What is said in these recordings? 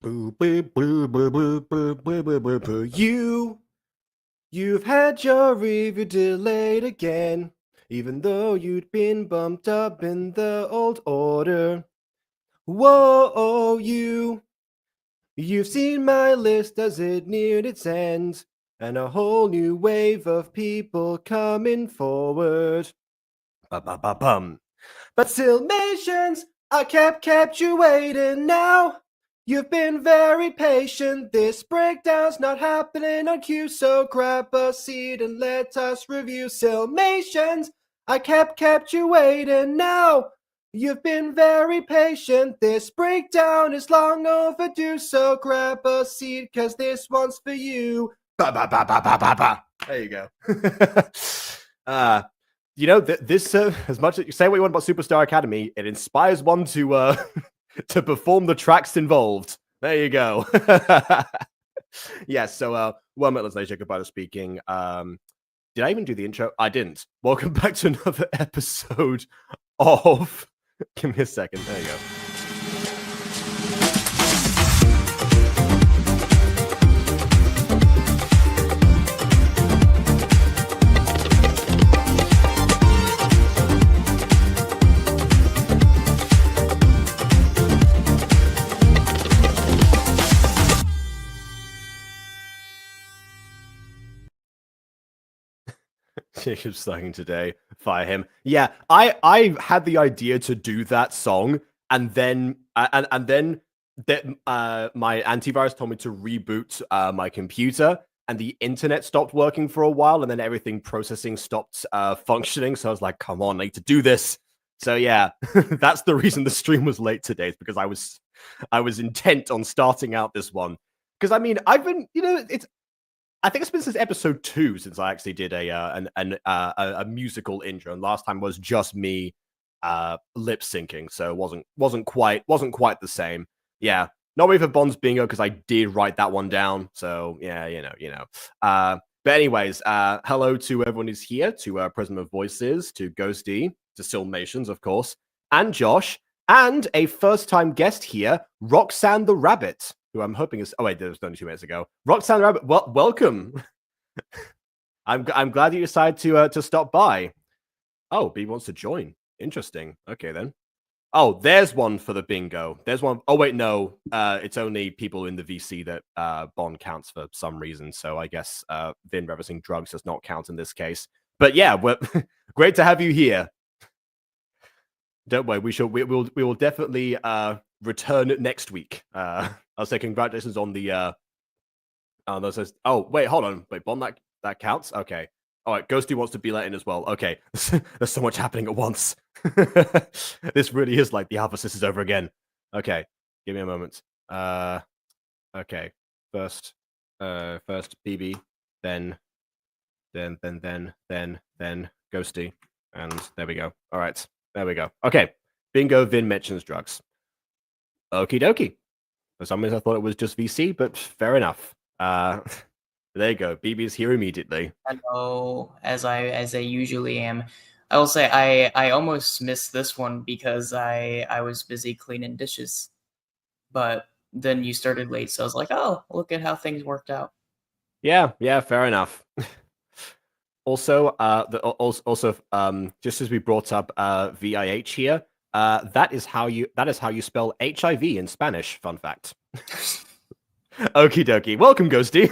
Boo, boo, boo, boo, boo, boo, boo, boo, boo, boo. You've had your review delayed again, even though you'd been bumped up in the old order. Whoa, you've seen my list as it neared its end, and a whole new wave of people coming forward. Ba-ba-ba-bum. But Sylmations, I kept you waiting now. You've been very patient. This breakdown's not happening on cue, so grab a seat and let us review Sylmations. I kept you waiting now. You've been very patient. This breakdown is long overdue, so grab a seat, cause this one's for you. Ba ba ba ba ba ba ba. There you go. This as much as you say what you want about Superstar Academy, it inspires one to to perform the tracks involved. There you go. Yes, so 1 minute, let's say goodbye to speaking. Did I even do the intro? I didn't. Welcome back to another episode of give me a second. There you go. Jacob's starting today. Fire him. Yeah, I had the idea to do that song, and then my antivirus told me to reboot my computer, and the internet stopped working for a while, and then everything processing stopped functioning. So I was like, "Come on, I need to do this." So yeah, that's the reason the stream was late today. Is because I was intent on starting out this one. Because I mean, I've been, I think it's been since episode 2 since I actually did a musical intro, and last time was just me lip syncing, so it wasn't quite the same. Yeah, not really for Bond's Bingo because I did write that one down. So yeah, But anyways, hello to everyone who's here, to Prism of Voices, to Ghosty, to Sylmations, of course, and Josh, and a first-time guest here, Roxanne the Rabbit, who I'm hoping is... Oh, wait, that was only 2 minutes ago. Roxanne the Rabbit, welcome. I'm glad you decided to stop by. Oh, B wants to join. Interesting. Okay, then. Oh, there's one for the bingo. There's one... Oh, wait, no. It's only people in the VC that Bond counts for some reason, so I guess Vin referencing drugs does not count in this case. But yeah, great to have you here. Don't worry, we will definitely return next week. I'll say congratulations on the oh wait, hold on. Wait, Bond, that counts? Okay. Alright, Ghosty wants to be let in as well. Okay. There's so much happening at once. This really is like the Alpha Sisters over again. Okay. Give me a moment. Okay. First BB, then Ghosty. And there we go. Alright. There we go. Okay. Bingo, Vin mentions drugs. Okie dokie. For some reason, I thought it was just VC, but fair enough. There you go. BB's here immediately. Hello, as I usually am. I will say I almost missed this one because I was busy cleaning dishes. But then you started late, so I was like, oh, look at how things worked out. Yeah, fair enough. Also, just as we brought up VIH here, that is how you spell HIV in Spanish. Fun fact. Okie dokie. Welcome, Ghosty.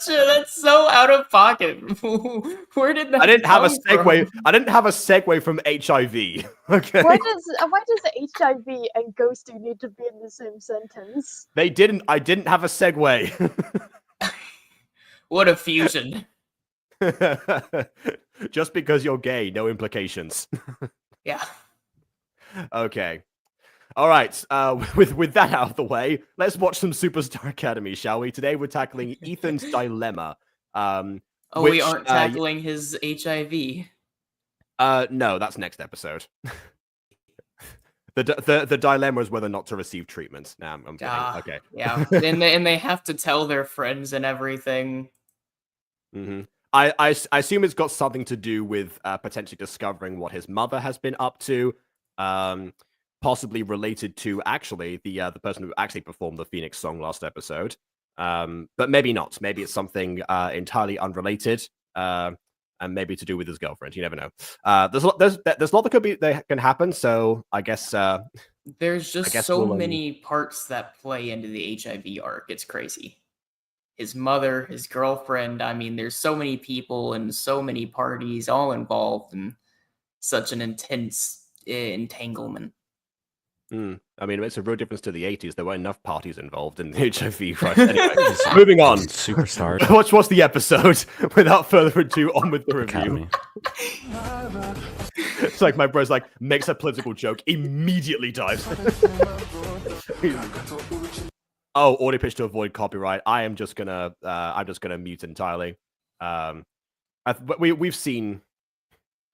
That's so out of pocket. Where did that? I didn't have a segue. I didn't have a segue from HIV. Okay. Why does HIV and ghosting need to be in the same sentence? They didn't. I didn't have a segue. What a fusion. Just because you're gay, no implications. Yeah. Okay. All right. With that out of the way, let's watch some Superstar Academy, shall we? Today we're tackling Ethan's dilemma. We aren't tackling his HIV. No, that's next episode. The dilemma is whether or not to receive treatment. Nah, I'm kidding. Okay. Yeah, and they have to tell their friends and everything. Mm-hmm. I assume it's got something to do with potentially discovering what his mother has been up to. possibly related to actually the person who actually performed the Phoenix song last episode. But maybe not. Maybe it's something entirely unrelated, and maybe to do with his girlfriend. You never know. There's a lot that can happen. So I guess there's just guess so we'll, many parts that play into the HIV arc. It's crazy. His mother, his girlfriend. I mean, there's so many people and so many parties all involved in such an intense entanglement. I mean, it makes a real difference to the 80s. There were enough parties involved in the HIV crisis. Anyway, moving on. Superstar. What's the episode? Without further ado, on with the review. It's like my bro's like makes a political joke, immediately dives. Oh, audio pitch to avoid copyright. I'm just gonna mute entirely. We've seen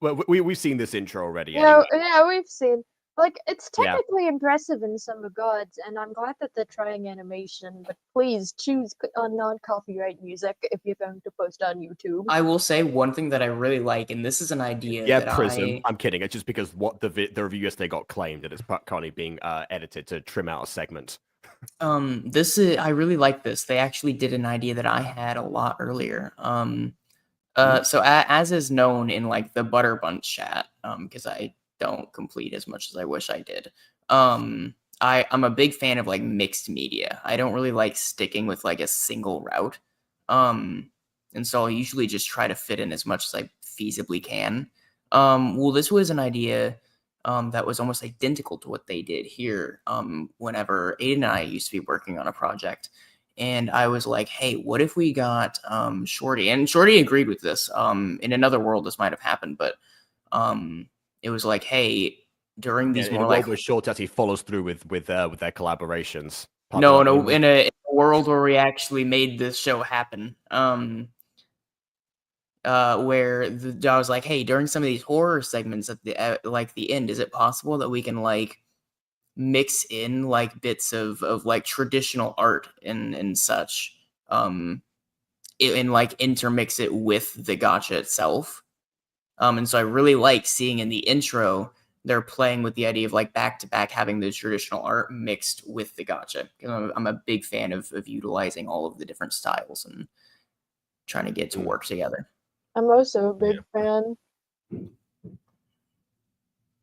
this intro already. Yeah, Anyway. yeah, we've seen. Like, it's technically impressive in some regards, and I'm glad that they're trying animation, but please choose non-copyright music if you're going to post on YouTube. I will say one thing that I really like, and this is an idea that Prism. I'm kidding. It's just because what the review yesterday got claimed that it's currently being edited to trim out a segment. I really like this. They actually did an idea that I had a lot earlier. So as is known in like the Butter Bunch chat, because I don't complete as much as I wish I did. I'm a big fan of like mixed media. I don't really like sticking with like a single route. And so I'll usually just try to fit in as much as I feasibly can. Well, this was an idea that was almost identical to what they did here whenever Aiden and I used to be working on a project. And I was like, hey, what if we got Shorty? And Shorty agreed with this. In another world, this might have happened, but it was like, hey, during these more like Short actually follows through with their collaborations. No, in a world where we actually made this show happen. Where I was like, hey, during some of these horror segments at the end, is it possible that we can like mix in like bits of like traditional art and such, and like intermix it with the gacha itself? And so I really like seeing in the intro they're playing with the idea of like back to back having the traditional art mixed with the gacha. I'm a big fan of utilizing all of the different styles and trying to get to work together. I'm also a big fan.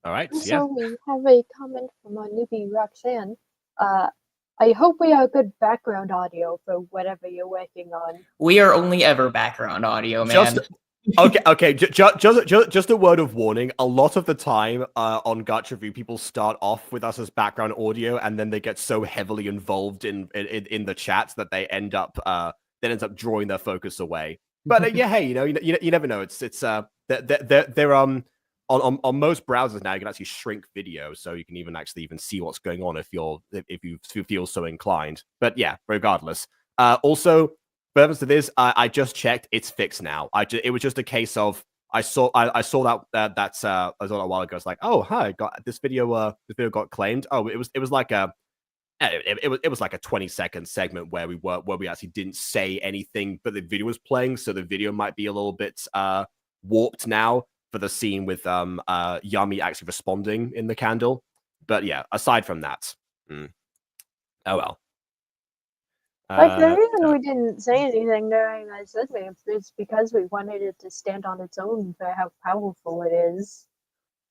All right. So we have a comment from our newbie Roxanne. I hope we have good background audio for whatever you're working on. We are only ever background audio, man. Okay. Just a word of warning. A lot of the time on Gacha Review, people start off with us as background audio, and then they get so heavily involved in the chats that they ends up drawing their focus away. But yeah, hey, you never know. It's they're on most browsers now. You can actually shrink video, so you can even see what's going on if you feel so inclined. But yeah, regardless. Also, purpose to this, I just checked. It's fixed now. It was just a case of I saw that a while ago. It's like, oh hi, got this video. This video got claimed. Oh, it was like a. It was like a 20-second segment where we actually didn't say anything, but the video was playing, so the video might be a little bit warped now for the scene with Yami actually responding in the candle. But yeah, aside from that, oh well. Like the reason we didn't say anything during that segment is because we wanted it to stand on its own for how powerful it is.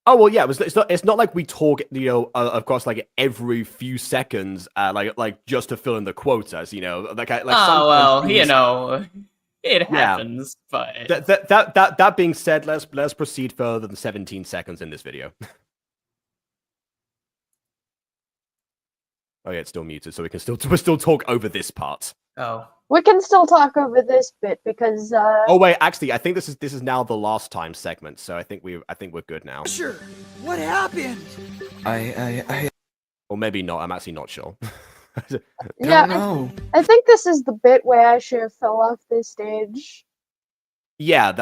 Oh well, yeah. It's not like we talk, of course, like every few seconds, like just to fill in the quotas, like. Oh well, it happens. But that being said, let's proceed further than 17 seconds in this video. Oh yeah, it's still muted, so we'll still talk over this part. Oh. We can still talk over this bit because Oh wait, actually, I think this is now the last time segment, so I think we're good now. Sure. What happened? Or maybe not. I'm actually not sure. Yeah, I think this is the bit where I should have fell off this stage. Yeah,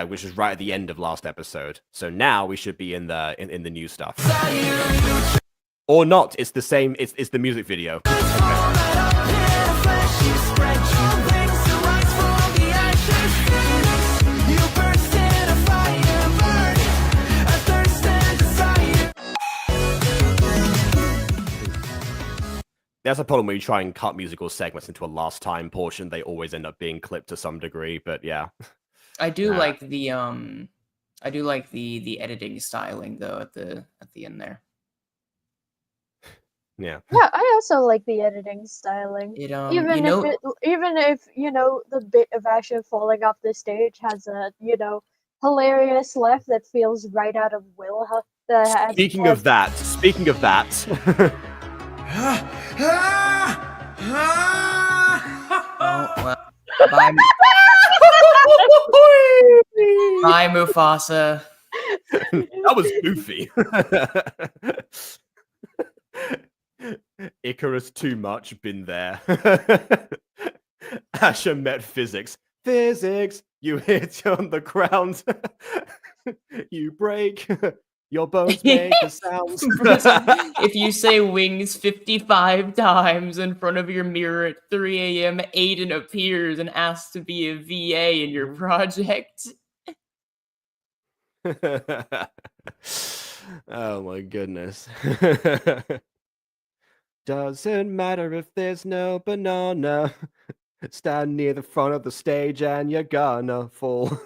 which is right at the end of last episode. So now we should be in the new stuff. Or not. It's the same. It's the music video. That's a problem when you try and cut musical segments into a last time portion. They always end up being clipped to some degree, but yeah. I do Nah. like the editing styling though at the end there. Yeah. Yeah, I also like the editing styling. It Even you know even if the bit of Asher falling off the stage has a hilarious laugh that feels right out of Will. Speaking of that, oh well, bye, bye Mufasa. that was goofy. Icarus too much, been there. Asher met physics. Physics, you hit on the ground. You break. Your bones make a sound. If you say wings 55 times in front of your mirror at 3 a.m., Aiden appears and asks to be a VA in your project. Oh my goodness. Doesn't matter if there's no banana. Stand near the front of the stage and you're gonna fall.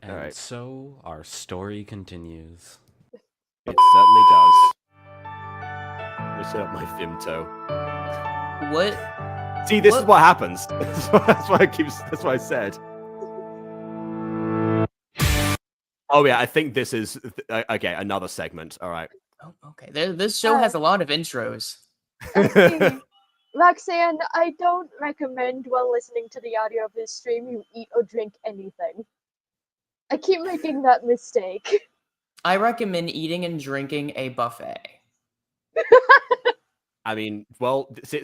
And Alright. so our story continues. It certainly does. Let me set up my Vimto. What? See, this is what happens. That's what I said. Oh yeah, I think this is okay. Another segment. All right. Oh, okay. This show has a lot of intros. Okay. Roxanne, I don't recommend while listening to the audio of this stream you eat or drink anything. I keep making that mistake. I recommend eating and drinking a buffet. I mean, well, see,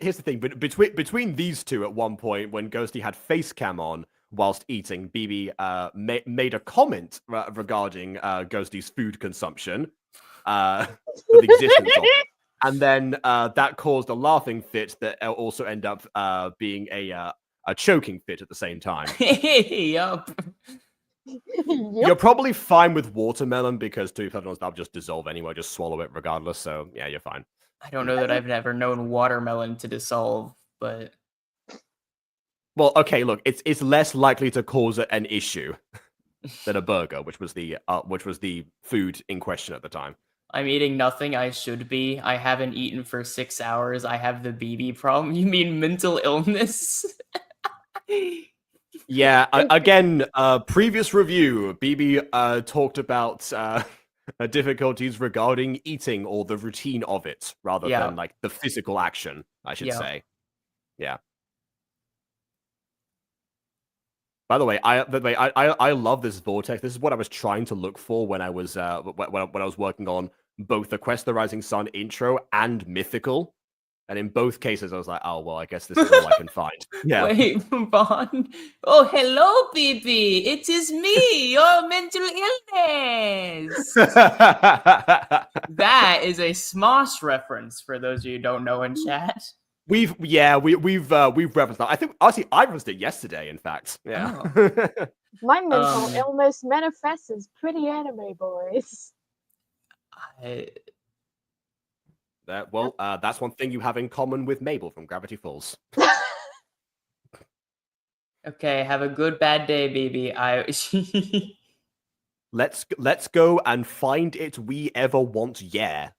here's the thing. But between these two, at one point, when Ghosty had face cam on whilst eating, BB made a comment regarding Ghosty's food consumption, for the existence of it. And then that caused a laughing fit that also ended up being a choking fit at the same time. Yup. You're probably fine with watermelon because, to be honest, that'll just dissolve anyway. Just swallow it regardless. So yeah, you're fine. I don't know that I've never known watermelon to dissolve, but Well, okay, look, it's less likely to cause an issue than a burger, which was the food in question at the time. I'm eating nothing I should be. I haven't eaten for 6 hours. I have the BB problem. You mean mental illness? Yeah, again, previous review, BB talked about difficulties regarding eating or the routine of it, rather than like the physical action, I should say. Yeah. By the way, I love this vortex. This is what I was trying to look for when I was when I was working on both the Quest of the Rising Sun intro and Mythical. And in both cases, I was like, oh, well, I guess this is all I can find. Yeah. Wait, Vaughn. Oh, hello, BB. It is me, your mental illness. That is a Smosh reference for those of you who don't know in chat. We've referenced that. I think honestly I referenced it yesterday, in fact. Yeah. Oh. My mental illness manifests as pretty anime boys. That's one thing you have in common with Mabel from Gravity Falls. Okay, have a good bad day, BB. Let's go and find it we ever want. Yeah.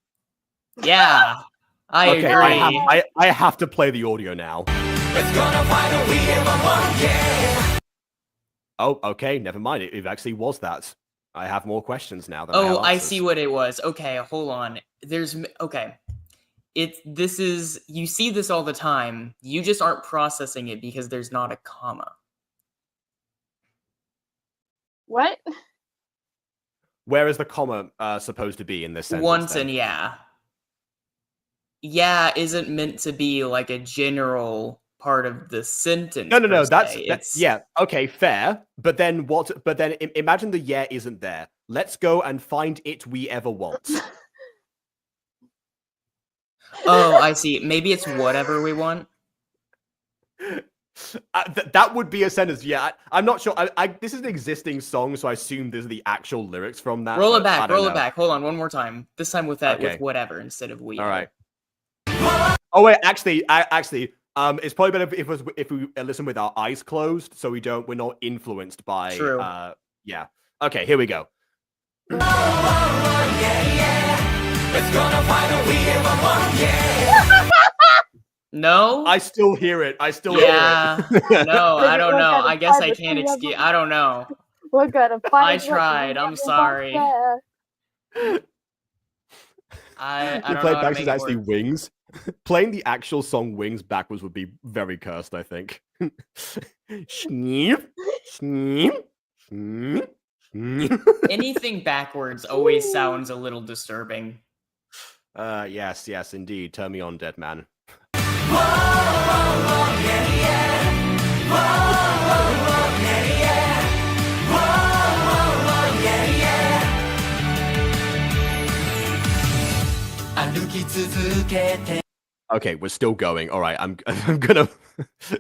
Yeah. I agree. I have to play the audio now. It's gonna find a we ever want, yeah. Oh, okay. Never mind. It actually was that. I have more questions now. I see what it was. Okay, hold on. You see this all the time. You just aren't processing it because there's not a comma. What? Where is the comma supposed to be in this sentence? Once and yeah. Yeah isn't meant to be like a general part of the sentence. No. That's yeah. Okay, fair. But then what? But then imagine the yeah isn't there. Let's go and find it we ever want. Oh, I see. Maybe it's whatever we want. That would be a sentence. Yeah, I'm not sure. This is an existing song, so I assume these are the actual lyrics from that. Roll it back. Hold on, one more time. This time with that, with whatever instead of we. All right. Oh wait, actually, it's probably better if we listen with our eyes closed, so we're not influenced by. True. Yeah. Okay, here we go. It's gonna final we ever won, yeah. No. I still hear it. Yeah. No, I don't We're know. gonna I guess I find can't the excuse. I don't know. We're gonna find. I tried. I'm sorry. I You don't play know how to backwards make it actually work. Wings. Playing the actual song Wings backwards would be very cursed, I think. Sneep, sneep, sneep, sneep. Anything backwards always sounds a little disturbing. Yes, indeed. Turn me on, dead man. Okay, we're still going. All right, I'm gonna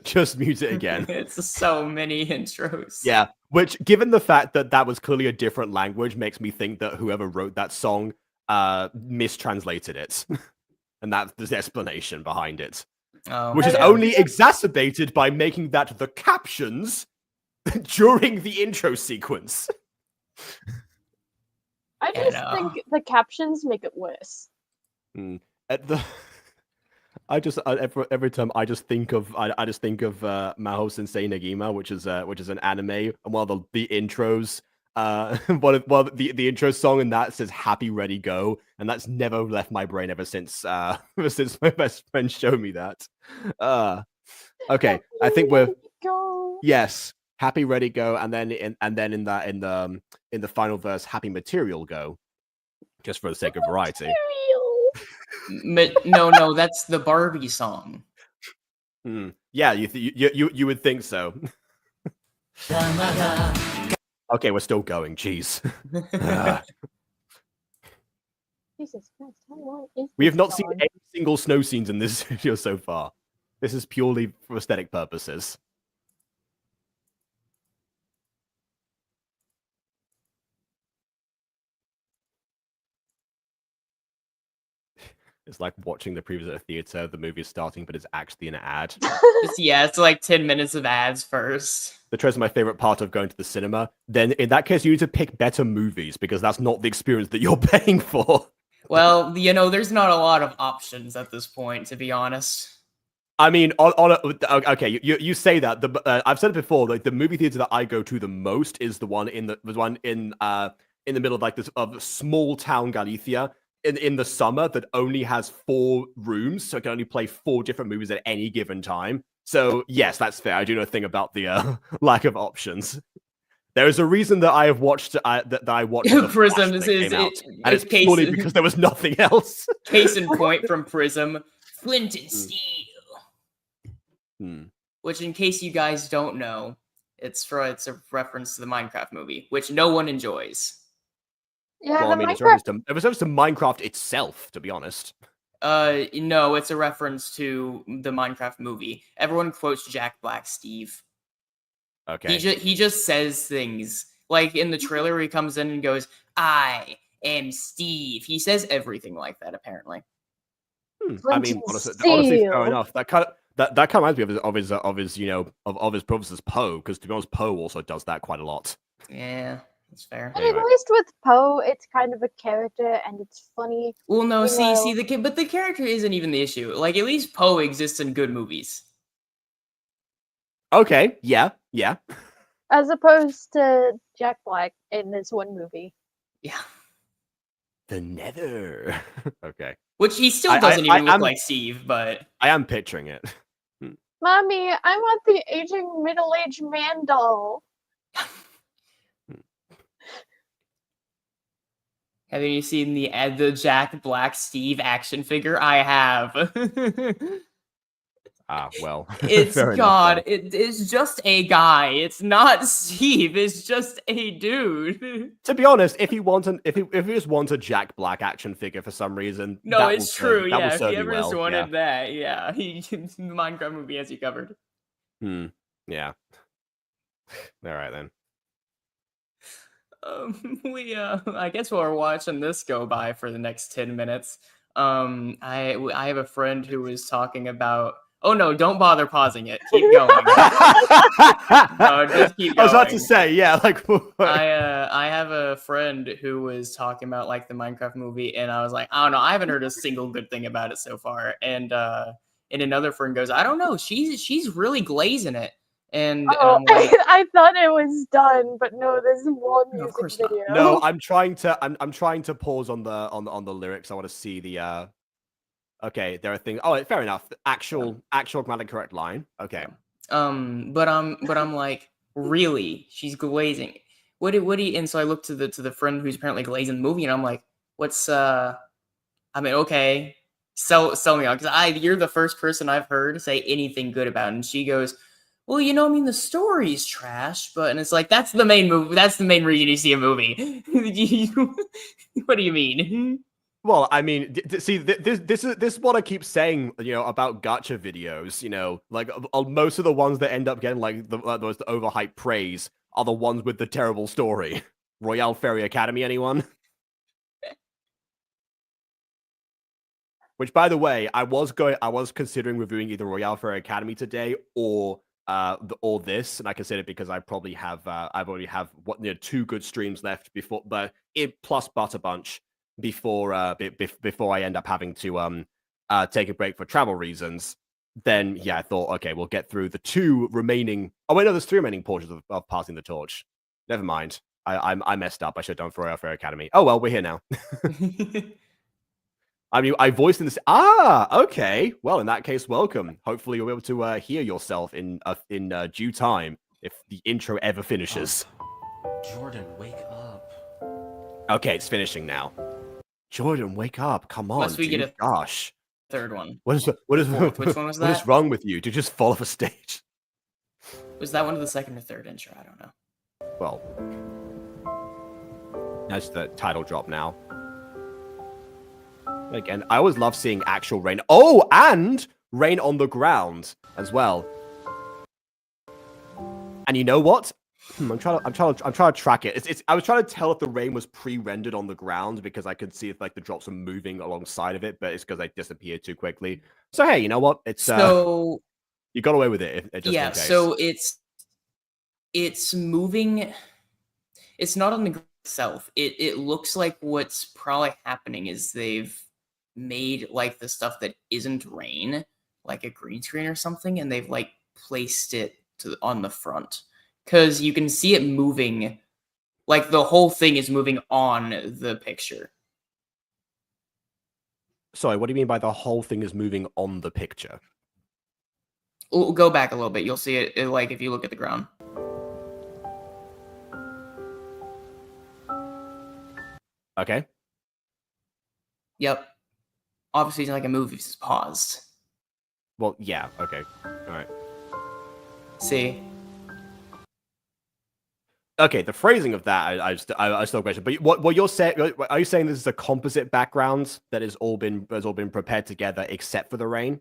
just mute it again. It's so many intros. Yeah, which, given the fact that that was clearly a different language, makes me think that whoever wrote that song mistranslated it, and that's the explanation behind it. Oh, Which is yeah. only exacerbated by making that the captions during the intro sequence. I Yeah, just no. think the captions make it worse. Every time I just think of Maho Sensei Negima, which is an anime, and one of the intros, the intro song in that says "Happy Ready Go," and that's never left my brain ever since my best friend showed me that. Okay, I think we're Go. yes, Happy Ready Go, and then in the final verse, Happy Material Go, just for the sake of variety. No, that's the Barbie song. Yeah, you would think so. Okay, we're still going. Jeez. Jesus Christ, how long is We have this not seen song? any single snow scenes in this video so far. This is purely for aesthetic purposes. It's like watching the previews at a theater. The movie is starting, but it's actually an ad. It's like 10 minutes of ads first. The trailer is my favorite part of going to the cinema. Then, in that case, you need to pick better movies because that's not the experience that you're paying for. Well, there's not a lot of options at this point, to be honest. I mean, okay, you say that. I've said it before. Like the movie theater that I go to the most is the one in the middle of like this of small town Galicia in the summer that only has 4 rooms, so it can only play 4 different movies at any given time. So yes, that's fair. I do know a thing about the lack of options. There is a reason that I have watched that I watched the Prism Flash that is came out, and it's case, purely because there was nothing else. Case in point from Prism, Flint and Steel. Which, in case you guys don't know, it's a reference to the Minecraft movie, which no one enjoys. Yeah, Well, the I mean, it Minecraft. was reference to Minecraft itself, to be honest. No, it's a reference to the Minecraft movie. Everyone quotes Jack Black Steve. Okay. He just says things like in the trailer. He comes in and goes, "I am Steve." He says everything like that, apparently. I mean, honestly, fair enough. That kind of reminds me of his brothers Poe, because to be honest, Poe also does that quite a lot. Yeah, that's fair. But Anyway. at least with Poe, it's kind of a character and it's funny. Well, no, You see, know. but the character isn't even the issue. Like, at least Poe exists in good movies. Okay, yeah. As opposed to Jack Black in this one movie. Yeah. The Nether. Okay. Which he still doesn't even look like Steve, but I am picturing it. Mommy, I want the aging middle-aged man doll. have you seen the Jack Black Steve action figure? I have. Well. It's fair God. enough, then. It is just a guy. It's not Steve. It's just a dude. To be honest, if he just wants a Jack Black action figure for some reason, No, that it's will true. That will Yeah, if serve you you ever well. just wanted that, yeah, the Minecraft movie has you covered. Yeah. All right then. I guess we're watching this go by for the next 10 minutes. I have a friend who was talking about. Oh no! Don't bother pausing it. Keep going. No, just keep I was about to going. say, yeah, like I have a friend who was talking about like the Minecraft movie, and I was like, I don't know, I haven't heard a single good thing about it so far. And another friend goes, I don't know, she's really glazing it. And I'm like, I thought it was done, but no, there's one No, of music course not. video. No, I'm trying to pause on the lyrics. I want to see the okay, there are things. Oh, fair enough. The actual grammatically correct line. Okay. but I'm like, really? She's glazing. What do you? And so I look to the friend who's apparently glazing the movie, and I'm like, what's I mean, okay, sell me on, because you're the first person I've heard say anything good about it. And she goes, well, you know, I mean, the story's trash, but, and it's like, that's the main movie. That's the main reason you see a movie. What do you mean? Well, I mean, see, this is what I keep saying, you know, about gacha videos. You know, like most of the ones that end up getting like those overhyped praise are the ones with the terrible story. Royale Fairy Academy, anyone? Which, by the way, I was considering reviewing either Royale Fairy Academy today or this, and I consider it because I probably have I've already have 2 good streams left before, but it plus Butter Bunch before before I end up having to take a break for travel reasons. Then yeah, I thought, okay, we'll get through the 2 remaining. Oh wait, no, there's 3 remaining portions of passing the torch. Never mind, I messed up. I should have done for Royale Fairy Academy. Oh well, we're here now. I mean, I voiced in this. Ah, okay. Well, in that case, welcome. Hopefully, you'll be able to hear yourself in due time if the intro ever finishes. Jordan, wake up. Okay, it's finishing now. Jordan, wake up! Come on, Unless we get dude. a Gosh, third one. what is Fourth. Which one was what is that? wrong with you? Did you just fall off a stage? Was that one of the second or third intro? I don't know. Well, that's the title drop now. Again, I always love seeing actual rain. Oh, and rain on the ground as well. And you know what? I'm trying to track it. I was trying to tell if the rain was pre-rendered on the ground because I could see if like the drops were moving alongside of it, but it's because they disappeared too quickly. So hey, you know what? It's so you got away with it. Just yeah. in case. So it's moving. It's not on the ground itself. It looks like what's probably happening is they've made like the stuff that isn't rain, like a green screen or something, and they've like placed it on the front, because you can see it moving, like the whole thing is moving on the picture. Sorry, what do you mean by the whole thing is moving on the picture? We'll go back a little bit. You'll see it like if you look at the ground. Okay. Yep. Obviously, it's like a movie. It's paused. Well, yeah. Okay. All right. See. Okay, the phrasing of that, I still question. But what you're saying? Are you saying this is a composite background that has all been prepared together except for the rain?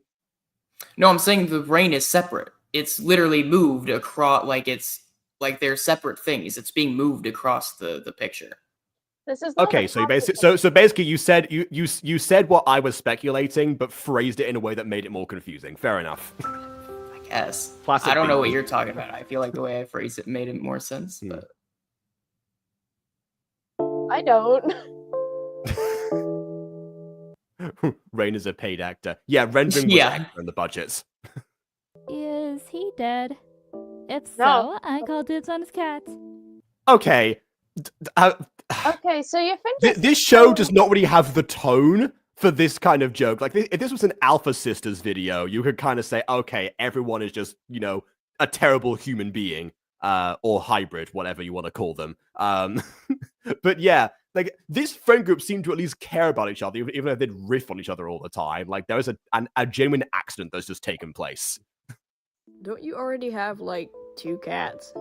No, I'm saying the rain is separate. It's literally moved across, like it's like they're separate things. It's being moved across the picture. This is not Okay, a so composite. basically you said what I was speculating, but phrased it in a way that made it more confusing. Fair enough. I guess. Classic I don't know what people. you're talking about. I feel like the way I phrased it made it more sense. But I don't. Rain is a paid actor. Yeah, rendering was Yeah. extra in the budgets. Is he dead? If so, No. I call dibs on his cat. Okay. Okay, so you finished. This show does not really have the tone for this kind of joke. Like, if this was an Alpha Sisters video, you could kind of say, okay, everyone is just, you know, a terrible human being, or hybrid, whatever you want to call them. But yeah, like, this friend group seemed to at least care about each other, even though they'd riff on each other all the time. Like, there was a genuine accident that's just taken place. Don't you already have, like, 2 cats?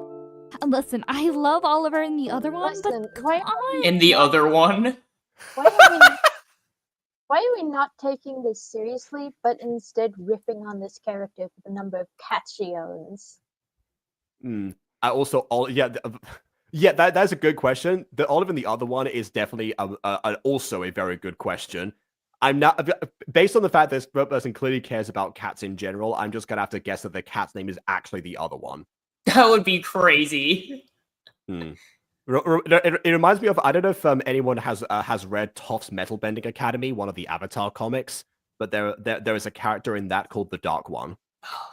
Listen, I love Oliver in the other one, Listen, but why come are on. we- in the other one, Why are we not taking this seriously, but instead ripping on this character for the number of cats she owns? I also, that's a good question. The Olive in the other one is definitely also a very good question. I'm not based on the fact that this person clearly cares about cats in general. I'm just gonna have to guess that the cat's name is actually the other one. That would be crazy. It reminds me of, I don't know if anyone has read Toph's Metal Bending Academy, one of the Avatar comics, but there is a character in that called the Dark One.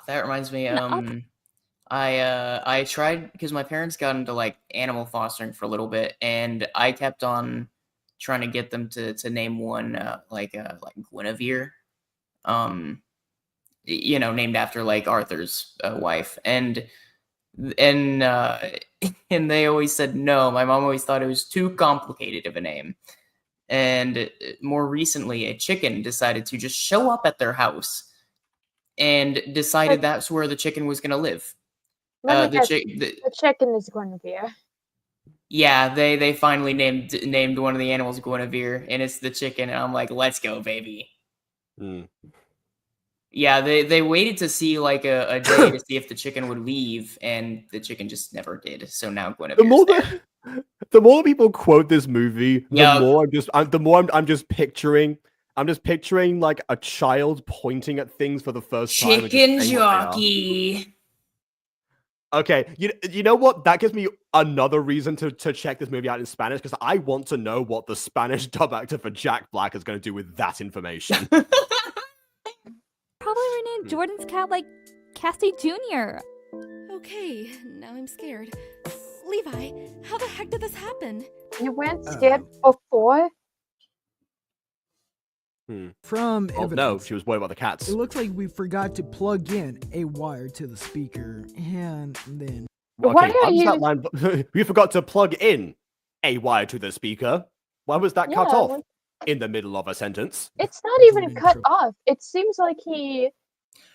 That reminds me. up. I tried because my parents got into like animal fostering for a little bit, and I kept on trying to get them to name one like Guinevere, named after like Arthur's wife, and and and they always said no. My mom always thought it was too complicated of a name. And more recently, a chicken decided to just show up at their house and decided that's where the chicken was going to live. Let me guess, the chicken is Guinevere. Yeah, they finally named one of the animals Guinevere, and it's the chicken. And I'm like, let's go, baby. Yeah, they waited to see like a day to see if the chicken would leave, and the chicken just never did. So now Guinevere. The more people quote this movie, Yep. the more I'm just picturing like a child pointing at things for the first time. and just Chicken saying what they are. jockey. Okay, you know what? That gives me another reason to check this movie out in Spanish, because I want to know what the Spanish dub actor for Jack Black is going to do with that information. Probably renamed Jordan's cat like Cassie Jr. Okay, now I'm scared. Levi, how the heck did this happen? You weren't scared before? From Oh, evidence, no, she was worried about the cats. it looks like we forgot to plug in a wire to the speaker, and then Why Okay, are how does you- that line? We forgot to plug in a wire to the speaker. Why was that cut Yeah, off like- in the middle of a sentence? It's not even Jordan cut Tro- off. It seems like he.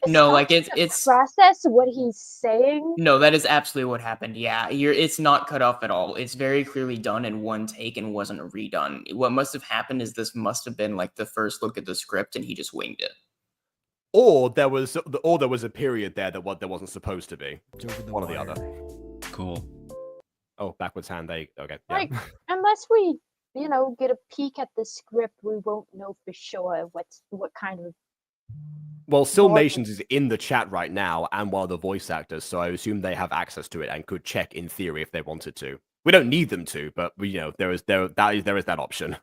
No, like stopped to it's process what he's saying. no, that is absolutely what happened. Yeah, it's not cut off at all. It's very clearly done in one take and wasn't redone. What must have happened is this must have been like the first look at the script, and he just winged it. Or there was a period there that there wasn't supposed to be. over the One or the wire. other. Cool. Oh, backwards hand. Okay. Yeah. Like, unless we, get a peek at the script, we won't know for sure what kind of. Well, Sylmations is in the chat right now, and one of the voice actors, so I assume they have access to it and could check in theory if they wanted to. We don't need them to, but there is that option.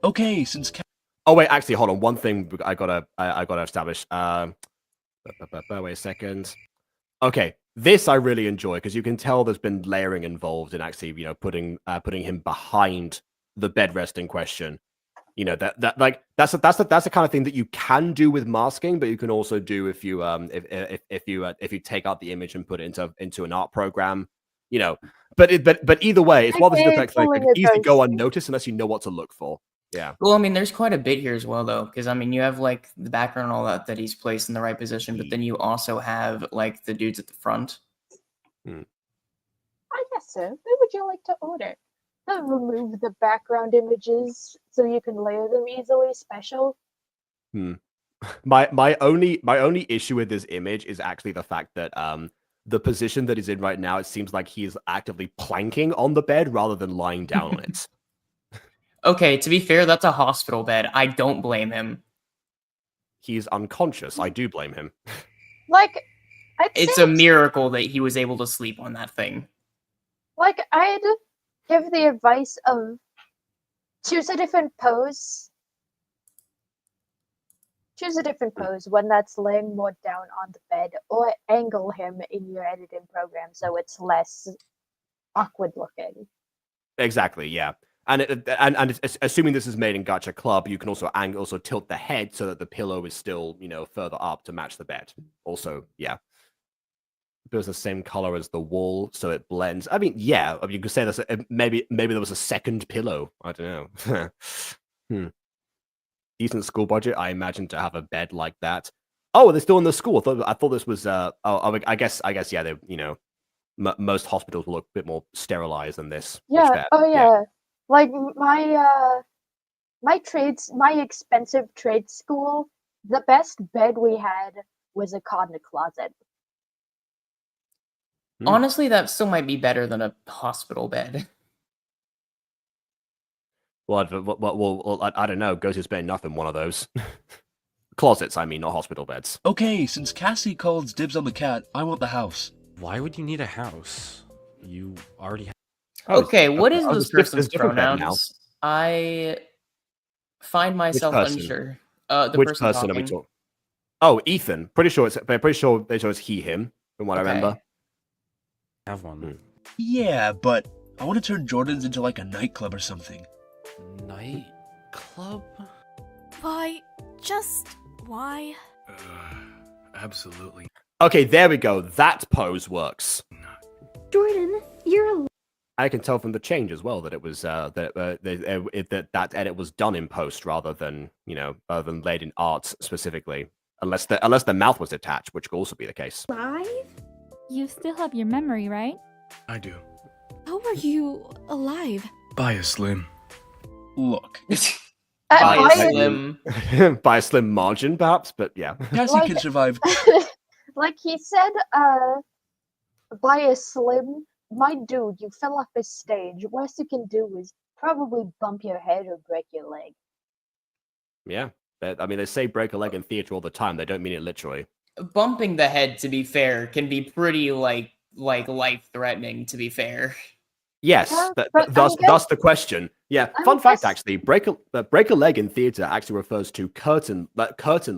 Okay, since Oh wait, actually, hold on. One thing I gotta establish. Wait a second. Okay, this I really enjoy because you can tell there's been layering involved in actually, putting him behind the bed rest in question. That's the kind of thing that you can do with masking, but you can also do if you take out the image and put it into an art program. But either way, it's one of those things that could easily go unnoticed unless you know what to look for. Yeah. Well, I mean, there's quite a bit here as well, though, because I mean, you have like the background and all that he's placed in the right position, but then you also have like the dudes at the front. I guess so. What would you like to order? Remove the background images so you can layer them easily. Special. My only issue with this image is actually the fact that the position that he's in right now, it seems like he's actively planking on the bed rather than lying down on it. Okay, to be fair, that's a hospital bed. I don't blame him. He's unconscious. I do blame him. Like, It's a miracle that he was able to sleep on that thing. Like, I'd give the advice of choose a different pose. Choose a different pose, one that's laying more down on the bed, or angle him in your editing program so it's less awkward looking. Exactly. Yeah. And assuming this is made in Gacha Club, you can also tilt the head so that the pillow is still, further up to match the bed. Also, yeah. It's the same color as the wall, so it blends. I mean, yeah, you could say that maybe there was a second pillow. I don't know. Decent school budget, I imagine, to have a bed like that. Oh, they're still in the school. I thought this was. I guess. Yeah. They, most hospitals will look a bit more sterilized than this. Yeah. Oh yeah. Like my expensive trade school, the best bed we had was a cot in a closet. Honestly, that still might be better than a hospital bed. Well, I don't know. Go to Spain, nothing. One of those closets. I mean, not hospital beds. Okay, since Cassie calls dibs on the cat, I want the house. Why would you need a house? You already have. Okay, what is this person's different bed now. pronouns? I find myself person? unsure. The Which person person are we talking. talking? Oh, Ethan. Pretty sure it's he, him, from what I remember. Have one. Yeah, but I want to turn Jordan's into like a nightclub or something. Nightclub? Why? Just why? Absolutely. Okay, there we go. That pose works. Jordan, you're I can tell from the change as well that it was that edit was done in post rather than laid in art specifically, unless the mouth was detached, which could also be the case. Alive? You still have your memory, right? I do. How are you alive? By a slim. Look. By By- a slim. By a slim margin, perhaps, but yeah. Cassie Like- can survive. like he said, by a slim. My dude, you fell off a stage. Worst you can do is probably bump your head or break your leg. Yeah. I mean, they say break a leg in theater all the time. They don't mean it literally. Bumping the head, to be fair, can be pretty like life-threatening. To be fair. Yes, but thus the question. Yeah, I'm fun fact guess- actually, break a leg in theater actually refers to curtain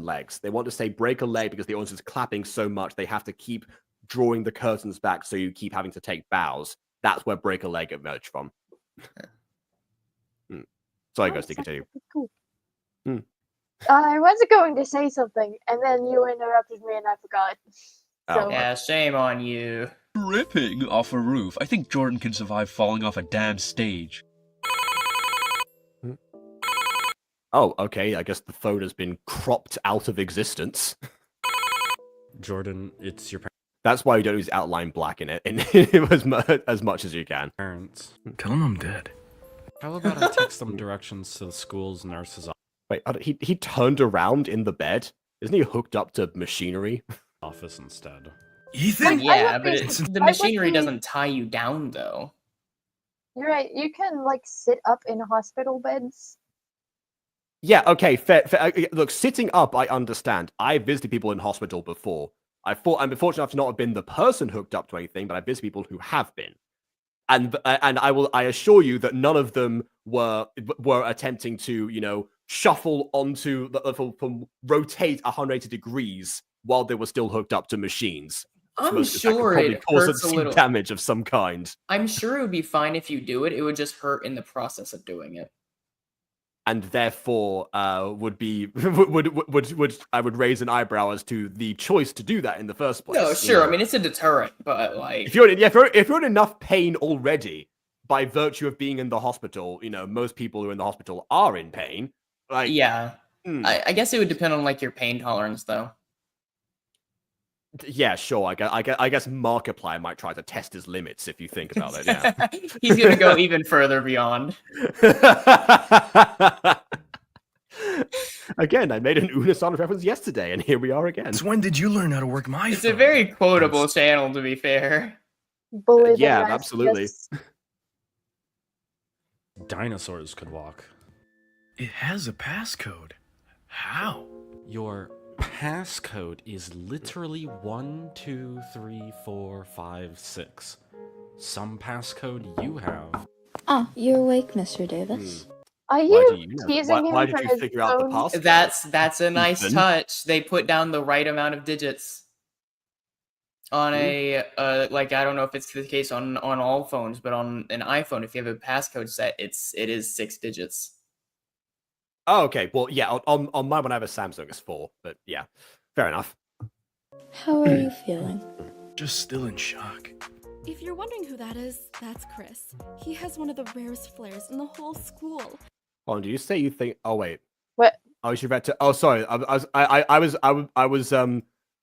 legs. They want to say break a leg because the audience is clapping so much they have to keep drawing the curtains back, so you keep having to take bows. That's where break a leg emerged from. Sorry, Oh, Ghosty, continue. Cool. Hmm. I was going to say something, and then you interrupted me, and I forgot. Oh. So, Yeah, shame on you. Ripping off a roof. I think Jordan can survive falling off a damn stage. Oh, okay. I guess the phone has been cropped out of existence. Jordan, it's your That's why you don't use outline black in it as much as you can. parents. Tell him I'm dead. How about I text them directions to the school's nurse's Wait, he turned around in the bed? Isn't he hooked up to machinery? office instead? Ethan? Yeah, would but be- the I would machinery be- doesn't tie you down, though. you're right. You can like sit up in hospital beds. Yeah, okay, fair. Look, sitting up, I understand. I visited people in hospital before. I'm fortunate enough to not have been the person hooked up to anything, but I visited people who have been. And I assure you that none of them were attempting to, shuffle onto from rotate 180 degrees while they were still hooked up to machines. I'm Most of that could sure probably it cause hurts a some little. damage of some kind. I'm sure it would be fine if you do it. It would just hurt in the process of doing it. And therefore would I would raise an eyebrow as to the choice to do that in the first place. No, sure. I mean, it's a deterrent, but like, if you're in enough pain already by virtue of being in the hospital, most people who are in the hospital are in pain. Like, yeah, hmm. I guess it would depend on like your pain tolerance, though. Yeah, sure. I guess Markiplier might try to test his limits if you think about it. Yeah. He's gonna go even further beyond. Again, I made an Unisonic reference yesterday, and here we are again. When did you learn how to work my It's a very quotable channel, to be fair. Bully the Yeah, rest, absolutely. just- Dinosaurs could walk. It has a passcode. How? Your passcode is literally 1, 2, 3, 4, 5, 6. Some passcode you have. Oh, you're awake, Mr. Davis. Are Why you do you know? teasing Why him did for you his figure out the own- passcode? That's a nice Ethan? touch. They put down the right amount of digits on a like, I don't know if it's the case on all phones, but on an iPhone, if you have a passcode set, it is 6 digits. Oh, okay. Well, yeah. On mine, when I have a Samsung, it's 4. But yeah, fair enough. How are you feeling? Just still in shock. If you're wondering who that is, that's Chris. He has one of the rarest flares in the whole school. Hold on, do you say you think? Oh wait. What? Oh, you read to. Oh, sorry. I was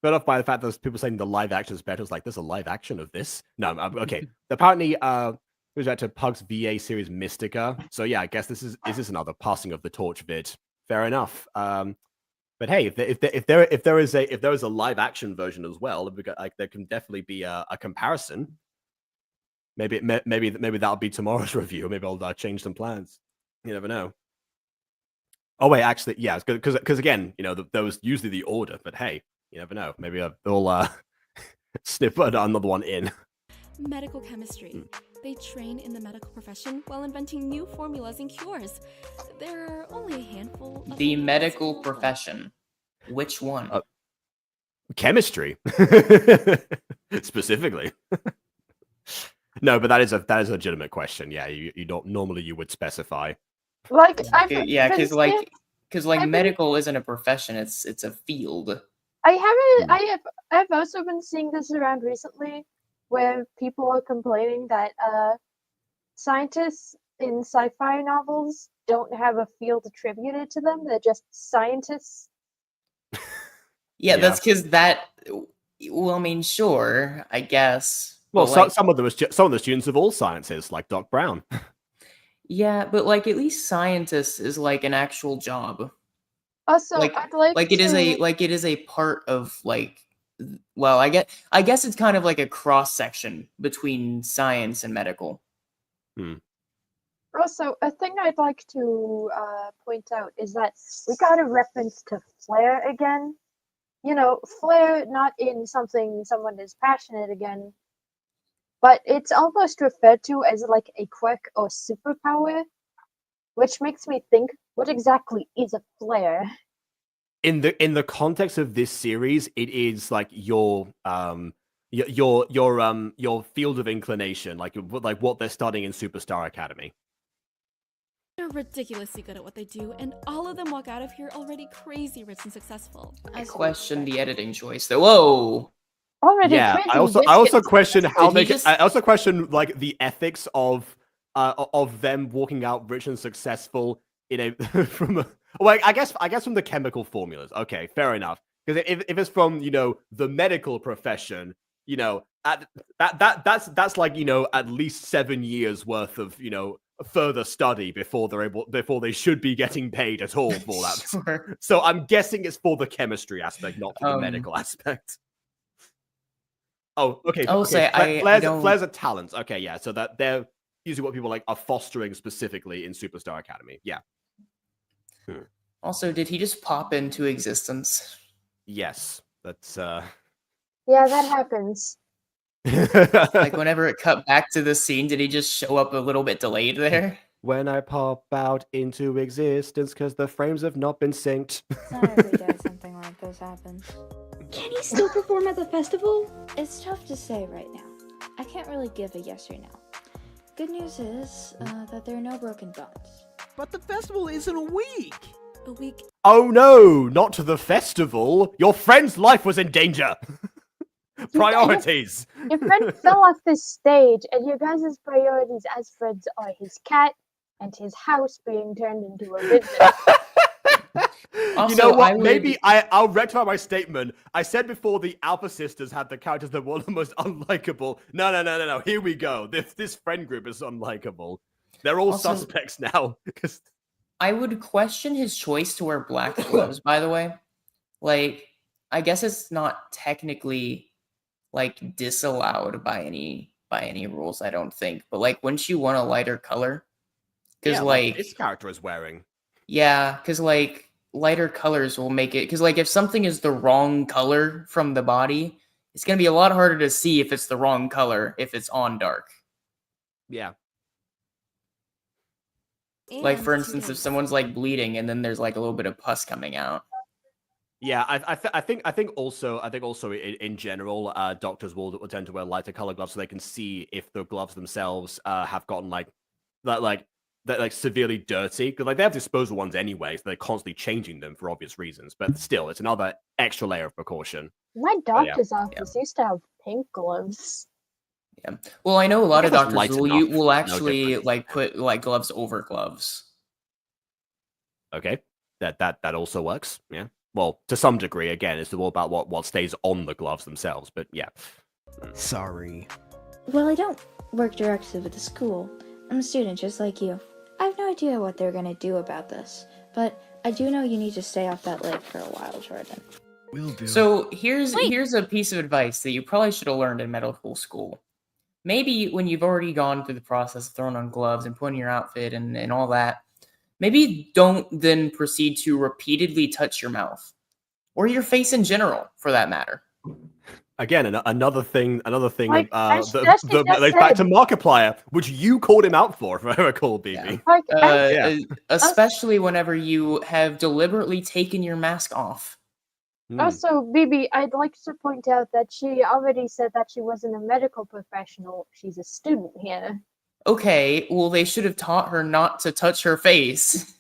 put off by the fact that there's people saying the live action is better. It's like there's a live action of this. No, okay. Apparently, we read to Pug's VA series Mystica. So yeah, I guess this is another passing of the torch vid. Fair enough. But hey, if there is a live action version as well, like there can definitely be a comparison. Maybe that'll be tomorrow's review. Maybe I'll change some plans. You never know. Oh wait, actually, yeah, because again, there was usually the order, but hey, you never know. Maybe they'll snip another one in. Medical chemistry. They train in the medical profession while inventing new formulas and cures. There are only a handful of The them medical available. profession. Which one? Chemistry, specifically. No, but that is a legitimate question. Yeah, you don't normally you would specify. Like Yeah, because I've medical isn't a profession; it's a field. I've also been seeing this around recently, where people are complaining that scientists in sci-fi novels don't have a field attributed to them. They're just scientists. Yeah, that's because that. Well, I mean, sure, I guess. Well, but, some of the students of all sciences, like Doc Brown. Yeah, but like at least scientist is like an actual job. Also, Like, I'd like it is a part of like. Well, I guess it's kind of like a cross section between science and medical. Also, a thing I'd like to point out is that we got a reference to flair again. Flair not in something someone is passionate again, but it's almost referred to as like a quirk or superpower, which makes me think, what exactly is a flair? In the context of this series, it is like your field of inclination, like what they're studying in Superstar Academy. They're ridiculously good at what they do, and all of them walk out of here already crazy rich and successful. I question the editing choice, though. Whoa. Already Yeah, crazy I also biscuits. question how Did he they. I also question like the ethics of them walking out rich and successful in a from a. Well, I guess from the chemical formulas. Okay, fair enough. Because if it's from the medical profession, that's like at least 7 years worth of further study before they should be getting paid at all for that. Sure. So I'm guessing it's for the chemistry aspect, not for the medical aspect. Oh, okay. I'll say Flair's a talent. Okay, yeah. So that they're usually what people are fostering specifically in Superstar Academy. Yeah. Also, did he just pop into existence? Yes, that's. Yeah, that happens. Like whenever it cut back to the scene, did he just show up a little bit delayed there? When I pop out into existence because the frames have not been synced. It's not every day something like this happens. Can he still perform at the festival? It's tough to say right now. I can't really give a yes or no. Good news is that there are no broken bones. But the festival is in a week. A week. Oh no, not to the festival. Your friend's life was in danger. Priorities. Your friend fell off this stage, and your guys' priorities as friends are his cat and his house being turned into a business. Also, you know what? Maybe I'll rectify my statement. I said before the Alpha Sisters had the characters that were the most unlikable. No. Here we go. This friend group is unlikable. They're all suspects now. I would question his choice to wear black gloves, by the way. Like, I guess it's not technically like disallowed by any rules, I don't think. But like, wouldn't you want a lighter color? Because like this character is wearing. Yeah, because like lighter colors will make it. Because like if something is the wrong color from the body, it's gonna be a lot harder to see if it's the wrong color if it's on dark. Yeah. Like for instance, if someone's like bleeding and then there's like a little bit of pus coming out. Yeah, I think also in general, doctors will tend to wear lighter color gloves so they can see if the gloves themselves have gotten severely dirty, because like they have disposable ones anyway, so they're constantly changing them for obvious reasons. But still, it's another extra layer of precaution. My doctor's office used to have pink gloves. Yeah. Well, I know a lot of doctors will actually like put like gloves over gloves. Okay, that also works. Yeah. Well, to some degree, again, it's all about what stays on the gloves themselves. But yeah. Sorry. Well, I don't work directly with the school. I'm a student just like you. I have no idea what they're gonna do about this, but I do know you need to stay off that lake for a while, Jordan. Will do. So here's a piece of advice that you probably should have learned in medical school. Maybe when you've already gone through the process of throwing on gloves and putting your outfit and all that, maybe don't then proceed to repeatedly touch your mouth. Or your face in general, for that matter. Again, another thing, Like, as like Jesse just back to said. Markiplier, which you called him out for, if I recall, BB. Like, Especially whenever you have deliberately taken your mask off. Also, BB, I'd like to point out that she already said that she wasn't a medical professional. She's a student here. Okay, well, they should have taught her not to touch her face.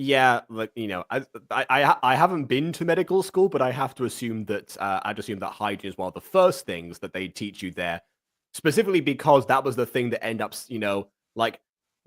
Yeah, like, you know, I haven't been to medical school, but I have to assume that I'd assume that hygiene is one of the first things that they teach you there, specifically because that was the thing that ended up, you know, like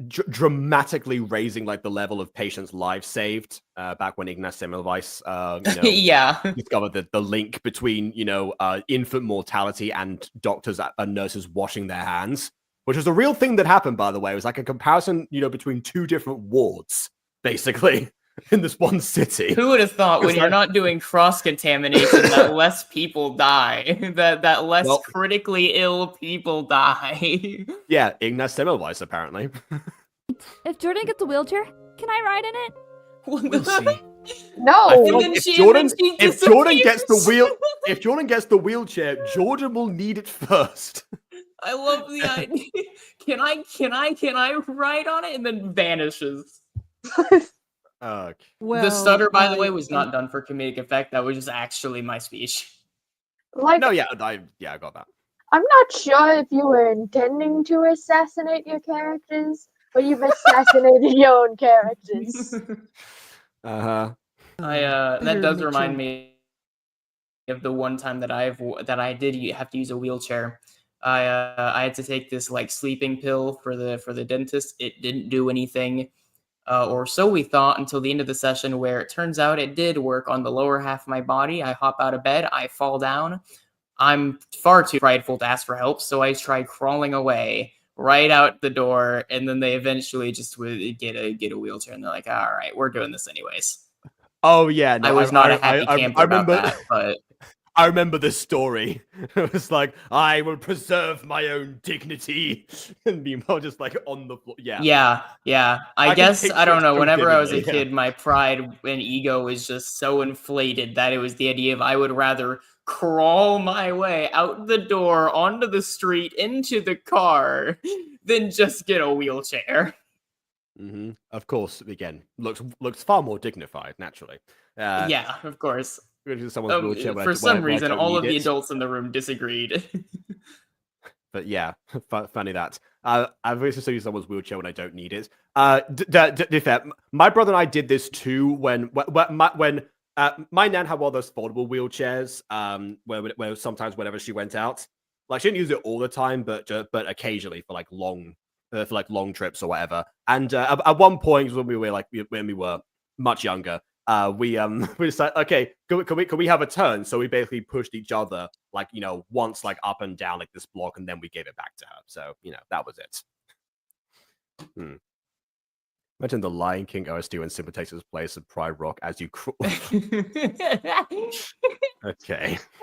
dramatically raising like the level of patients' lives saved back when Ignaz Semmelweis, you know, Yeah. discovered the link between, you know, infant mortality and doctors and nurses washing their hands, which was a real thing that happened, by the way. It was like a comparison, you know, between two different wards, basically, in this one city. Who would have thought when you're not doing cross-contamination that less people die? that less critically ill people die? Yeah, Ignaz Semmelweis, apparently. If Jordan gets a wheelchair, can I ride in it? We'll see. No. I feel like if Jordan gets the wheelchair, Jordan will need it first. I love the idea. Can I ride on it? And then vanishes. Okay. The stutter, by the way, was not done for comedic effect. That was just actually my speech. Like, no, yeah, I got that. I'm not sure if you were intending to assassinate your characters, but you've assassinated your own characters. Uh-huh. That does remind me of the one time that I did have to use a wheelchair. I had to take this like sleeping pill for the dentist. It didn't do anything. Or so we thought until the end of the session, where it turns out it did work on the lower half of my body. I hop out of bed, I fall down. I'm far too prideful to ask for help, so I try crawling away right out the door, and then they eventually just would get a wheelchair, and they're like, "All right, we're doing this anyways." Oh yeah, no, I was not a happy camper about that, but I remember this story. It was like, I will preserve my own dignity, and meanwhile, just like on the floor. Yeah. I guess I don't know. Whenever I was a vividly, kid, my pride and ego was just so inflated that it was the idea of I would rather crawl my way out the door onto the street into the car than just get a wheelchair. Mm-hmm. Of course, again, looks far more dignified, naturally. Yeah, of course. For some reason, all of the adults in the room disagreed. But yeah, funny that. I've also used someone's wheelchair when I don't need it. To be fair, my brother and I did this too when my nan had one of those foldable wheelchairs. Where sometimes whenever she went out, like she didn't use it all the time, but occasionally for like long trips or whatever. And at one point when we were much younger, we decided, okay, can we have a turn? So we basically pushed each other like, you know, once like up and down like this block, and then we gave it back to her. So, you know, that was it. Imagine the Lion King OST when Simba takes his place at Pride Rock as you crawl. Okay.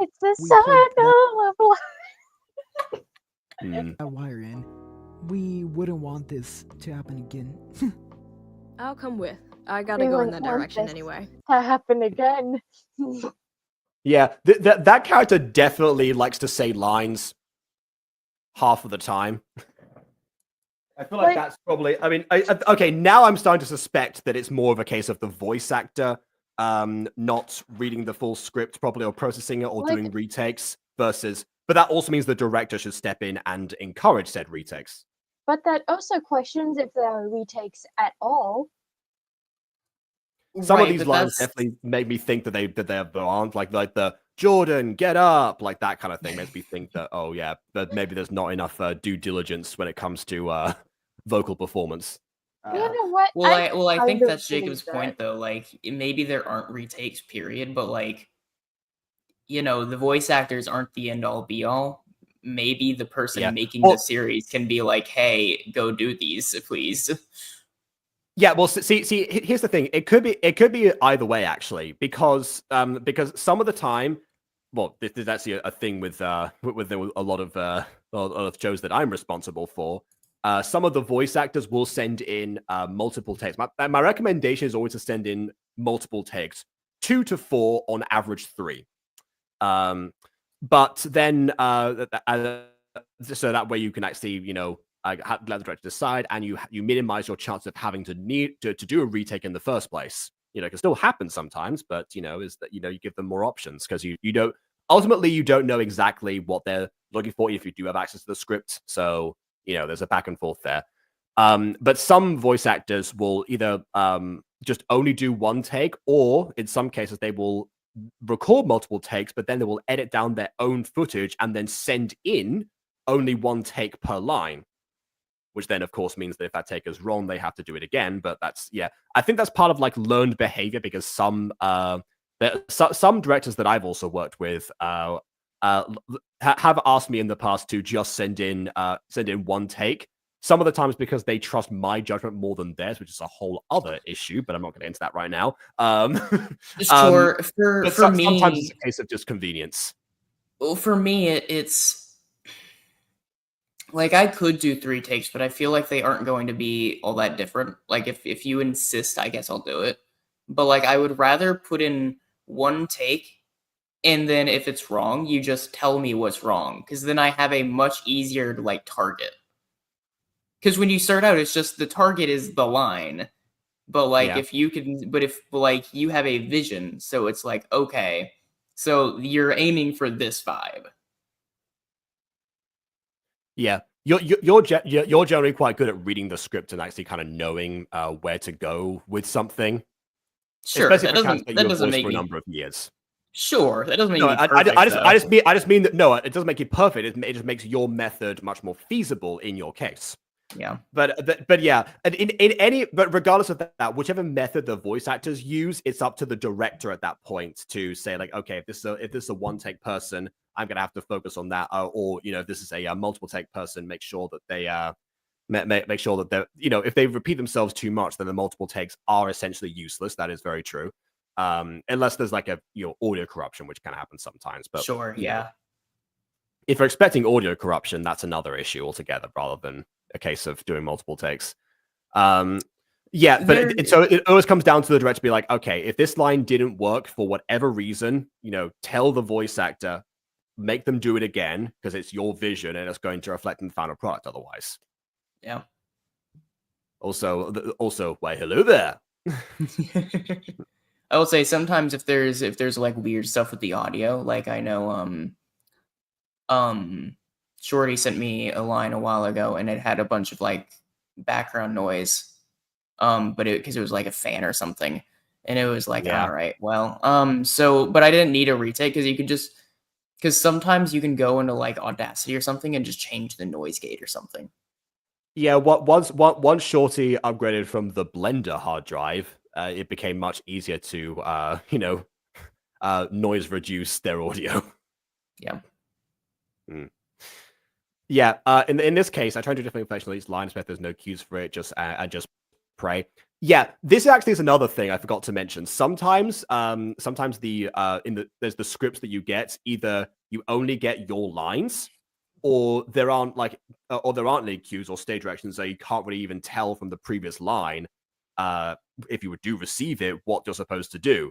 It's the circle of life. That wire in. We wouldn't want this to happen again. I'll come with. I gotta go in that direction anyway. To happen again. Yeah, that character definitely likes to say lines half of the time. I feel like that's probably. I mean, okay. Now I'm starting to suspect that it's more of a case of the voice actor not reading the full script properly or processing it or doing retakes versus. But that also means the director should step in and encourage said retakes. But that also questions if there are retakes at all. Some of these lines definitely make me think that they aren't like the Jordan, get up, like that kind of thing makes me think that, oh yeah, but maybe there's not enough due diligence when it comes to vocal performance. You know what? Well, I think that's Jacob's point though. Like maybe there aren't retakes, period, but like, you know, the voice actors aren't the end all be all. Maybe the person making the series can be like, hey, go do these, please. Yeah, well, see, here's the thing. It could be either way actually, because some of the time, well, this is actually a thing with a lot of shows that I'm responsible for. Some of the voice actors will send in multiple takes. My recommendation is always to send in multiple takes, 2 to 4 on average 3. But then so that way you can actually let the director decide, and you minimize your chance of having to do a retake in the first place. It can still happen sometimes, but is that you give them more options, because you don't ultimately you don't know exactly what they're looking for if you do have access to the script. So there's a back and forth there. But some voice actors will either just only do one take, or in some cases they will record multiple takes, but then they will edit down their own footage and then send in only one take per line, which then of course means that if that take is wrong, they have to do it again. But I think that's part of like learned behavior, because some directors that I've also worked with have asked me in the past to just send in one take. Some of the times because they trust my judgment more than theirs, which is a whole other issue, but I'm not going to get into that right now. Sure. For me, sometimes it's a case of just convenience. Well, for me, it's like I could do 3 takes, but I feel like they aren't going to be all that different. Like if you insist, I guess I'll do it. But like I would rather put in 1 take, and then if it's wrong, you just tell me what's wrong, because then I have a much easier like target. Because when you start out, it's just the target is the line. But like if you have a vision, so it's like, okay, so you're aiming for this vibe. Yeah, you're generally quite good at reading the script and actually kind of knowing where to go with something. Sure, especially that doesn't make for a me number of years. Sure, that doesn't make No, me perfect. I just mean that no, it doesn't make you perfect. It just makes your method much more feasible in your case. Yeah, but yeah, but regardless of that, whichever method the voice actors use, it's up to the director at that point to say like, okay, if this is a one take person, I'm gonna have to focus on that, or if this is a multiple take person, make sure that they make sure that they're if they repeat themselves too much, then the multiple takes are essentially useless. That is very true, unless there's like a audio corruption, which can happen sometimes. But sure, yeah. If you're expecting audio corruption, that's another issue altogether, rather than a case of doing multiple takes. Yeah, but so it always comes down to the director to be like, okay, if this line didn't work for whatever reason, tell the voice actor, make them do it again, because it's your vision and it's going to reflect in the final product otherwise. Yeah. Also, why, hello there. I will say sometimes if there's like weird stuff with the audio, like I know Shorty sent me a line a while ago and it had a bunch of like background noise. But because it was like a fan or something. And it was like, all right, well, but I didn't need a retake, because sometimes you can go into like Audacity or something and just change the noise gate or something. Yeah, once Shorty upgraded from the Blender hard drive, it became much easier to noise reduce their audio. Yeah. Yeah, in this case, I try to do different information on each line, especially if there's no cues for it, just pray. Yeah, this actually is another thing I forgot to mention. Sometimes there's the scripts that you get, either you only get your lines, or there aren't any cues or stage directions, so you can't really even tell from the previous line, if you do receive it, what you're supposed to do.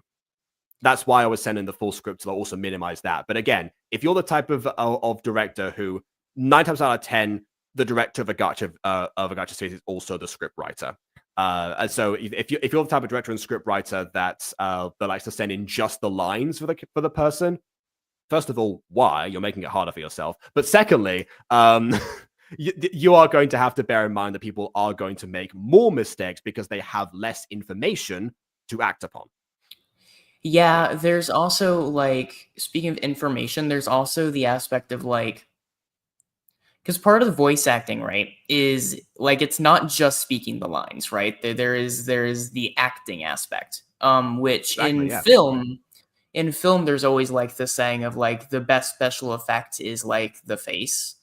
That's why I was sending the full script to also minimize that. But again, if you're the type of director who 9 times out of 10, the director of a gacha series is also the script writer. And so if you're the type of director and script writer that likes to send in just the lines for the person, first of all, why? You're making it harder for yourself. But secondly, you are going to have to bear in mind that people are going to make more mistakes because they have less information to act upon. Yeah, there's also like, speaking of information, there's also the aspect of like, because part of the voice acting, right, is like it's not just speaking the lines, right? There is the acting aspect, which exactly, in film, there's always like the saying of like the best special effect is like the face.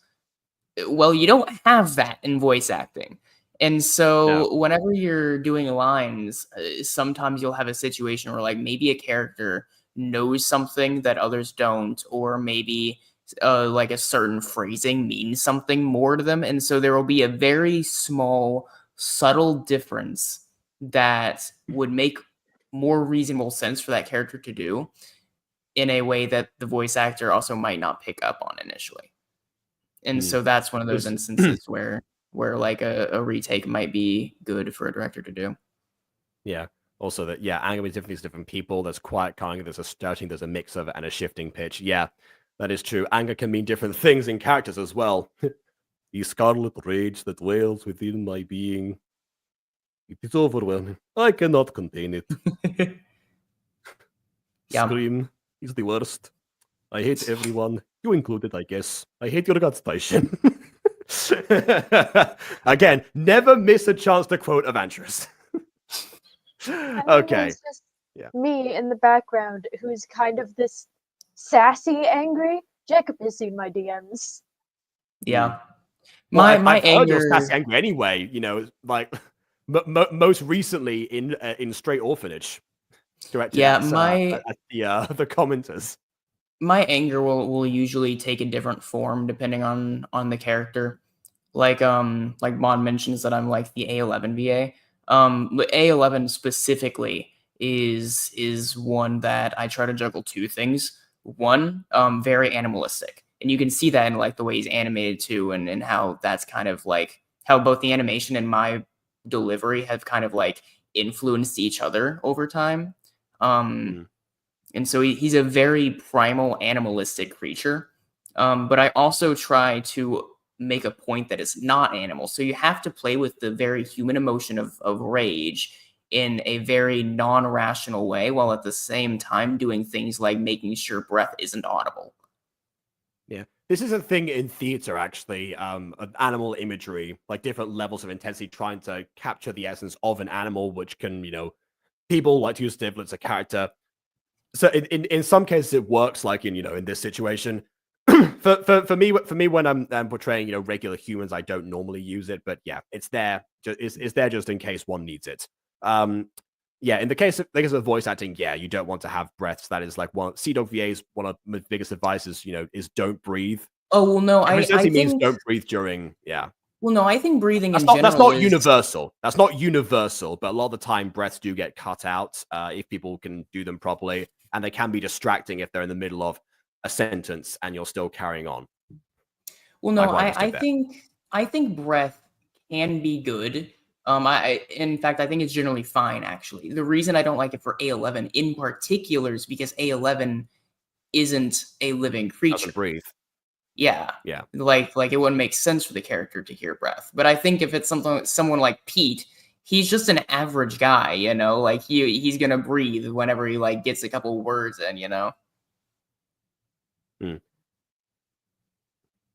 Well, you don't have that in voice acting. And so whenever you're doing lines, sometimes you'll have a situation where like maybe a character knows something that others don't, or maybe like a certain phrasing means something more to them. And so there will be a very small, subtle difference that would make more reasonable sense for that character to do in a way that the voice actor also might not pick up on initially. And so that's one of those instances where like a retake might be good for a director to do. Yeah. Also, that anger is different people. There's quiet kind, there's a stutting, there's a mix of it, and a shifting pitch. Yeah, that is true. Anger can mean different things in characters as well. The scarlet rage that dwells within my being. It is overwhelming. I cannot contain it. Scream is the worst. I hate everyone. You included, I guess. I hate your guts, Daishin. Again, never miss a chance to quote Evangelist. Okay. It's just me in the background who's kind of this sassy, angry. Jacob has seen my DMs. Yeah. Well, My I've heard anger. your sassy angry anyway. Like most recently in Straight Orphanage. Directed at the commenters. My anger will usually take a different form depending on the character. Like Mon mentions that I'm like the A11 VA. A11 specifically is one that I try to juggle two things. One, very animalistic. And you can see that in like the way he's animated too, and how that's kind of like how both the animation and my delivery have kind of like influenced each other over time. And so he's a very primal animalistic creature. But I also try to make a point that it's not animal. So you have to play with the very human emotion of rage in a very non-rational way, while at the same time doing things like making sure breath isn't audible. Yeah. This is a thing in theater, actually, animal imagery, like different levels of intensity, trying to capture the essence of an animal, which can, people like to use Stivlet's a character. So in some cases it works, like in this situation. for me when I'm portraying regular humans, I don't normally use it, but yeah, it's there. It's there just in case one needs it. Yeah, in the case of voice acting, yeah, you don't want to have breaths. That is like CDOG VA's one of my biggest advices. Is don't breathe. Oh well, no, I think means don't breathe during. Yeah. Well, no, I think breathing that's not universal. That's not universal, but a lot of the time breaths do get cut out if people can do them properly, and they can be distracting if they're in the middle of a sentence and you're still carrying on. Well, no, I think breath can be good. In fact, I think it's generally fine, actually. The reason I don't like it for A11 in particular is because A11 isn't a living creature. Doesn't breathe. Yeah. Yeah. Like it wouldn't make sense for the character to hear breath. But I think if it's someone like Pete, he's just an average guy, like he's gonna breathe whenever he like gets a couple words in,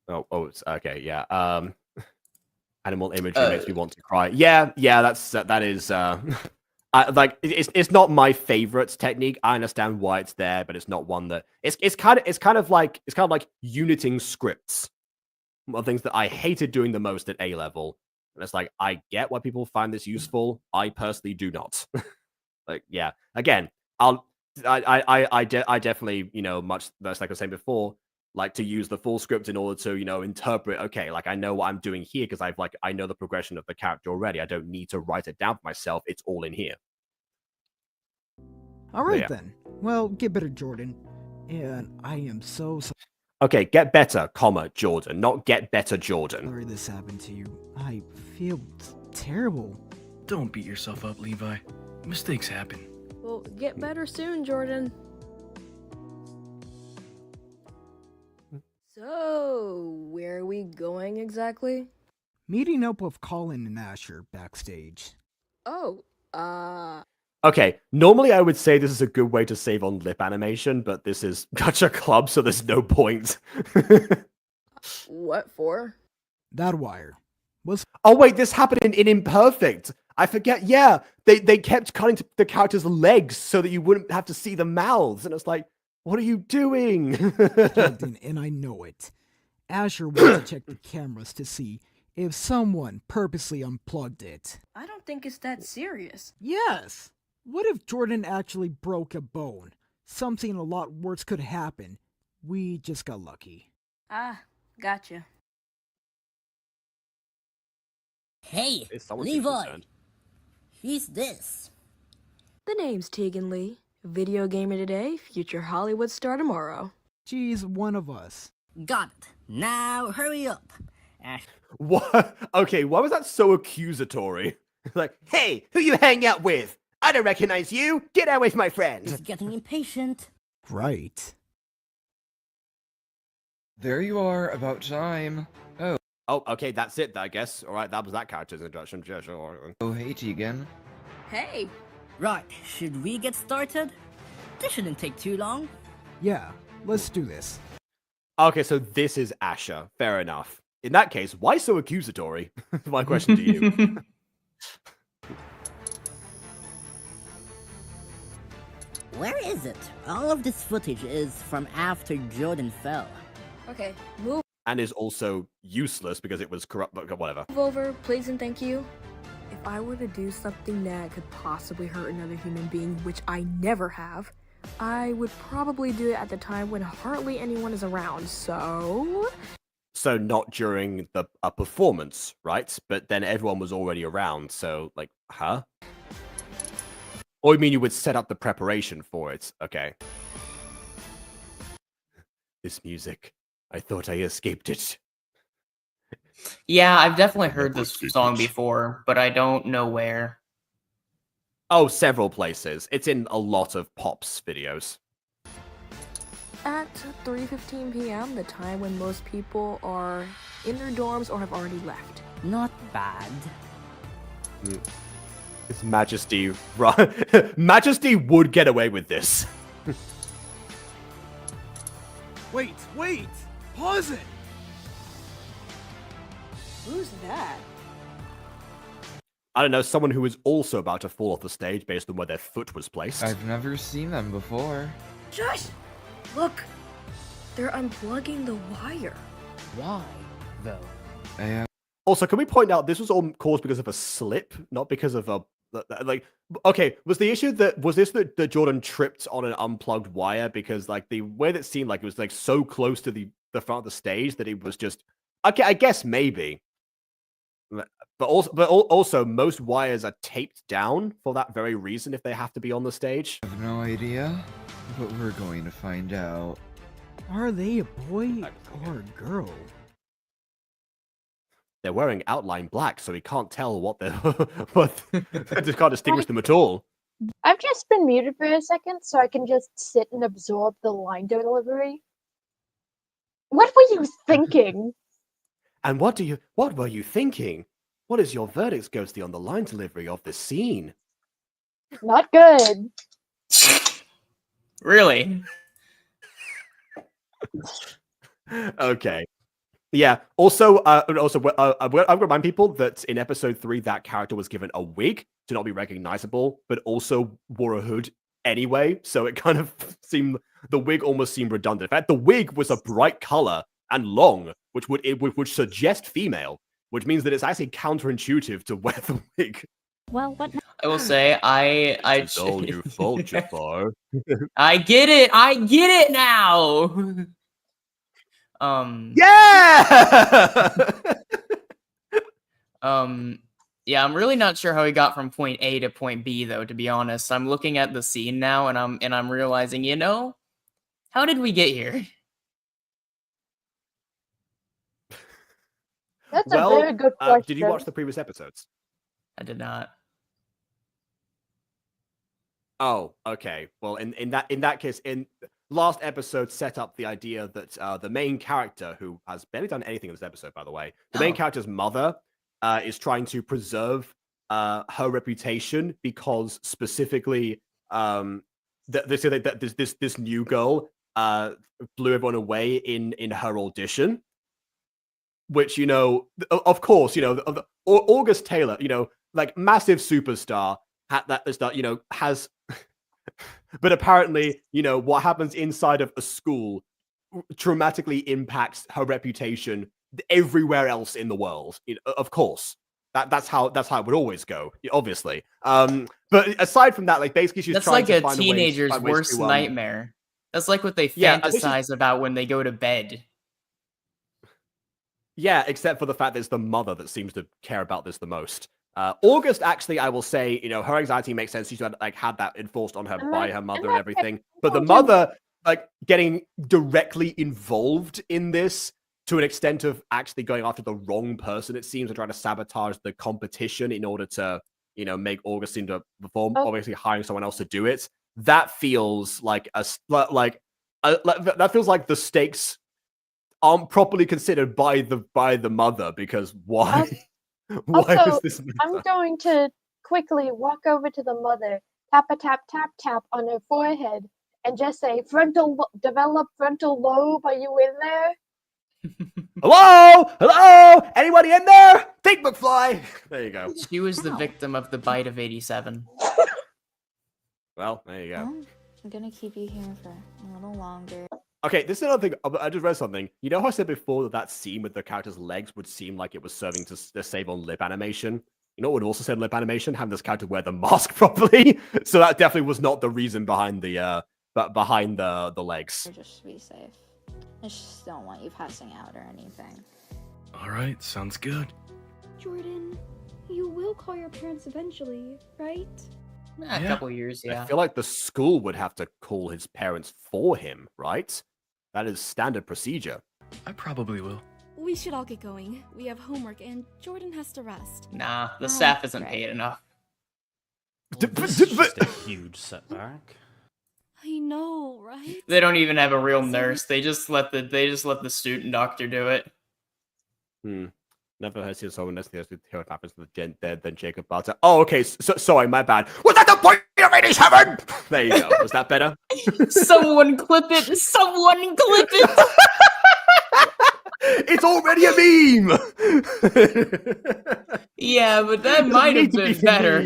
Oh, it's okay, yeah. Animal imagery makes me want to cry. Yeah, that is like it's not my favorite technique. I understand why it's there, but it's not one that it's kind of like uniting scripts. One of the things that I hated doing the most at A level. And it's like, I get why people find this useful. I personally do not. Like, yeah. Again, I definitely, much less like I was saying before, like to use the full script in order to, interpret, okay, like I know what I'm doing here because I know the progression of the character already. I don't need to write it down for myself. It's all in here. All right, then. Well, get better, Jordan. And I am so sorry. Okay, get better, Jordan, not get better, Jordan. Sorry this happened to you. I feel terrible. Don't beat yourself up, Levi. Mistakes happen. Well, get better soon, Jordan. So, where are we going exactly? Meeting up with Colin and Asher backstage. Oh, Okay, normally I would say this is a good way to save on lip animation, but this is Gacha Club, so there's no point. What for? That wire was... Oh wait, this happened in Imperfect. I forget, yeah. They kept cutting to the characters' legs so that you wouldn't have to see the mouths, and it's like, what are you doing? And I know it. Asher wants to check the cameras to see if someone purposely unplugged it. I don't think it's that serious. Yes! What if Jordan actually broke a bone? Something a lot worse could happen. We just got lucky. Ah, gotcha. Hey, Someone seems Levi! concerned. Who's this? The name's Tegan Lee. Video gamer today, future Hollywood star tomorrow. She's one of us. Got it. Now hurry up. What? Okay, why was that so accusatory? Like, hey, who you hang out with? I don't recognize you. Get out with my friend. He's getting impatient. Right. There you are, about time. Oh, okay, that's it, I guess. All right, that was that character's introduction. Oh, hey, Tegan. Hey! Right, should we get started? This shouldn't take too long. Yeah, let's do this. Okay, so this is Asher. Fair enough. In that case, why so accusatory? My question to you. Where is it? All of this footage is from after Jordan fell. Okay, move And is also useless because it was corrupt, but whatever. over, please and thank you. If I were to do something that could possibly hurt another human being, which I never have, I would probably do it at the time when hardly anyone is around, so... So not during a performance, right? But then everyone was already around, so, like, huh? Or you mean you would set up the preparation for it? Okay. This music. I thought I escaped it. Yeah, I've definitely heard this song before, but I don't know where. Oh, several places. It's in a lot of Pops videos. At 3:15 p.m., the time when most people are in their dorms or have already left. Not bad. His Majesty, right? Majesty would get away with this. Wait! Pause it! Who's that? I don't know, someone who is also about to fall off the stage based on where their foot was placed. I've never seen them before. Josh! Look! They're unplugging the wire. Why, though? Also, can we point out this was all caused because of a slip, not because of a like? Okay, was the issue that Jordan tripped on an unplugged wire because like the way that seemed like it was like so close to the front of the stage that it was just okay? I guess maybe, but also most wires are taped down for that very reason if they have to be on the stage. I have no idea, but we're going to find out. Are they a boy or a girl? They're wearing outline black, so we can't tell what they're. But I just can't distinguish them at all. I've just been muted for a second so I can just sit and absorb the line delivery. What were you thinking? And what were you thinking? What is your verdict, Ghosty, on the line delivery of this scene? Not good. Really? Okay. Yeah. Also, I remind people that in episode 3, that character was given a wig to not be recognizable, but also wore a hood anyway. So it kind of seemed the wig almost seemed redundant. In fact, the wig was a bright color and long, which would suggest female, which means that it's actually counterintuitive to wear the wig. Well, what? I will say, It's all your fault, Jafar. I get it now. Yeah. Yeah, I'm really not sure how he got from point A to point B, though, to be honest. I'm looking at the scene now, and I'm realizing, how did we get here? That's a very good question. Did you watch the previous episodes? I did not. Oh, okay. Well, in that case, in last episode set up the idea that the main character, who has barely done anything in this episode, by the way, the main character's mother is trying to preserve her reputation because specifically they say that this new girl blew everyone away in her audition, which of course August Taylor, like massive superstar. Has but apparently, what happens inside of a school traumatically impacts her reputation everywhere else in the world. Of course. That's how it would always go, obviously. But aside from that, like basically she's That's trying like to a find teenager's ways worst to, nightmare. That's like what they Yeah, I think fantasize about when they go to bed. Yeah, except for the fact that it's the mother that seems to care about this the most. August, actually, I will say, her anxiety makes sense. She's like had that enforced on her by her mother and everything. But the mother, like, getting directly involved in this to an extent of actually going after the wrong person, it seems, and trying to sabotage the competition in order to, make August seem to perform. Obviously, hiring someone else to do it. That feels like that feels like the stakes aren't properly considered by the mother, because why? Why Also, was this? I'm going to quickly walk over to the mother, tap a tap tap tap on her forehead, and just say, "Develop frontal lobe. Are you in there?" Hello, anybody in there? Think McFly. There you go. She was the victim of the bite of 87. Well, there you go. Well, I'm gonna keep you here for a little longer. Okay, this is another thing. I just read something. You know how I said before that scene with the character's legs would seem like it was serving to save on lip animation? You know what would also save lip animation? Having this character wear the mask properly. So that definitely was not the reason behind the legs. Just be safe. I just don't want you passing out or anything. Alright, sounds good. Jordan, you will call your parents eventually, right? A couple years, yeah. I feel like the school would have to call his parents for him, right? That is standard procedure. I probably will. We should all get going. We have homework and Jordan has to rest. Nah, the staff isn't paid enough. Well, this is just a huge setback. I know, right? They don't even have a real nurse. They just let the student doctor do it. Never heard seen someone else hear what happens to the dead than Jacob Barter. Oh, okay. So, sorry, my bad. Was that the point of 87? There you go. Was that better? Someone clip it! Someone clip it! It's already a meme! Yeah, but that might have been better.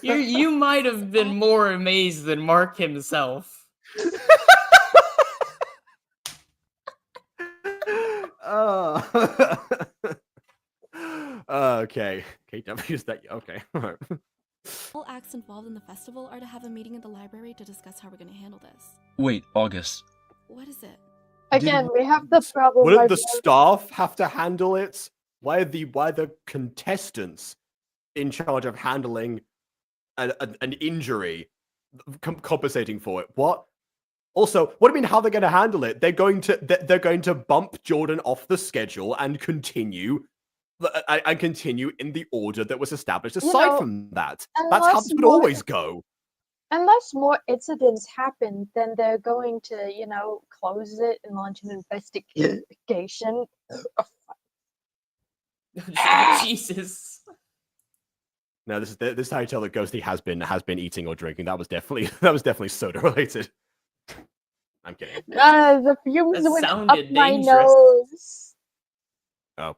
You might have been more amazed than Mark himself. Okay. KW, that okay. Alright. All acts involved in the festival are to have a meeting at the library to discuss how we're going to handle this. Wait, August. What is it? Again, we have the problem. Wouldn't the staff have to handle it? Why are the contestants in charge of handling an injury, compensating for it? What? Also, what do you mean? How they're going to handle it? They're going to bump Jordan off the schedule and continue in the order that was established. Aside from that, that's how it would always go. Unless more incidents happen, then they're going to, close it and launch an investigation. Jesus. No, this is how you tell that Ghosty has been eating or drinking. That was definitely soda related. I'm kidding. The fumes That went up sounded my dangerous. nose. Oh.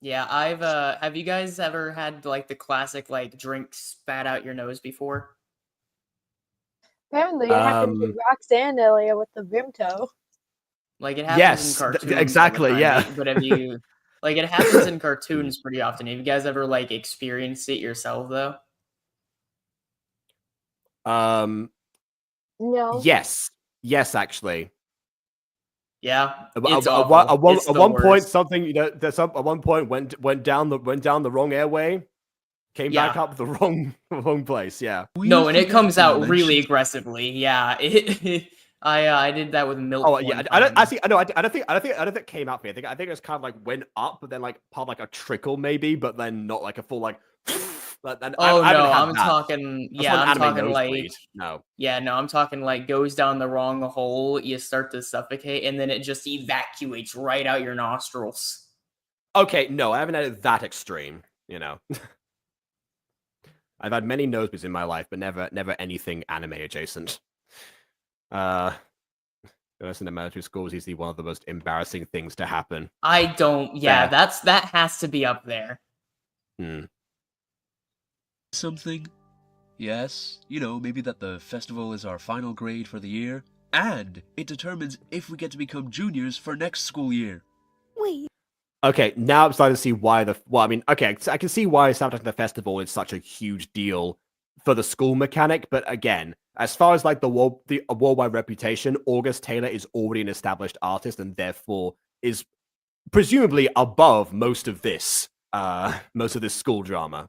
Yeah, have you guys ever had like the classic like drink spat out your nose before? Apparently, it happened to Roxanne earlier with the Vimto. Like it happens in cartoons. Exactly, all the time, yeah. But have you like it happens in cartoons pretty often? Have you guys ever like experienced it yourself though? No. Yes, actually. Yeah, At it's awful. It's the one point, worst. something at one point went down the wrong airway, came back up the wrong place. Yeah. No, and it comes out really aggressively. Yeah, I did that with milk. Oh yeah, I don't think it came out for me. I think it was kind of like went up, but then like part of like a trickle maybe, but then not like a full like. I'm talking. Yeah, I'm talking like. No. Yeah, no, I'm talking like goes down the wrong hole. You start to suffocate, and then it just evacuates right out your nostrils. Okay, no, I haven't had it that extreme. I've had many nosebleeds in my life, but never anything anime adjacent. Going to elementary school is easily one of the most embarrassing things to happen. I don't. Yeah, that has to be up there. Something? Yes, maybe that the festival is our final grade for the year. And it determines if we get to become juniors for next school year. Wait. Okay, now I'm starting to see why okay, I can see why Sabotaging the Festival is such a huge deal for the school mechanic, but again, as far as like the worldwide reputation, August Taylor is already an established artist and therefore is presumably above most of this school drama.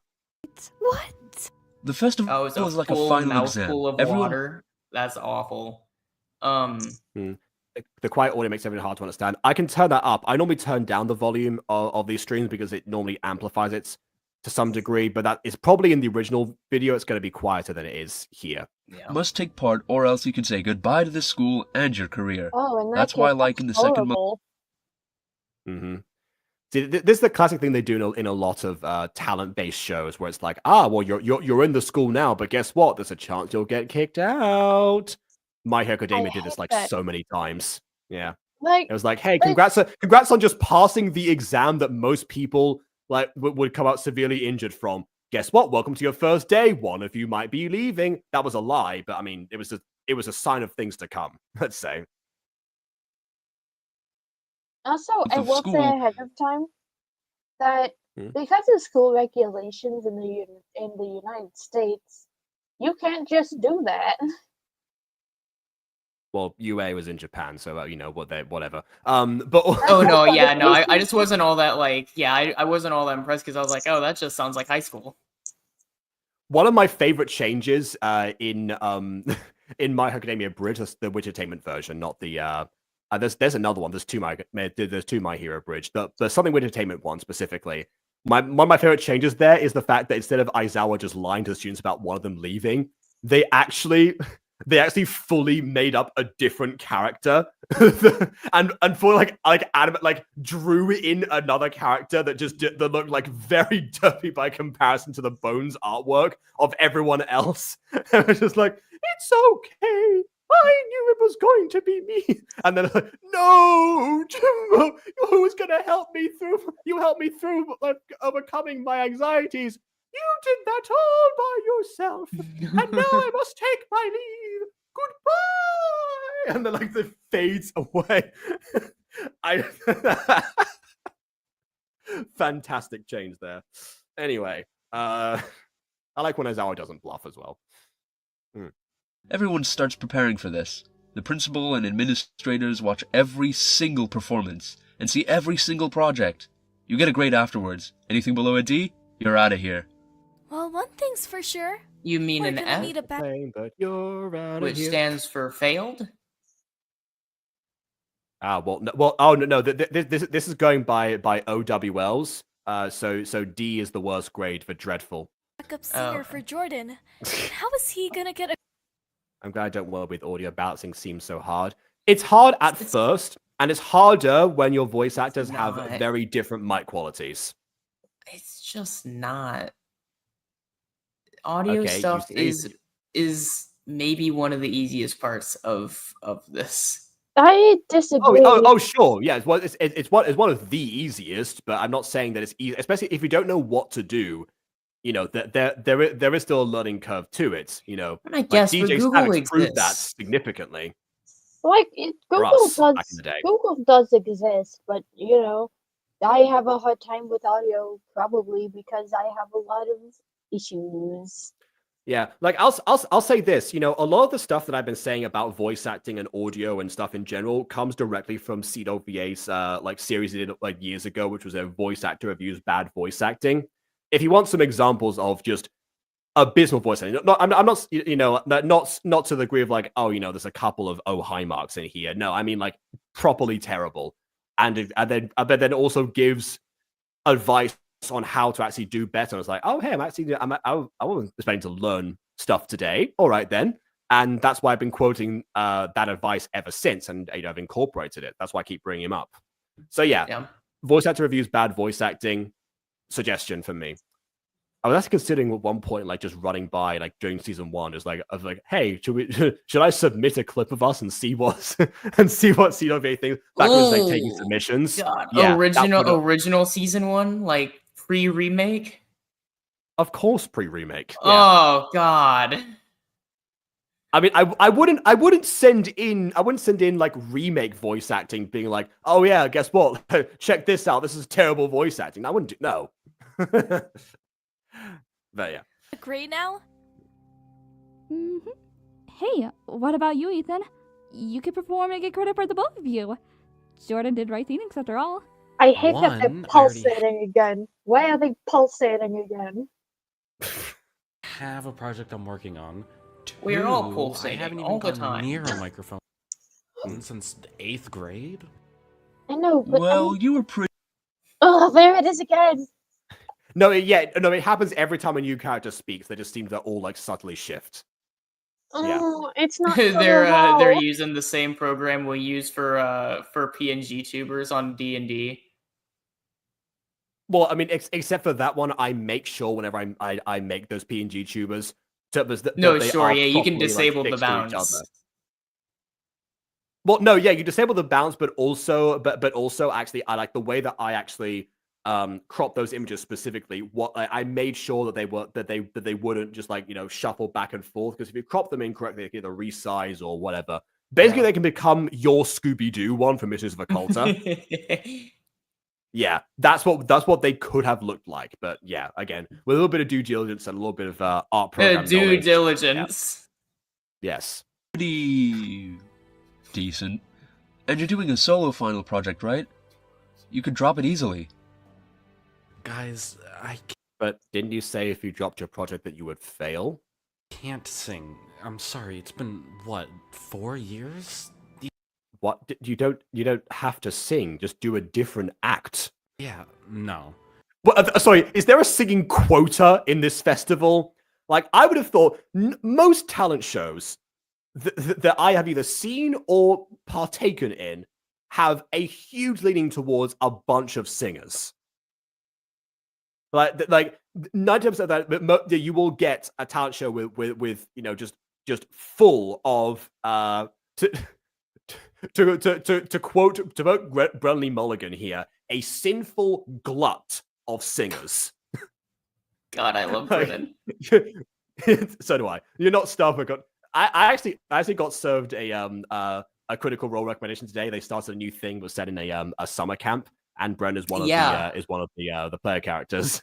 What? The festival Oh, it's a is like a full final exam. mouthful of water. That's awful. The quiet audio makes everything hard to understand. I can turn that up. I normally turn down the volume of these streams because it normally amplifies it to some degree, but that is probably in the original video. It's going to be quieter than it is here. Yeah. Must take part, or else you can say goodbye to this school and your career. Oh, and that's why I like in the second month. Mm-hmm. See, this is the classic thing they do in a lot of talent-based shows, where it's like, well, you're in the school now, but guess what? There's a chance you'll get kicked out. My Hero Academia did this like so many times. Yeah, like it was like, hey, congrats on just passing the exam that most people like would come out severely injured from. Guess what? Welcome to your first day. One of you might be leaving. That was a lie, but I mean, it was a sign of things to come. Let's say. Also, I will say ahead of time that because of school regulations in the United States, you can't just do that. Well, UA was in Japan, so you know whatever. But oh no, yeah, no, I just wasn't all that like, yeah, I wasn't all that impressed because I was like, oh, that just sounds like high school. One of my favorite changes in My Hero Academia Bridge, the Witchertainment version, not the there's another one. There's two My Hero Bridge. The something Witchertainment one specifically. One of my favorite changes there is the fact that instead of Aizawa just lying to the students about one of them leaving, they actually fully made up a different character and for like adamant like drew in another character that looked like very dirty by comparison to the Bones artwork of everyone else. And it's just like, it's okay, I knew it was going to be me. And then like, no, Jimbo, who's gonna help me through? You helped me through like overcoming my anxieties. You did that all by yourself, and now I must take my leave. Goodbye. And then like it fades away. Fantastic change there. Anyway, I like when Aizawa doesn't bluff as well. Everyone starts preparing for this. The principal and administrators watch every single performance and see every single project. You get a grade afterwards. Anything below a D, you're out of here. Well, one thing's for sure. You mean an F? Which stands for failed? No. This is going by OWLs. So D is the worst grade for dreadful. Backup singer for Jordan. How is he gonna get a... I'm glad I don't work with audio balancing. Seems so hard. It's hard at first, and it's harder when your voice actors have very different mic qualities. It's just not. Audio stuff is maybe one of the easiest parts of this. I disagree. Oh, sure. Yeah, it's one of the easiest, but I'm not saying that it's easy, especially if you don't know what to do. You know, there is still a learning curve to it. You know, I guess DJ Static proved that significantly. Like Google does exist, but you know, I have a hard time with audio probably because I have a lot of issues. Yeah, like I'll say this, you know, a lot of the stuff that I've been saying about voice acting and audio and stuff in general comes directly from Cedo VA's like series he did like years ago, which was a voice actor reviews bad voice acting. If you want some examples of just abysmal voice acting, I'm not, you know, not to the degree of like, oh, you know, there's a couple of high marks in here. No, I mean like properly terrible, and then also gives advice on how to actually do better. I was like, oh, hey, I wasn't expecting to learn stuff today. All right, then. And that's why I've been quoting that advice ever since, and you know, I've incorporated it. That's why I keep bringing him up. So yeah. Voice actor reviews bad voice acting. Suggestion for me. I was actually considering at one point, like just running by, like during season 1, is like, I was like, hey, should I submit a clip of us and see what CW thinks? Back when it was like taking submissions. God. Yeah, original season 1, like pre-remake. Of course, pre-remake. Yeah. Oh God. I mean, I wouldn't send in like remake voice acting, being like, oh yeah, guess what? Check this out. This is terrible voice acting. I wouldn't do no. But yeah. Great now? Hey, what about you, Ethan? You could perform and get credit for the both of you. Jordan did right things after all. I hate that they're pulsating again. Why are they pulsating again? Have a project I'm working on. We're all Two, pulsating I haven't even all the gone time. near a microphone since 8th grade. I know, but Well, you were pretty. oh, there it is again. No, it happens every time a new character speaks. They just seem to all like subtly shift. Oh, it's not. They're using the same program we use for PNG tubers on D&D. Well, I mean, except for that one, I make sure whenever I make those PNG tubers, that they Sure, are yeah, you can properly, disable like, the fixed to each bounce. other. Well, no, yeah, you disable the bounce, but also actually, I like the way that I actually crop those images specifically. What I made sure that they wouldn't just like shuffle back and forth, because if you crop them incorrectly, they can either resize or whatever. Basically, they can become your Scooby-Doo one for Mistress of Occulta. Yeah, that's what they could have looked like. But yeah, again, with a little bit of due diligence and a little bit of art program Due knowledge, diligence. yeah. Yes. Pretty decent. And you're doing a solo final project, right? You could drop it easily. Guys, But didn't you say if you dropped your project that you would fail? can't sing. I'm sorry, it's been, what, 4 years? What? You don't have to sing. Just do a different act. Yeah, no. Well, sorry, is there a singing quota in this festival? Like, I would have thought most talent shows that I have either seen or partaken in have a huge leaning towards a bunch of singers. Like 90% of that, you will get a talent show with just full of to quote Bradley Mulligan here, a sinful glut of singers. God, I love Brennan. So do I. You're not stuffed. I actually got served a Critical Role recommendation today. They started a new thing, was set in a summer camp, and Bren is one of the player characters.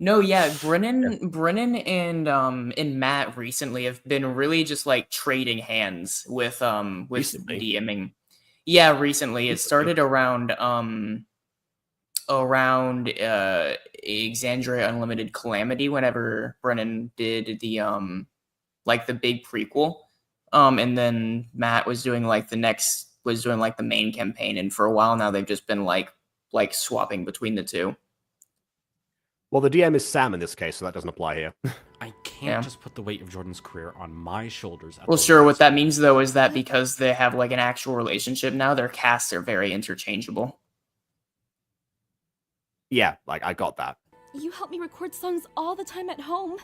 No, yeah, Brennan and Matt recently have been really just like trading hands with DMing. Yeah, recently. It started around Exandria Unlimited Calamity, whenever Brennan did the big prequel. And then Matt was doing the main campaign, and for a while now they've just been like swapping between the two. Well, the DM is Sam in this case, so that doesn't apply here. I can't just put the weight of Jordan's career on my shoulders. Well, sure. What that means, though, is that because they have an actual relationship now, their casts are very interchangeable. Yeah, I got that. You help me record songs all the time at home.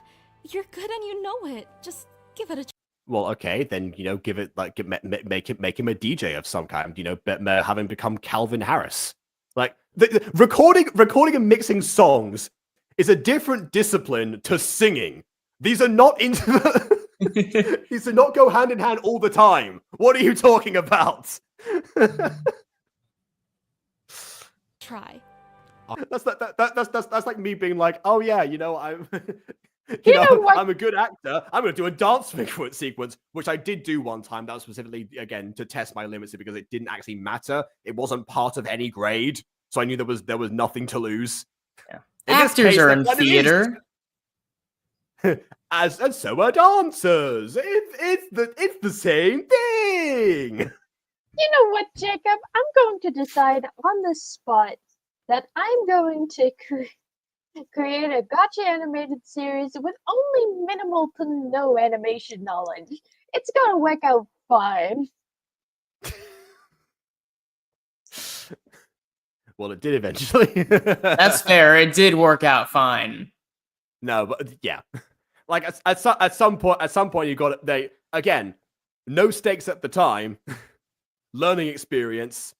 You're good and you know it. Just give it a try. Well, okay, then give it make him a DJ of some kind. Have him become Calvin Harris. Recording and mixing songs is a different discipline to singing. These are not these are not go hand in hand all the time. What are you talking about? Try. That's like me being like, oh yeah, I'm I'm a good actor. I'm going to do a dance sequence, which I did do one time. That was specifically, again, to test my limits because it didn't actually matter. It wasn't part of any grade, so I knew there was nothing to lose. Yeah. Actors are in theater. And so are dancers. It's the same thing. You know what, Jacob? I'm going to decide on the spot that I'm going to create a Gacha animated series with only minimal to no animation knowledge. It's gonna work out fine. Well, it did eventually. That's fair. It did work out fine. No, but yeah, at some point you got it. Again, no stakes at the time, learning experience.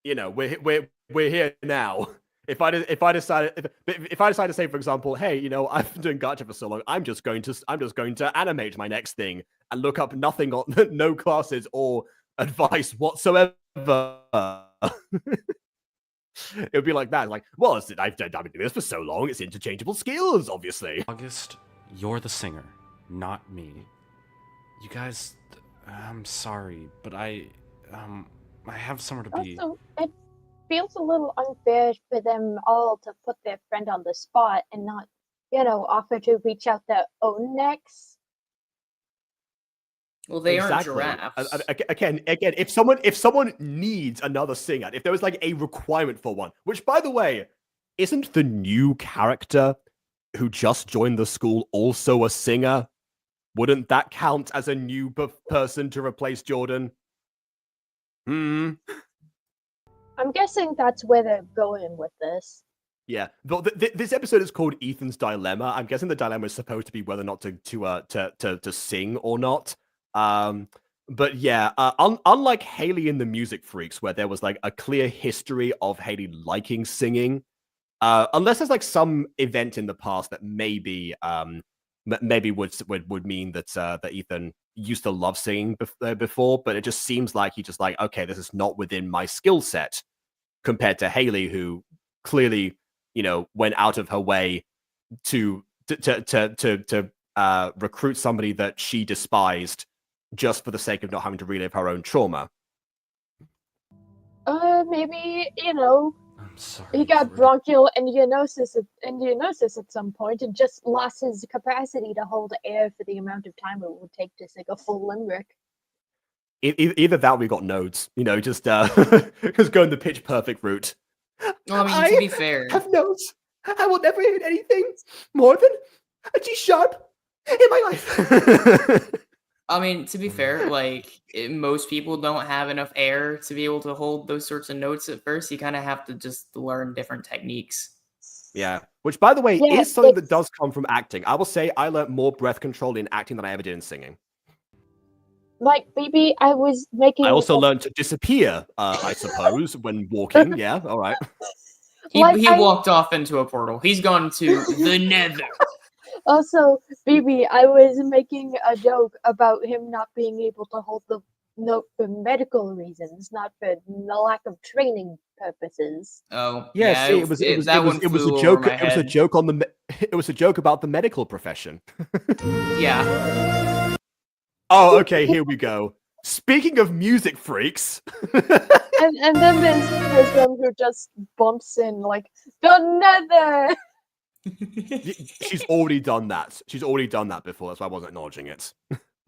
We're here now. If I decide to say, for example, hey, I've been doing Gacha for so long, I'm just going to animate my next thing. and look up nothing on no classes or advice whatsoever. It would be like that. Like, well, I've been doing this for so long. It's interchangeable skills, obviously. August, you're the singer, not me. You guys, I'm sorry, but I have somewhere to be. Also, it feels a little unfair for them all to put their friend on the spot and not, offer to reach out their own necks. Well, they aren't Exactly. giraffes. Again, if someone needs another singer, if there was like a requirement for one, which by the way, isn't the new character who just joined the school also a singer? Wouldn't that count as a new person to replace Jordan? I'm guessing that's where they're going with this. Yeah, but this episode is called Ethan's Dilemma. I'm guessing the dilemma is supposed to be whether or not to sing or not. But yeah, unlike Haley in the Music Freaks, where there was like a clear history of Haley liking singing, unless there's like some event in the past that maybe would mean that Ethan used to love singing before, but it just seems like he just like, okay, this is not within my skill set, compared to Haley, who clearly, went out of her way to recruit somebody that she despised just for the sake of not having to relive her own trauma. Maybe, I'm sorry. he got bronchial endinosis at some point and just lost his capacity to hold air for the amount of time it would take to sing a full limerick. Either that or we got nodes, just going the pitch perfect route. Well, I mean, to be fair, have nodes. I will never hit anything more than a G sharp in my life. I mean, to be fair, like most people don't have enough air to be able to hold those sorts of notes at first. You kind of have to just learn different techniques. Yeah, which by the way is something that does come from acting. I will say I learned more breath control in acting than I ever did in singing. Like, maybe I was making. I also learned to disappear, I suppose, when walking. Yeah, all right. He walked off into a portal. He's gone to the nether. Also, BB, I was making a joke about him not being able to hold the note for medical reasons, not for the lack of training purposes. Oh, yeah. See, it was a joke. It was a joke on the. It was a joke about the medical profession. Yeah. Oh, okay. Here we go. Speaking of music freaks. and then there's one who just bumps in like the nether. She's already done that. She's already done that before. That's why I wasn't acknowledging it.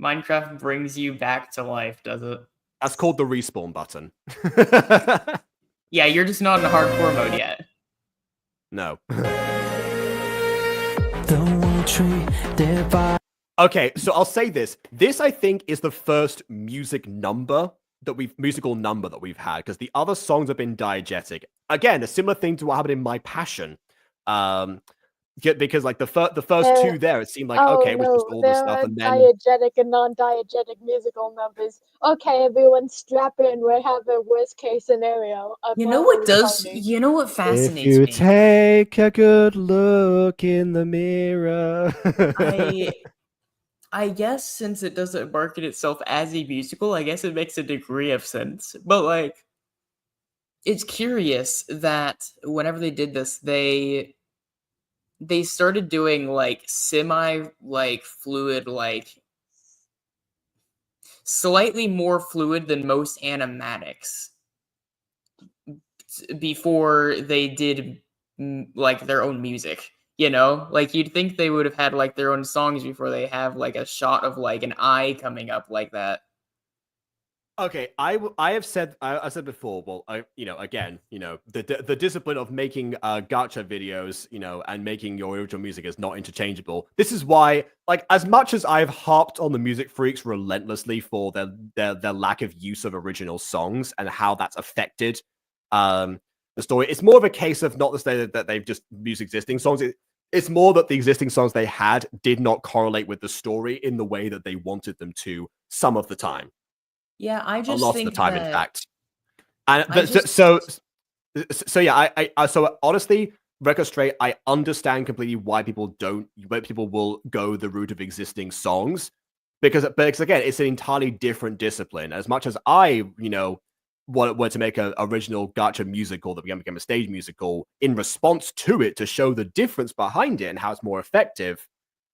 Minecraft brings you back to life, does it? That's called the respawn button. Yeah, you're just not in hardcore mode yet. No. Okay, so I'll say this. This, I think, is the first musical number that we've had, because the other songs have been diegetic. Again, a similar thing to what happened in My Passion. Because like the first two there, it seemed like okay, it was just all the stuff, and then diegetic and non-diegetic musical numbers. Okay, everyone, strap in. We have a worst case scenario. You know what fascinates me? If you take a good look in the mirror. I guess since it doesn't market itself as a musical, I guess it makes a degree of sense. But like, it's curious that whenever they did this, they started doing like fluid, like slightly more fluid than most animatics before they did like their own music. Like you'd think they would have had like their own songs before they have like a shot of like an eye coming up like that. Okay, I said before. Well, the discipline of making gacha videos, and making your original music is not interchangeable. This is why, like, as much as I've harped on the Music Freaks relentlessly for their lack of use of original songs and how that's affected the story, it's more of a case of not to say that they've just used existing songs. It's more that the existing songs they had did not correlate with the story in the way that they wanted them to some of the time. Yeah, I just a lot think of the time, that... in fact. And so honestly, record straight, I understand completely why people will go the route of existing songs, because again, it's an entirely different discipline. As much as I, were to make an original gacha musical that became a stage musical in response to it to show the difference behind it and how it's more effective,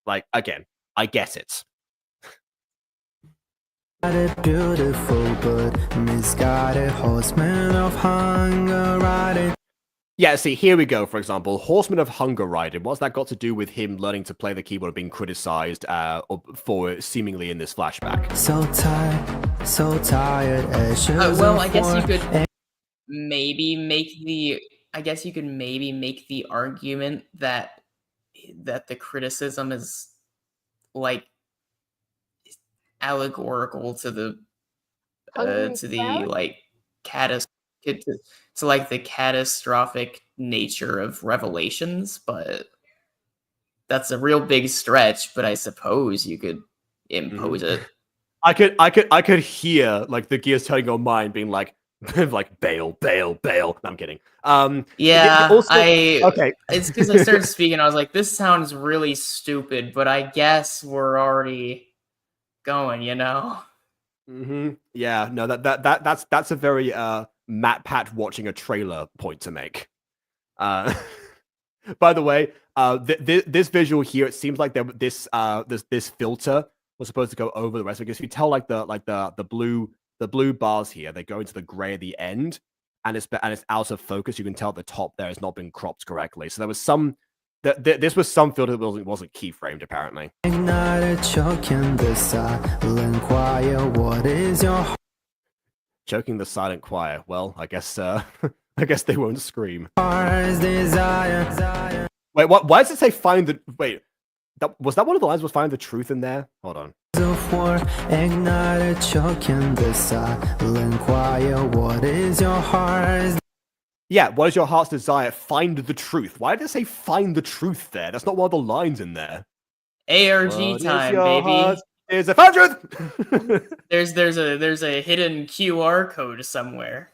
like, again, I get it. Beautiful but misguided horseman of hunger riding. Yeah, see, here we go, for example. Horseman of Hunger Riding. What's that got to do with him learning to play the keyboard and being criticized for seemingly in this flashback? So tired. Well, I guess you could maybe make the argument that the criticism is like allegorical to the the catastrophic nature of Revelations, but that's a real big stretch. But I suppose you could impose it. I could hear like the gears turning on mine, being like, like bail. No, I'm kidding. Yeah, okay. It's because I started speaking. I was like, this sounds really stupid, but I guess we're already going. Yeah, no, that's a very Matt Pat watching a trailer point to make. By the way, this visual here, it seems like this filter was supposed to go over the rest of it. Because if you tell the blue bars here, they go into the gray at the end, and it's out of focus. You can tell at the top there has not been cropped correctly. So there was some. This was some filter that wasn't keyframed, apparently. Choking the silent choir. Well, I guess they won't scream. Wait, what? Why does it say find the? Wait, was that one of the lines? Was find the truth in there? Hold on. What is your heart? Yeah, what is your heart's desire? Find the truth. Why did it say find the truth there? That's not one of the lines in there. ARG time, baby. Is a found truth. There's a hidden QR code somewhere.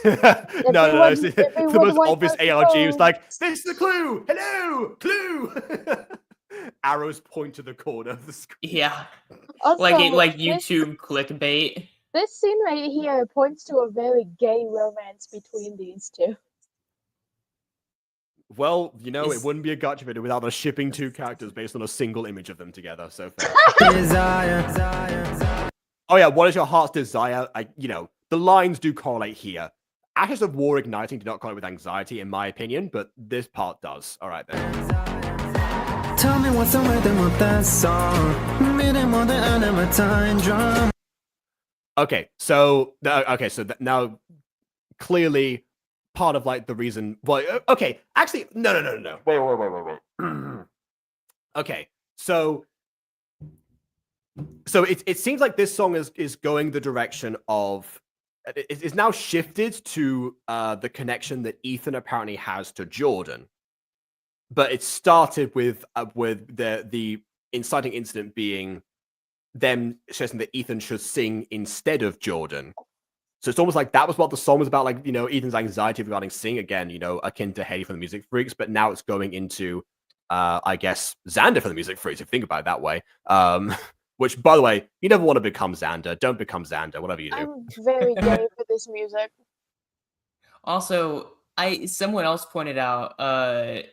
No. It's the most obvious ARG. It's like, this is the clue. Hello, clue. Arrows point to the corner of the screen. Yeah, Also, like YouTube clickbait. This scene right here points to a very gay romance between these two. Well, it wouldn't be a gacha video without us shipping two characters based on a single image of them together. So fair. Oh yeah, what is your heart's desire? The lines do correlate here. Ashes of War igniting do not correlate with anxiety, in my opinion, but this part does. All right then. Tell me what's the rhythm of that song. Meaning more than another time drum. Okay, so now clearly part of like the reason. Well, okay, actually, no. Wait. Okay, so it seems like this song is going the direction of it's now shifted to the connection that Ethan apparently has to Jordan, but it started with the inciting incident being them suggesting that Ethan should sing instead of Jordan. So it's almost like that was what the song was about, like, Ethan's anxiety regarding sing, again, akin to Hayley from the Music Freaks, but now it's going into, I guess, Xander from the Music Freaks, if you think about it that way. Which, by the way, you never want to become Xander. Don't become Xander, whatever you do. I'm very gay for this music. Also, someone else pointed out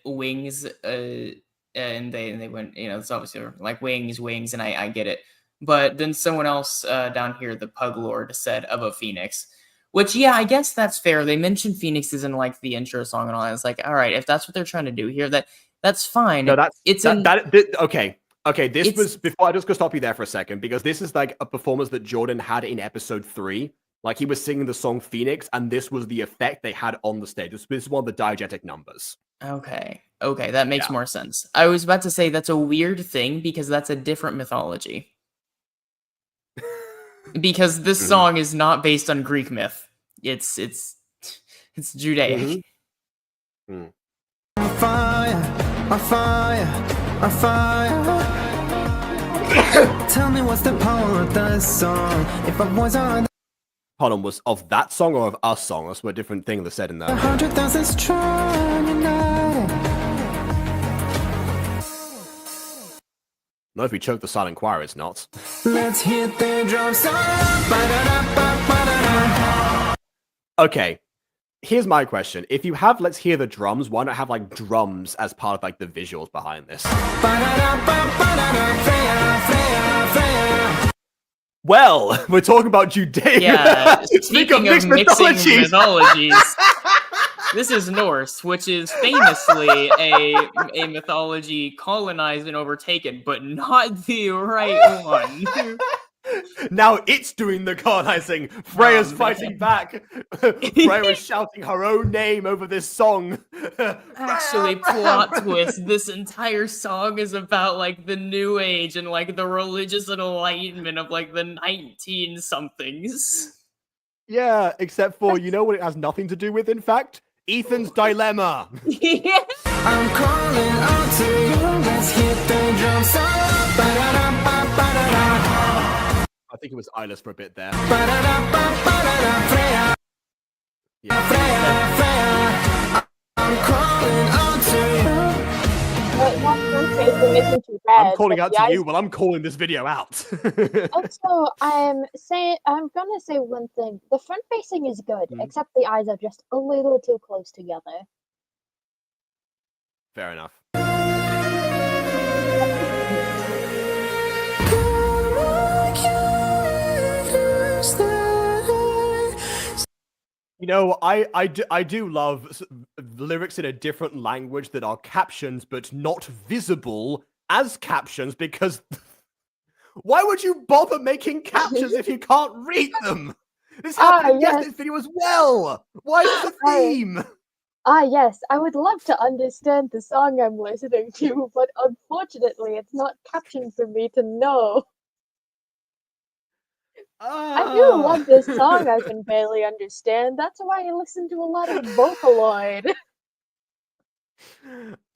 wings, and they went, it's obviously like wings, and I get it. But then someone else down here, the Pug Lord, said of a phoenix, which, yeah, I guess that's fair. They mentioned phoenixes in like the intro song and all that. It's like, all right, if that's what they're trying to do here, that's fine. No, okay. Okay, this was before. I just gonna stop you there for a second, because this is like a performance that Jordan had in episode 3. Like, he was singing the song Phoenix, and this was the effect they had on the stage. This is one of the diegetic numbers. Okay, that makes more sense. I was about to say that's a weird thing because that's a different mythology. Because this song is not based on Greek myth. It's Judaic. Tell me what's the power of the song. If I was on Hold on, was of that song or of us song? That's what a different thing they said in there. 100,000 strong united. Not if we choke the silent choir, it's not. Let's hit the drums. Okay, here's my question. If you have Let's Hear the Drums, why not have, like, drums as part of, like, the visuals behind this? Well, we're talking about Judean. Yeah, speaking of mixing mythologies. This is Norse, which is famously a mythology colonized and overtaken, but not the right one. Now it's doing the colonizing. Freya's fighting back. Freya is shouting her own name over this song. Actually, plot twist, this entire song is about, like, the New Age and, like, the religious enlightenment of, like, the 19-somethings. Yeah, except for, you know what it has nothing to do with, in fact? Ethan's dilemma. Yeah. I'm calling out to you. Let's hit the drums. I think it was Eyeless for a bit there. I'm calling out to you. Isn't too bad, I'm calling out the to eyes... you while I'm calling this video out. Also, I'm gonna say one thing. The front facing is good, except the eyes are just a little too close together. Fair enough. You know, I do love lyrics in a different language that are captions but not visible as captions, because why would you bother making captions if you can't read them? This happened in yesterday's video as well. Why is this a theme? Yes, I would love to understand the song I'm listening to, but unfortunately it's not captioned for me to know. I do love this song I can barely understand. That's why I listen to a lot of Vocaloid.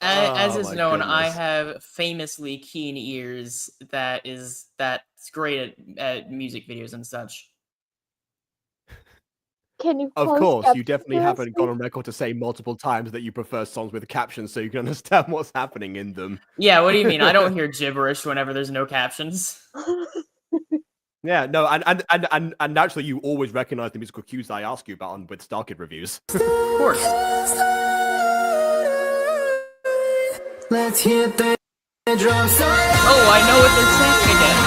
As is known, I goodness. have famously keen ears that's great at music videos and such. Can you Of close course, you captions definitely for us, haven't gone please? on record to say multiple times that you prefer songs with captions so you can understand what's happening in them. Yeah, what do you mean? I don't hear gibberish whenever there's no captions. Yeah, no, and naturally you always recognize the musical cues that I ask you about on with StarKid reviews. Of course. Let's hit the drums. Oh, I know what they're saying again.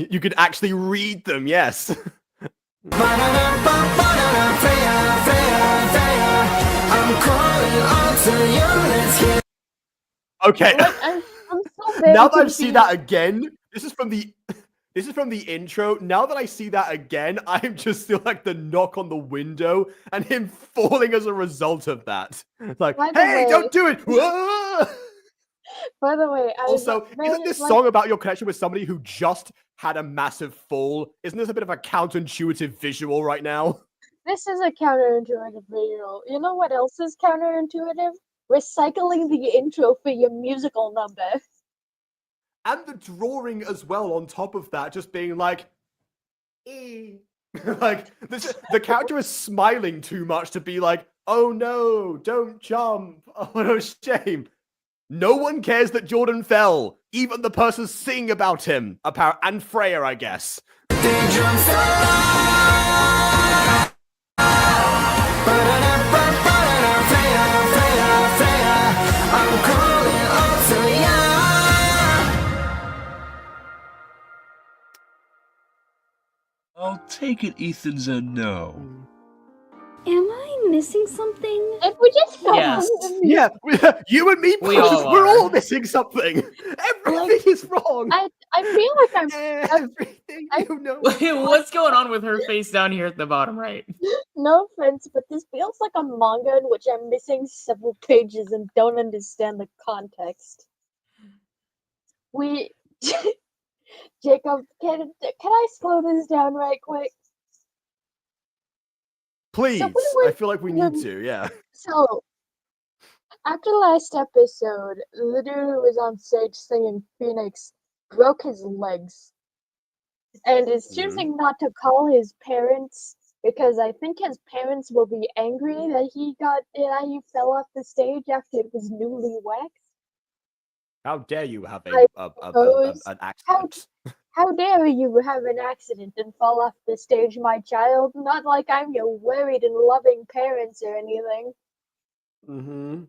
Yeah, you could actually read them, yes. I'm calling out to you. Let's hit. Okay. I'm so very Now that I see confused. that again, this is from the intro. Now that I see that again, I'm just still like the knock on the window and him falling as a result of that. It's like, By the hey, way- don't do it! Whoa! By the way, Also, isn't this song about your connection with somebody who just had a massive fall? Isn't this a bit of a counterintuitive visual right now? This is a counterintuitive visual. You know what else is counterintuitive? Recycling the intro for your musical number. And the drawing as well on top of that, just being like, like the character is smiling too much to be like, oh no, don't jump. Oh, what a shame. No one cares that Jordan fell. Even the person singing about him. And Freya, I guess. I'll take it Ethan's a no. Am I missing something? If we just Yes. Yeah, you and me, We all we're are. all missing something. Everything is wrong. I feel like I'm Everything you know. What's going on with her face down here at the bottom right? no offense, but this feels like a manga in which I'm missing several pages and don't understand the context. Jacob, can I slow this down right quick? Please, So we I were- feel like we need to, yeah. So, after last episode, the dude who was on stage singing Phoenix broke his legs and is choosing not to call his parents because I think his parents will be angry that he fell off the stage after it was newly waxed. How dare you have I an accident? How dare you have an accident and fall off the stage, my child? Not like I'm your worried and loving parents or anything. Mm-hmm.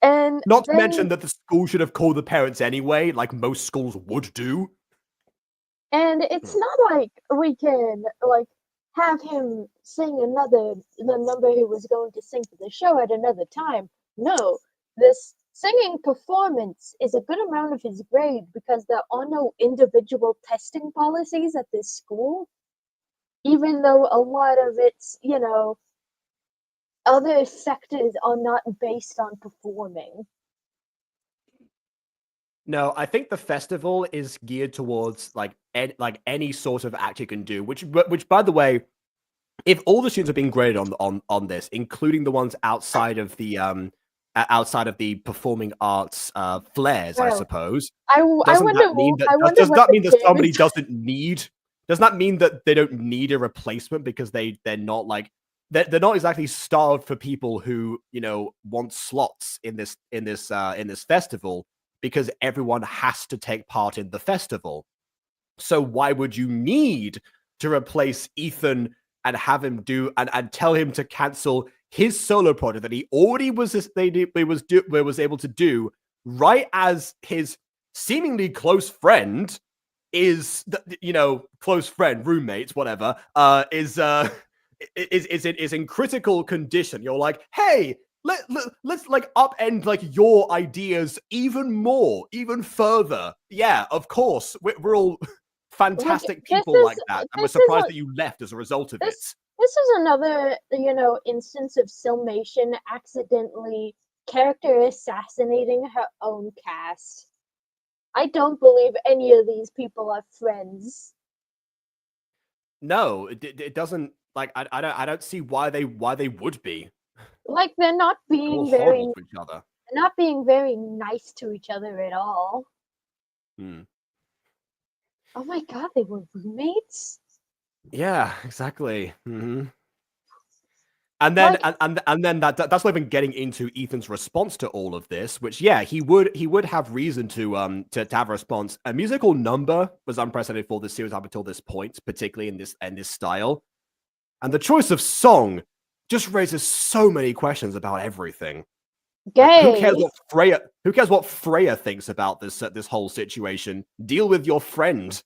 And Not to then, mention that the school should have called the parents anyway, like most schools would do. and it's not like we can like have him sing the number he was going to sing for the show at another time. No, this singing performance is a good amount of his grade because there are no individual testing policies at this school. Even though a lot of its, other sectors are not based on performing. No, I think the festival is geared towards like any sort of act you can do. Which by the way, if all the students are being graded on this, including the ones outside of the performing arts flares, I suppose, does that mean that somebody doesn't need? Does that mean that they don't need a replacement because they're not like they're not exactly starved for people who want slots in this festival because everyone has to take part in the festival. So why would you need to replace Ethan and have him do and tell him to cancel his solo project that he already was able to do right as his seemingly close friend is close friend, roommates, whatever, is in critical condition. You're like, hey, let's like upend like your ideas even more, even further. Yeah, of course, we're all fantastic people like that, and we're surprised that you left as a result of it. This is another, instance of Sylmation accidentally character assassinating her own cast. I don't believe any of these people are friends. No, it doesn't. Like, I don't see why they would be. Like, they're not being very horrible to each other. Not being very nice to each other at all. Oh my god, they were roommates? Yeah, exactly. Mm-hmm. And then and then that's not even getting into Ethan's response to all of this, which he would have reason to have a response. A musical number was unprecedented for this series up until this point, particularly in this style. And the choice of song just raises so many questions about everything. Gay. Who cares what Freya thinks about this whole situation? Deal with your friend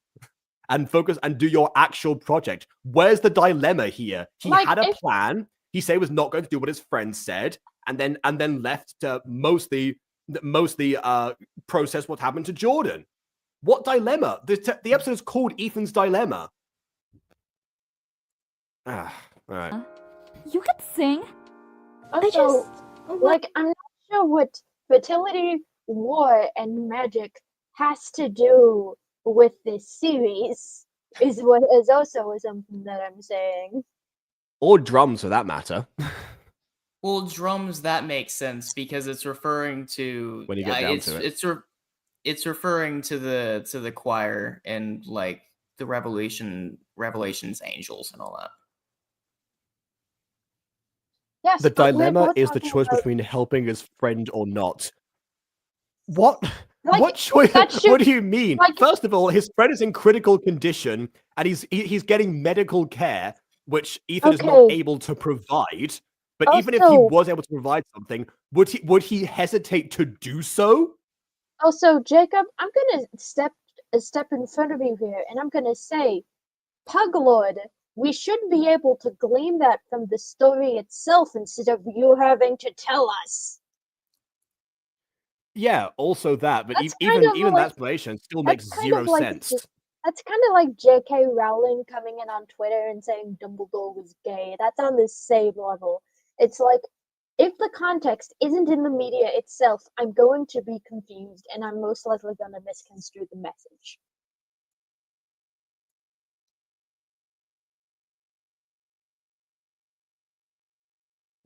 and focus and do your actual project. Where's the dilemma here? He had a plan. He said he was not going to do what his friend said, and then left to mostly process what happened to Jordan. What dilemma? The episode is called Ethan's Dilemma. All right. You could sing. Also, I'm not sure what fertility, war, and magic has to do with this series. Is also something that I'm saying. Or drums, for that matter. Well, drums, that makes sense because it's referring to when you get down to it. It's referring to the choir and like the Revelations angels and all that. Yes, the dilemma is the choice between helping his friend or not. What? What choice? What do you mean? First of all, his friend is in critical condition, and he's getting medical care, which Ethan is not able to provide. But also, even if he was able to provide something, would he hesitate to do so? Also, Jacob, I'm gonna step in front of you here, and I'm gonna say, Puglord, we should be able to glean that from the story itself instead of you having to tell us. Yeah, also that, but even that explanation still makes zero sense. That's kind of like J.K. Rowling coming in on Twitter and saying Dumbledore was gay. That's on the same level. It's like, if the context isn't in the media itself, I'm going to be confused, and I'm most likely going to misconstrue the message.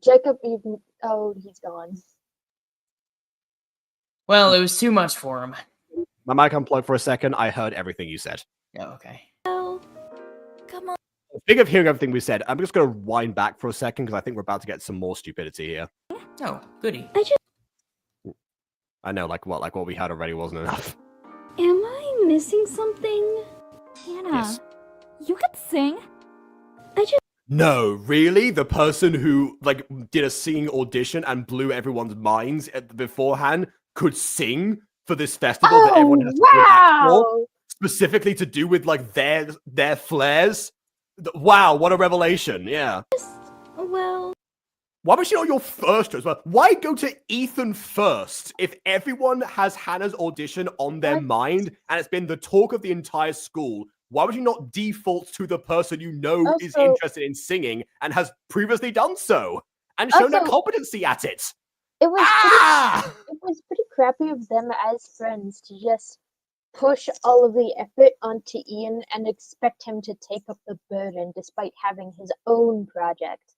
Jacob, he's gone. Well, it was too much for him. My mic unplugged for a second. I heard everything you said. Yeah, okay. Oh, come on. Speaking of hearing everything we said, I'm just going to wind back for a second because I think we're about to get some more stupidity here. Oh, goody. I know, like what we had already wasn't enough. Am I missing something? Hannah, Yes. you could sing. No, really? The person who like did a singing audition and blew everyone's minds beforehand could sing for this festival that everyone has to do an act for, specifically to do with like their flares. Wow, what a revelation! Yeah. Well, Why was she not your first choice? Why go to Ethan first if everyone has Hannah's audition on their mind and it's been the talk of the entire school? Why would you not default to the person you know is interested in singing and has previously done so and shown their competency at it? It was pretty crappy of them as friends to just push all of the effort onto Ian and expect him to take up the burden despite having his own project.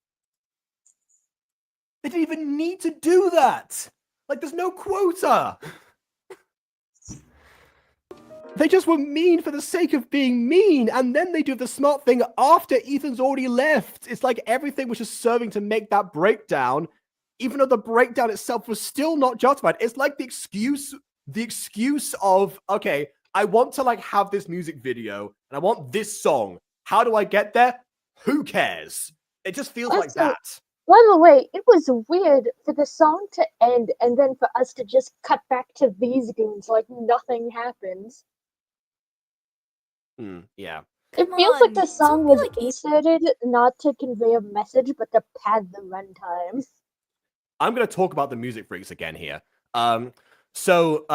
They didn't even need to do that. Like, there's no quota. They just were mean for the sake of being mean, and then they do the smart thing after Ethan's already left. It's like everything was just serving to make that breakdown, even though the breakdown itself was still not justified. It's like the excuse of, okay, I want to like have this music video and I want this song. How do I get there? Who cares? It just feels like that. By the way, it was weird for the song to end and then for us to just cut back to these goons like nothing happens. Yeah. It feels like the song was inserted not to convey a message, but to pad the runtime. I'm going to talk about the music freaks again here. So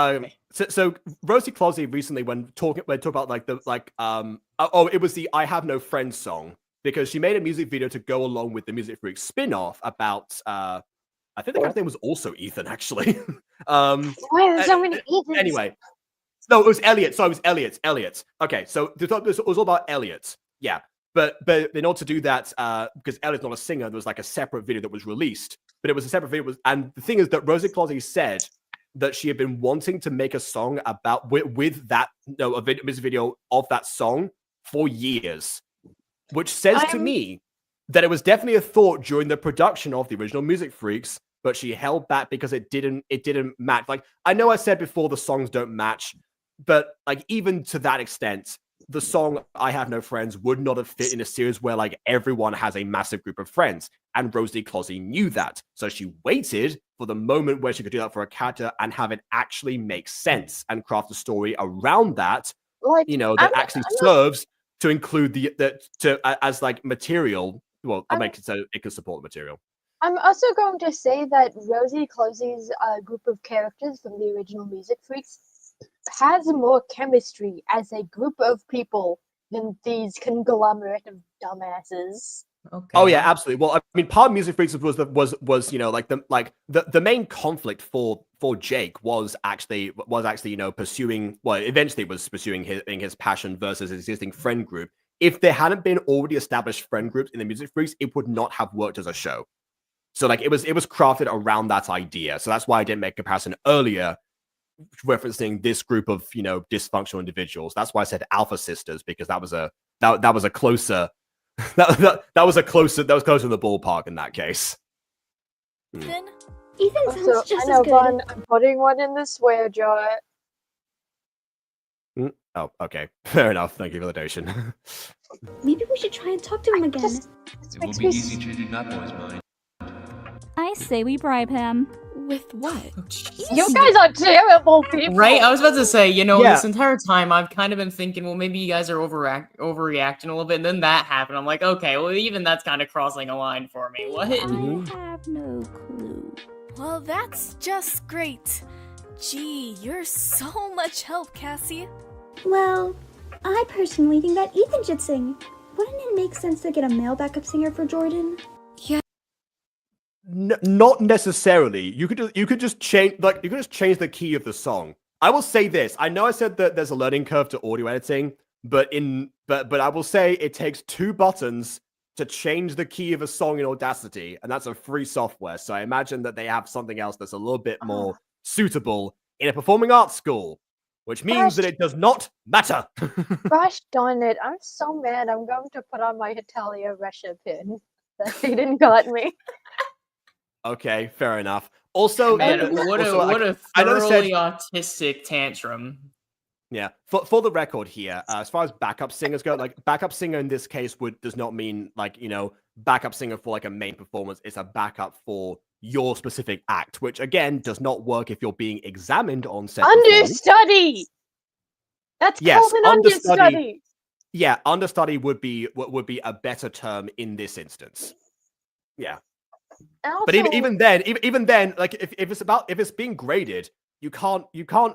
Rosie Closey recently, when talking about like it was the "I Have No Friends" song, because she made a music video to go along with the Music Freaks spin-off about I think the guy's name was also Ethan, actually. Why are there so many Ethans? Anyway. No, it was Elliot. So it was Elliot. Okay, so it was all about Elliot. Yeah. But in order to do that, because Elliot's not a singer, there was like a separate video that was released. But it was a separate video. And the thing is that Rosie Closey said that she had been wanting to make a song about with that a music video of that song for years, which says to me that it was definitely a thought during the production of the original Music Freaks, but she held back because it didn't match. Like, I know I said before the songs don't match, but like even to that extent, the song "I Have No Friends" would not have fit in a series where like everyone has a massive group of friends, and Rosie Closey knew that, so she waited for the moment where she could do that for a character and have it actually make sense and craft a story around that. Like, that serves to include as like material. Well, I'll make it so it can support the material. I'm also going to say that Rosie Closey's group of characters from the original Music Freaks has more chemistry as a group of people than these conglomerate of dumbasses. Okay. Oh yeah, absolutely. Well, I mean, part of Music Freaks was the main conflict for Jake was actually pursuing. Well, eventually was pursuing his passion versus his existing friend group. If there hadn't been already established friend groups in the Music Freaks, it would not have worked as a show. So like it was crafted around that idea. So that's why I didn't make a comparison earlier, referencing this group of dysfunctional individuals. That's why I said Alpha Sisters, because that was closer to the ballpark in that case. Ethan Also, sounds just I know, as good. Vaughn, I'm putting one in the swear jar. Oh, okay. Fair enough. Thank you for the donation. Maybe we should try and talk to him again. It will be easy changing that boy's mind. I say we bribe him. With what? You guys are terrible people. Right? I was about to say, Yeah. this entire time I've kind of been thinking, well, maybe you guys are overreacting a little bit, and then that happened. I'm like, okay, well, even that's kind of crossing a line for me. What? I have no clue. Well, that's just great. Gee, you're so much help, Cassie. Well, I personally think that Ethan should sing. Wouldn't it make sense to get a male backup singer for Jordan? Yeah. Not necessarily. You could just change the key of the song. I will say this. I know I said that there's a learning curve to audio editing, but I will say it takes 2 buttons to change the key of a song in Audacity, and that's a free software. So I imagine that they have something else that's a little bit more suitable in a performing arts school, which means that it does not matter. Gosh darn it, I'm so mad. I'm going to put on my Italia Russia pin that he didn't got me. Okay, fair enough. Also, Man, what a I know they said, thoroughly autistic tantrum. yeah. For the record here, as far as backup singers go, like backup singer in this case does not mean like backup singer for like a main performance. It's a backup for your specific act, which again does not work if you're being examined on set. Understudy. That's called an understudy. Yeah, understudy would be a better term in this instance. Yeah. Also, but even then, like if it's being graded, you can't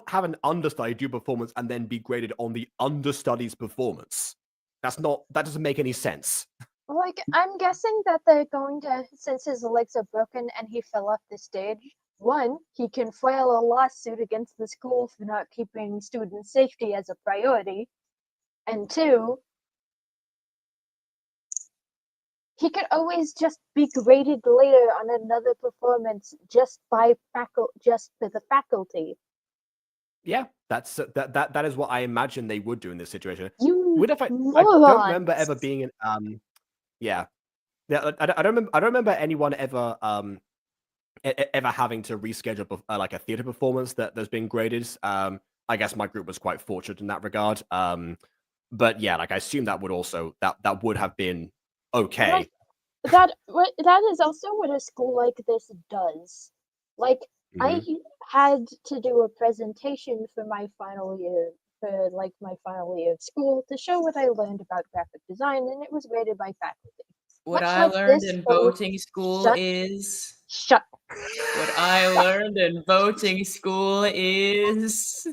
have an understudy do performance and then be graded on the understudy's performance. That doesn't make any sense. Like, I'm guessing that they're going to, since his legs are broken and he fell off the stage, one, he can file a lawsuit against the school for not keeping student safety as a priority, and two, he could always just be graded later on another performance just for the faculty. Yeah, that is what I imagine they would do in this situation. I don't remember ever being in I don't remember anyone ever ever having to reschedule like a theater performance that's been graded. I guess my group was quite fortunate in that regard. But yeah, like I assume that would also that would have been okay. That is also what a school like this does. Like I had to do a presentation for my final year of school to show what I learned about graphic design, and it was graded by faculty. What Much I like learned this in boat- voting school Shut- is Shut. What I learned in voting school is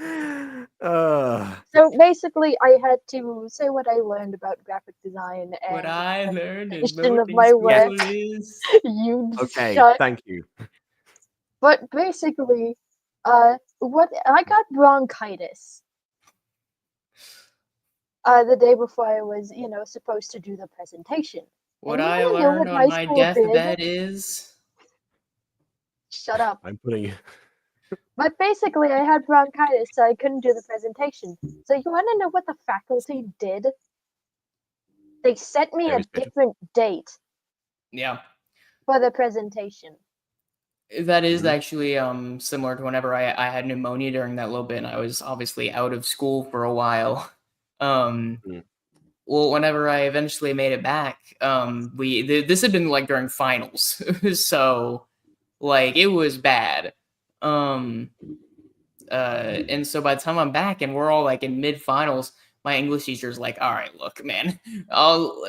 So basically, I had to say what I learned about graphic design and what I learned in presentation of voting my school work. is You Okay, shut. thank you. But basically, what I got bronchitis. The day before I was, supposed to do the presentation. what And you I wanna know learned what on my my school deathbed did? is Shut up. I'm putting. But basically, I had bronchitis, so I couldn't do the presentation. So you want to know what the faculty did? They set me a different date yeah. for the presentation. That is actually similar to whenever I had pneumonia during that little bit, and I was obviously out of school for a while. Well, whenever I eventually made it back, this had been like during finals, so like it was bad. And so by the time I'm back and we're all like in mid finals, my English teacher's like, "All right, look, man, I'll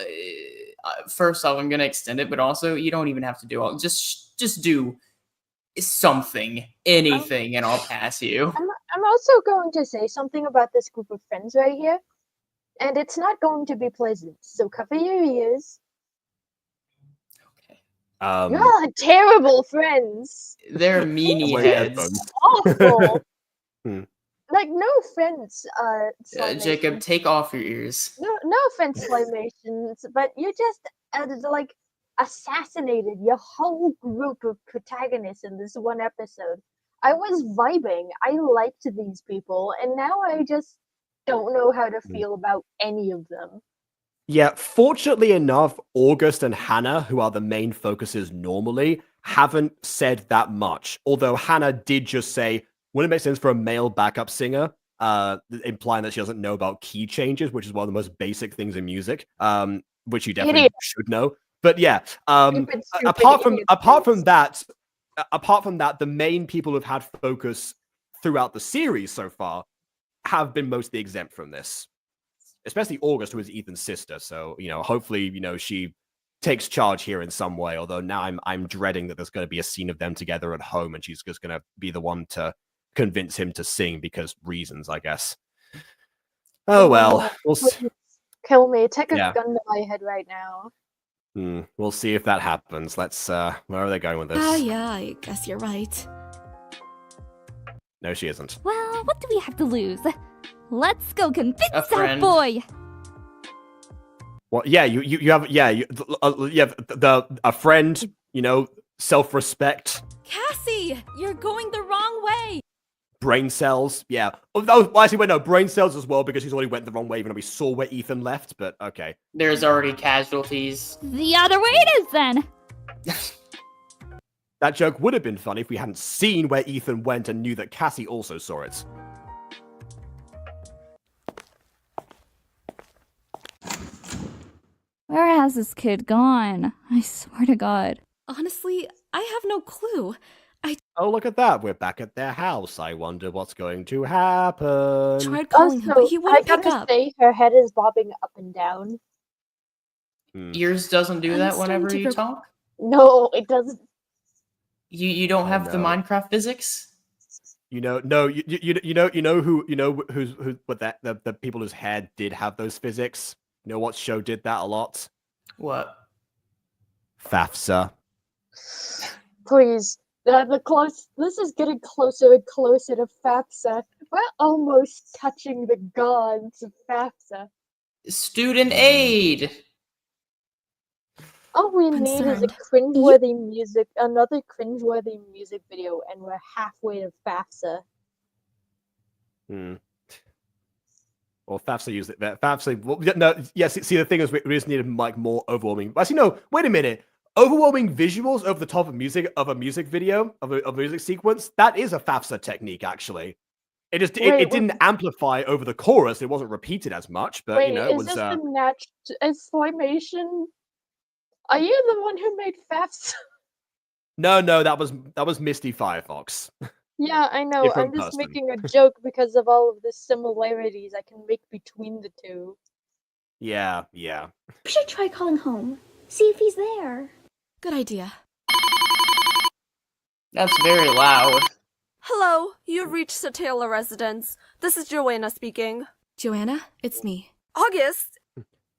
first off, I'm gonna extend it, but also you don't even have to do all. Just do something, anything, and I'll pass you." I'm also going to say something about this group of friends right here, and it's not going to be pleasant. So cover your ears. You're terrible friends. They're meanie Wear heads. headphones. Awful. Like, no offense, Jacob, take off your ears. No offense, Slymations, but you just like assassinated your whole group of protagonists in this one episode. I was vibing. I liked these people, and now I just don't know how to feel about any of them. Yeah, fortunately enough, August and Hannah, who are the main focuses normally, haven't said that much. Although Hannah did just say, wouldn't it make sense for a male backup singer, implying that she doesn't know about key changes, which is one of the most basic things in music, which you definitely should know. But yeah, apart from that, the main people who've had focus throughout the series so far have been mostly exempt from this. Especially August, who is Ethan's sister. So, hopefully, she takes charge here in some way. Although now I'm dreading that there's going to be a scene of them together at home, and she's just going to be the one to convince him to sing because reasons, I guess. Oh well, we'll see. Kill me. Take a gun to my head right now. We'll see if that happens. Let's. Where are they going with this? Oh yeah, I guess you're right. No, she isn't. Well, what do we have to lose? Let's go convince A that friend. boy. Well, yeah, you have a friend. Self-respect. Cassie, you're going the wrong way. Brain cells, yeah. Oh, actually, wait, no, brain cells as well, because he's already went the wrong way, even though we saw where Ethan left, but okay. There's already casualties. The other way it is, then. That joke would have been funny if we hadn't seen where Ethan went and knew that Cassie also saw it. Where has this kid gone? I swear to God. Honestly, I have no clue. Oh, look at that. We're back at their house. I wonder what's going to happen. Tried calling him, but he wouldn't I pick gotta up. say, her head is bobbing up and down. Yours doesn't do I'm that starting whenever to you talk? No, it doesn't. You don't have the no. Minecraft physics? You know, no, you who what that the people whose hair did have those physics. You know what show did that a lot? What? FAFSA. Please. This is getting closer and closer to FAFSA. We're almost touching the gods of FAFSA. Student aid! All we need is a cringeworthy another cringeworthy music video, and we're halfway to FAFSA. Well, FAFSA used it. FAFSA. Well, no, yes. See, the thing is, we just needed like more overwhelming. Actually, no. Wait a minute. Overwhelming visuals over the top of music of a music video of a music sequence. That is a FAFSA technique, actually. It just it didn't amplify over the chorus. It wasn't repeated as much, but you know, it was. Is this the Sylmation? Are you the one who made FAFSA? No, that was Misty Firefox. Yeah, I know. Different I'm just person. making a joke because of all of the similarities I can make between the two. Yeah. We should try calling home. See if he's there. Good idea. That's very loud. Hello, you've reached the Taylor residence. This is Joanna speaking. Joanna, it's me. August!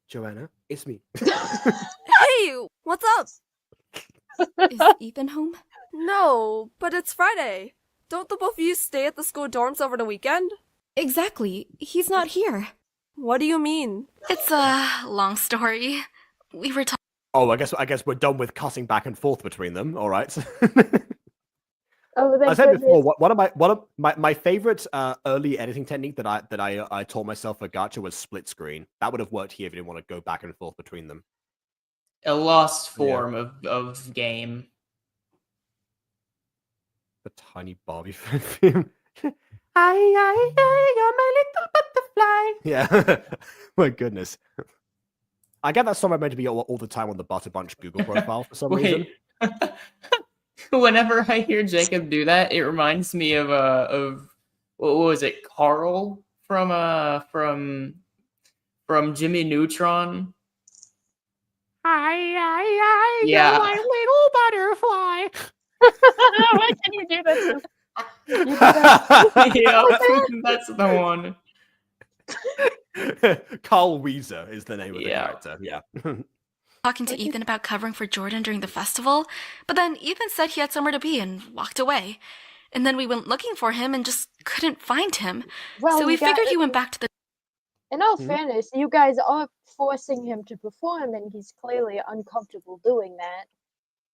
Joanna, it's me. Hey, what's up? Is Ethan home? No, but it's Friday. Don't the both of you stay at the school dorms over the weekend? Exactly. He's not here. What do you mean? It's a long story. We were talking. Oh, I guess we're done with cussing back and forth between them. All right. Oh, I said before, one of my favorite early editing technique that I taught myself for Gacha was split screen. That would have worked here if you didn't want to go back and forth between them. A lost form of game. The tiny Barbie film. I, you're my little butterfly. Yeah. My goodness. I get that song meant to be all the time on the Butter Bunch Google profile for some reason. Whenever I hear Jacob do that, it reminds me of what was it, Carl from Jimmy Neutron. I, Yeah. you're my little butterfly. Why can you do that? Yep, that's the one. Carl Weezer is the name of the character. Yeah. Talking to Ethan about covering for Jordan during the festival, but then Ethan said he had somewhere to be and walked away. And then we went looking for him and just couldn't find him. So we figured he went back to the... In all fairness, you guys are forcing him to perform, and he's clearly uncomfortable doing that.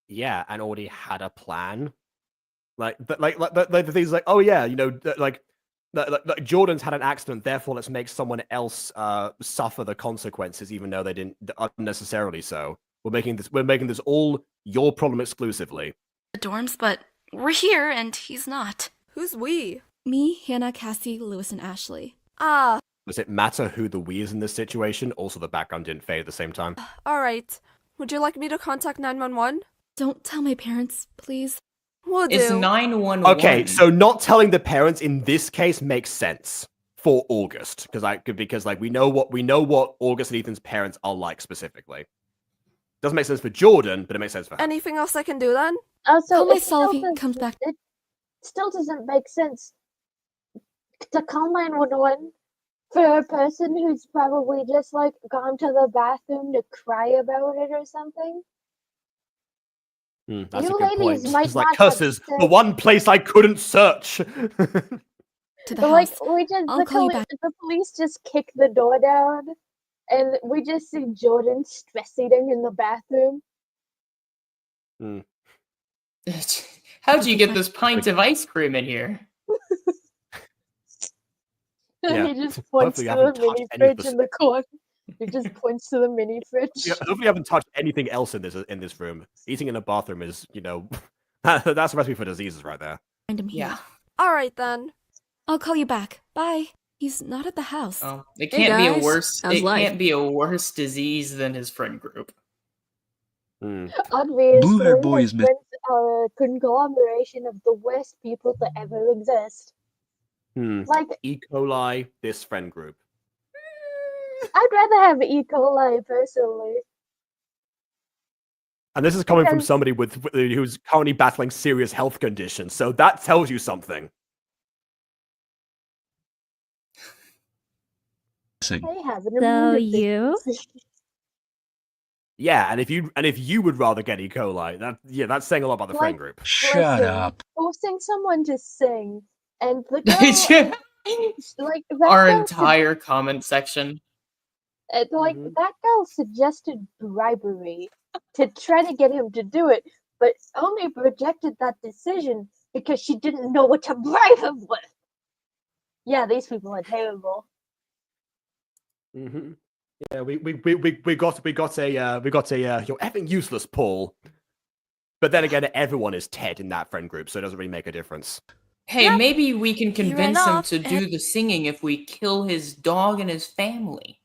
Yeah, and already had a plan. Like the things like, oh yeah, you know, like Jordan's had an accident, therefore let's make someone else suffer the consequences, even though they didn't unnecessarily so. We're making this all your problem exclusively. The dorms, but we're here and he's not. Who's we? Me, Hannah, Cassie, Lewis, and Ashley. Ah. Does it matter who the we is in this situation? Also, the background didn't fade at the same time. Alright. Would you like me to contact 911? Don't tell my parents, please. Will do. It's 911. Okay, so not telling the parents in this case makes sense for August because we know what August and Ethan's parents are like specifically. Doesn't make sense for Jordan, but it makes sense for her. Anything else I can do then? Also, Call myself if he comes back. It still doesn't make sense to call 911 for a person who's probably just like gone to the bathroom to cry about it or something. That's You a good point. ladies might It's like not curses, have the one place I couldn't search. To the Like house. we just I'll call you back. the police just kick the door down, and we just see Jordan stress eating in the bathroom. How'd you get this pint of ice cream in here? Yeah. He just points Hopefully to I the haven't touched mini any of fridge this. in the corner. He just points to the mini fridge. Yeah, hopefully I haven't touched anything else in this room. Eating in a bathroom is, you know, That's a recipe for diseases right there. Find him here. Yeah. Alright then. I'll call you back. Bye. He's not at the house. Oh, it Hey, can't be a guys. worse. How's It life? can't be a worse disease than his friend group. Obviously, Blue-haired boy his is missing. friends are a conglomeration of the worst people to ever exist. Like, E. coli, this friend group. I'd rather have E. coli personally. And this is coming from Because- somebody who's currently battling serious health conditions, so that tells you something. I have an So immune you? deficiency. Yeah, and if you would rather get E. coli, that's saying a lot about the friend group. Shut Listen, up. Forcing someone to sing, and the girl, like that Our girl entire comment section. that girl suggested bribery to try to get him to do it, but only rejected that decision because she didn't know what to bribe him with. Yeah, these people are terrible. Mm-hmm. Yeah, we got a you're effing useless, Paul. But then again, everyone is Ted in that friend group, so it doesn't really make a difference. Hey, maybe we can He ran convince him off to do the singing if we kill his dog and his family.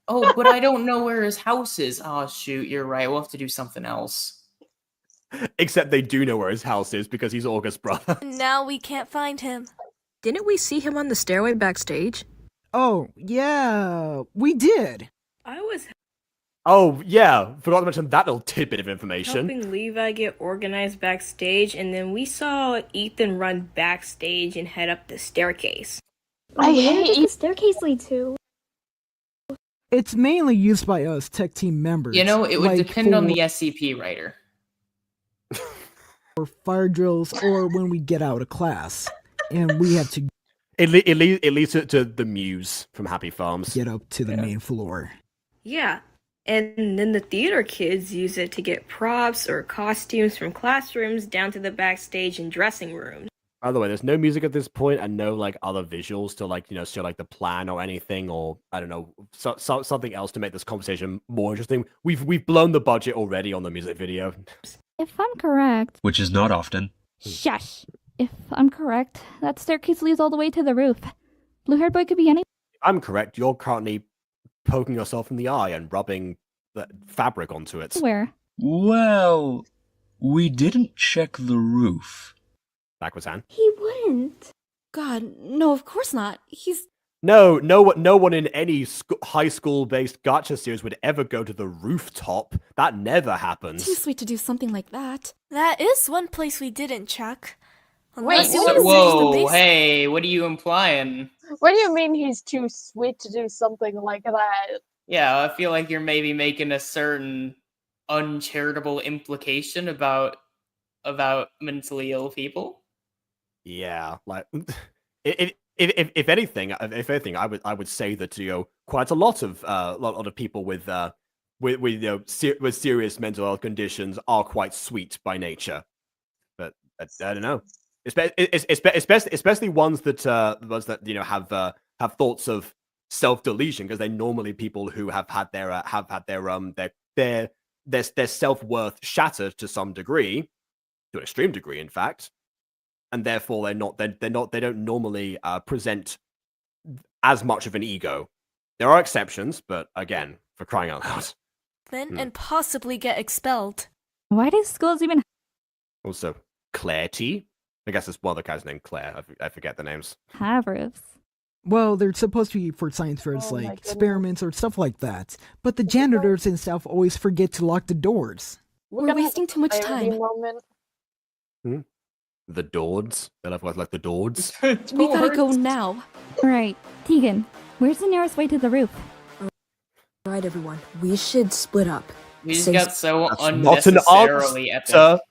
Oh, but I don't know where his house is. Oh, shoot, you're right. We'll have to do something else. Except they do know where his house is because he's August's brother. Now we can't find him. Didn't we see him on the stairway backstage? Oh, yeah, we did. I was Oh, yeah, forgot to mention that little tidbit of information. helping Levi get organized backstage, and then we saw Ethan run backstage and head up the staircase. I Where hate does you. the staircase lead to? It's mainly used by us tech team members. You know, it would like depend on for- the SCP writer. for fire drills or when we get out of class and we have to It leads to the Muse from Happy Farms. get up to the main floor. Yeah, and then the theater kids use it to get props or costumes from classrooms down to the backstage and dressing rooms. By the way, there's no music at this point and no like other visuals to like show like the plan or anything, or I don't know, something else to make this conversation more interesting. We've blown the budget already on the music video. If I'm correct, Which is not often. shush. If I'm correct, that staircase leads all the way to the roof. Blue-haired boy could be any. If I'm correct, you're currently poking yourself in the eye and rubbing the fabric onto it. Where? Well, we didn't check the roof. Backwards hand. He wouldn't. God, no, of course not. He's No one in any high school-based gacha series would ever go to the rooftop. That never happens. too sweet to do something like that. That is one place we didn't check. Wait, Unless you want to search the Whoa, basement. hey, what are you implying? What do you mean he's too sweet to do something like that? Yeah, I feel like you're maybe making a certain uncharitable implication about mentally ill people. Yeah, like if anything, I would say that quite a lot of people with serious mental health conditions are quite sweet by nature, but I don't know, especially ones that have thoughts of self-deletion, because they're normally people who have had their self-worth shattered to some degree, to an extreme degree, in fact. And therefore, they don't normally present as much of an ego. There are exceptions, but again, for crying out loud. And possibly get expelled. Why do schools even? Also, Claire T. I guess it's one of the guys named Claire. I forget the names. Have roofs? Well, they're supposed to be for science fairs, Oh my like goodness. experiments or stuff like that. But the janitors and stuff always forget to lock the doors. We're wasting too much Clarity time. Moment. The Dords. They love like the Dords. We gotta go now. Right, Tegan. Where's the nearest way to the roof? Alright, everyone, we should split up. We just Say- got so That's not an unnecessarily answer. epic.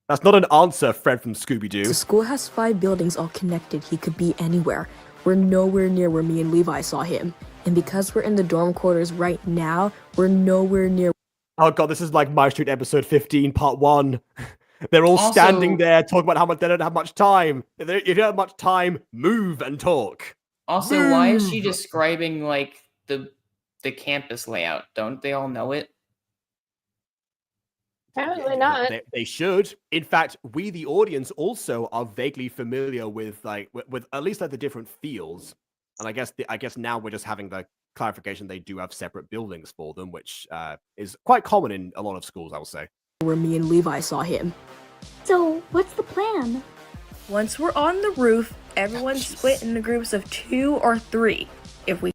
That's not an answer, Fred from Scooby-Doo. The school has 5 buildings all connected. He could be anywhere. We're nowhere near where me and Levi saw him. And because we're in the dorm quarters right now, we're nowhere near. Oh god, this is like My Street episode 15, part 1. They're all Also- standing there talking about how much they don't have much time. If you don't have much time, move and talk. Also, why is she Move. describing like the campus layout? Don't they all know it? Apparently not. They should. In fact, we, the audience, also are vaguely familiar with with at least like the different fields. And I guess now we're just having the clarification they do have separate buildings for them, which is quite common in a lot of schools, I will say. Where me and Levi saw him. So, what's the plan? Once we're on the roof, everyone's split into groups of 2 or 3. If we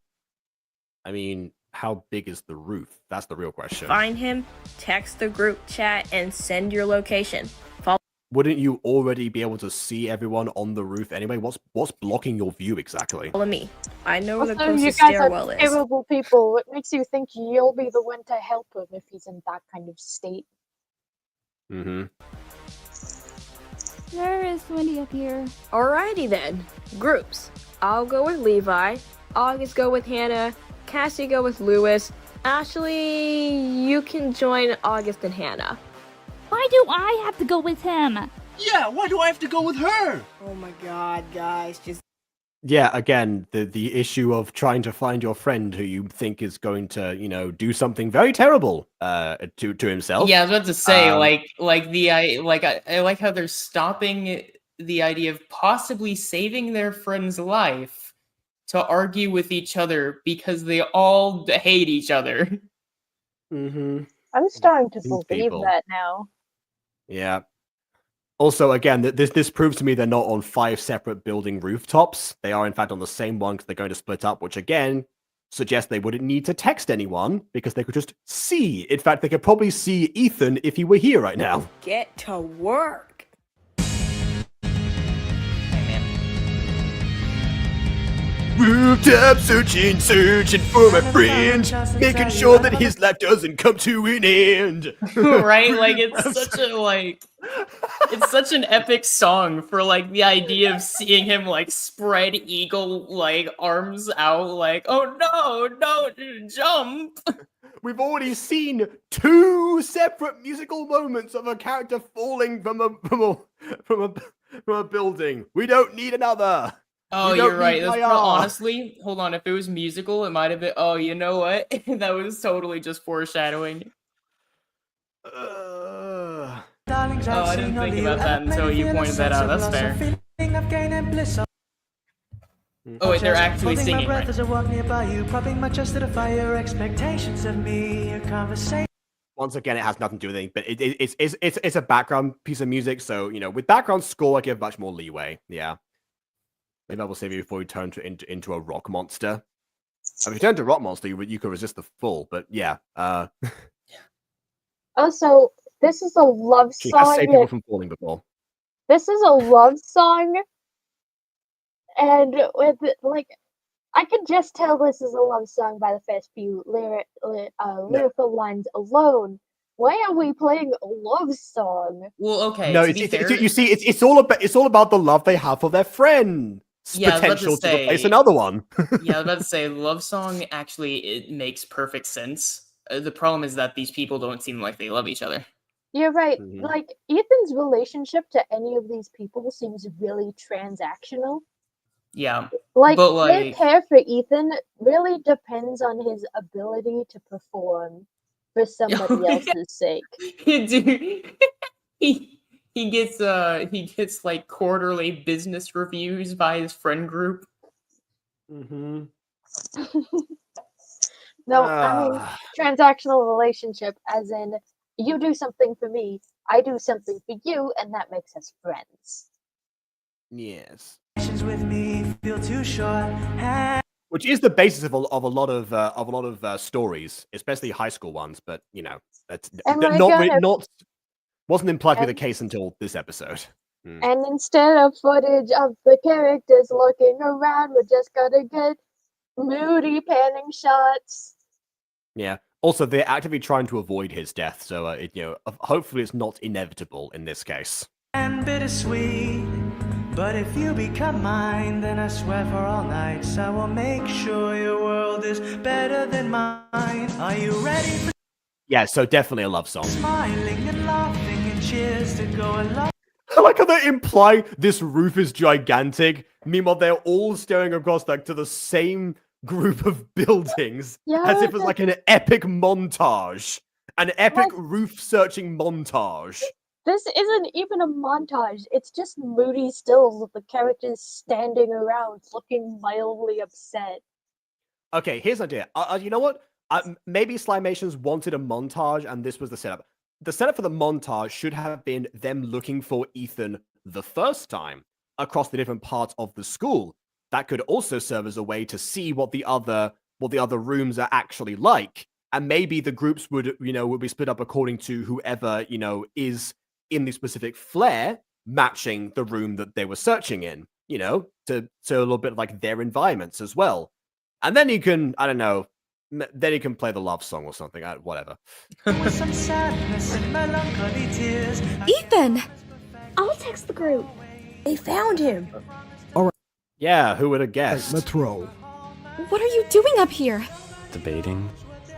I mean, how big is the roof? That's the real question. find him, text the group chat and send your location. Wouldn't you already be able to see everyone on the roof anyway? What's blocking your view exactly? Follow me. I know where the Also, you closest guys stairwell are is. terrible people. What makes you think you'll be the one to help him if he's in that kind of state? Mm-hmm. There is windy up here. Alrighty then. Groups. I'll go with Levi. August go with Hannah. Cassie go with Lewis. Ashley, you can join August and Hannah. Why do I have to go with him? Yeah, why do I have to go with her? Oh my god, guys, just... Yeah, again, the issue of trying to find your friend who you think is going to, do something very terrible to himself. Yeah, I was about to say, I like how they're stopping the idea of possibly saving their friend's life to argue with each other because they all hate each other. Mm-hmm. I'm starting to These believe people. that now. Yeah. Also, again, this proves to me they're not on 5 separate building rooftops. They are, in fact, on the same one because they're going to split up, which, again, suggests they wouldn't need to text anyone because they could just see. In fact, they could probably see Ethan if he were here right now. Get to work. Rooftop searching for my friend, making sure that his life doesn't come to an end. Right? Like it's such an epic song for the idea of seeing him spread eagle arms out oh no, don't jump. We've already seen 2 separate musical moments of a character falling from a building. We don't need another. Oh, you're right. Honestly, hold on. If it was musical, it might have been. Oh, you know what? That was totally just foreshadowing. Oh, I didn't think about that until you pointed that out. That's fair. Oh wait, they're actually singing, right? Once again, it has nothing to do with anything, but it's a background piece of music. So with background score, I give much more leeway. Yeah. Maybe I will save you before you turn into a rock monster. If you turn to a rock monster, you could resist the fall, but yeah. Also, this is a love She has song. saved people from falling before. This is a love song, and with I can just tell this is a love song by the first few lyrical lines alone. Why are we playing a love song? Well, okay. No, to be fair, you see, it's all about the love they have for their friend. Yeah, Potential to replace another one. Yeah, I was about to say, love song actually it makes perfect sense. The problem is that these people don't seem like they love each other. You're right. Mhm. Ethan's relationship to any of these people seems really transactional. Yeah, Their care for Ethan really depends on his ability to perform for somebody else's sake. Dude, he gets quarterly business reviews by his friend group. Mm-hmm. No, I mean transactional relationship, as in you do something for me, I do something for you, and that makes us friends. Yes. Which is the basis of a lot of stories, especially high school ones. But that's not wasn't implied to be the case until this episode. And instead of footage of the characters looking around, we're just gonna get moody panning shots. Yeah. Also, they're actively trying to avoid his death, so hopefully it's not inevitable in this case. And bittersweet, but if you become mine, then I swear for all nights I will make sure your world is better than mine. Are you ready for Yeah, so definitely a love song. smiling and laughing and cheers to go along? I like how they imply this roof is gigantic. Meanwhile, they're all staring across to the same group of buildings, as if it's like an epic montage. An epic roof searching montage. This isn't even a montage. It's just moody stills of the characters standing around looking mildly upset. Okay, here's an idea. You know what? Maybe Slymations wanted a montage, and this was the setup. The setup for the montage should have been them looking for Ethan the first time across the different parts of the school. That could also serve as a way to see what the other rooms are actually like, and maybe the groups would be split up according to whoever is in the specific flare matching the room that they were searching in. To a little bit like their environments as well. And then you can, I don't know, then you can play the love song or something, whatever. Ethan! I'll text the group. They found him. Alright. Yeah, who would have guessed? Let's roll. What are you doing up here? Debating.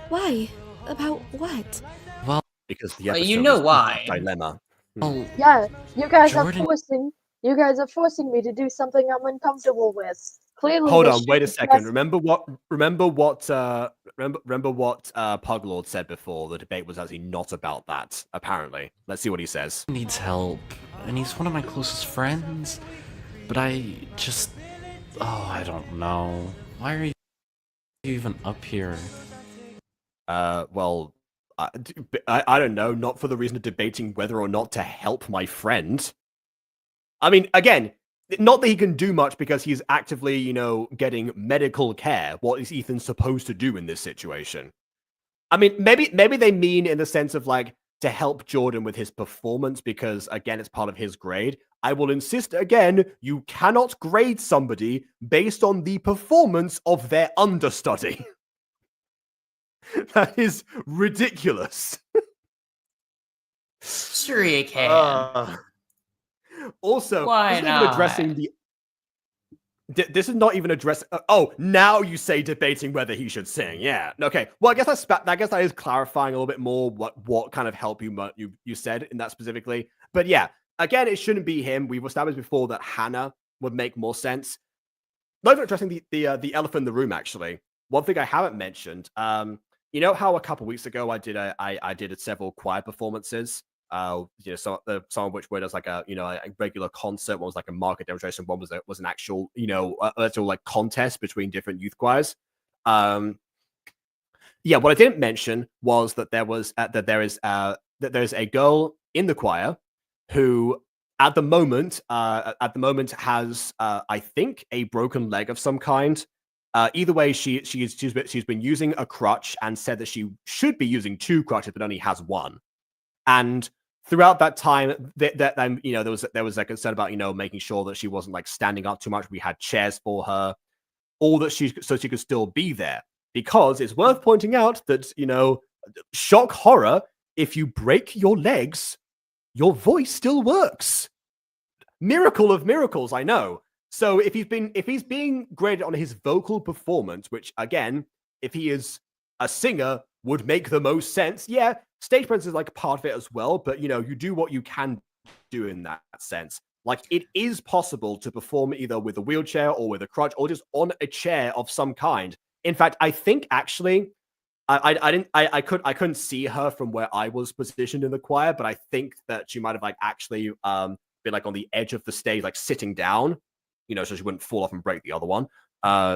Why? About what? Well, because the episode you know is why. a dilemma. Oh, Yeah, you guys Jordan- are forcing me to do something I'm uncomfortable with. Clearly, Hold this on, wait a shouldn't second. press- Remember what Puglord said before. The debate was actually not about that, apparently. Let's see what he says. he needs help, and he's one of my closest friends. But I don't know. Why are you even up here? Well, I don't know. Not for the reason of debating whether or not to help my friend. I mean, again, not that he can do much because he's actively, getting medical care. What is Ethan supposed to do in this situation? I mean, maybe they mean in the sense of like to help Jordan with his performance because, again, it's part of his grade. I will insist again, you cannot grade somebody based on the performance of their understudy. That is ridiculous. Sure you can. Also, Why this isn't not? even addressing the. This is not even addressing. Oh, now you say debating whether he should sing. Yeah. Okay. Well, I guess that is clarifying a little bit more what kind of help you said in that specifically. But yeah, again, it shouldn't be him. We've established before that Hannah would make more sense. Not even addressing the elephant in the room. Actually, one thing I haven't mentioned. You know how a couple weeks ago I did several choir performances. Some of which were just like a regular concert. One was like a market demonstration. One was an actual actual like contest between different youth choirs. What I didn't mention was that there's a girl in the choir who at the moment has I think a broken leg of some kind. Either way, she's been using a crutch and said that she should be using 2 crutches but only has 1. And throughout that time, there was like concern about making sure that she wasn't like standing up too much. We had chairs for her, all that she could still be there. Because it's worth pointing out that shock horror, if you break your legs, your voice still works. Miracle of miracles, I know. So if he's being graded on his vocal performance, which again, if he is a singer, would make the most sense. Yeah, stage presence is like part of it as well, but you do what you can do in that sense. Like it is possible to perform either with a wheelchair or with a crutch or just on a chair of some kind. In fact, I think actually I couldn't see her from where I was positioned in the choir, but I think that she might have like actually been like on the edge of the stage, like sitting down, so she wouldn't fall off and break the other one.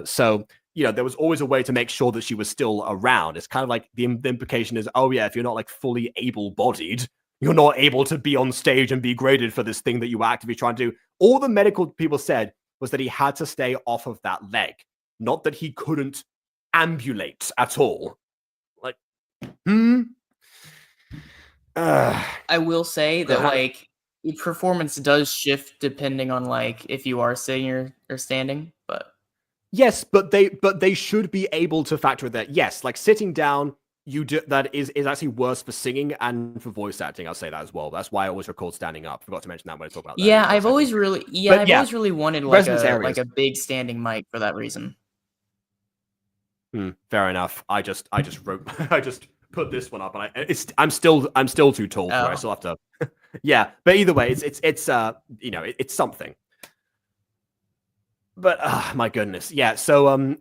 So there was always a way to make sure that she was still around. It's kind of like the implication is, oh yeah, if you're not like fully able-bodied, you're not able to be on stage and be graded for this thing that you were actively trying to do. All the medical people said was that he had to stay off of that leg, not that he couldn't ambulate at all. Like, I will say that like performance does shift depending on like if you are sitting or standing, but yes, but they should be able to factor that. Yes, like sitting down, that is actually worse for singing and for voice acting. I'll say that as well. That's why I always record standing up. Forgot to mention that when I talk about that. Yeah, I've always really wanted like a big standing mic for that reason. Fair enough. I just wrote I just put this one up, and I'm still too tall for it. I still have to. Yeah, but either way, it's something. But my goodness, yeah. So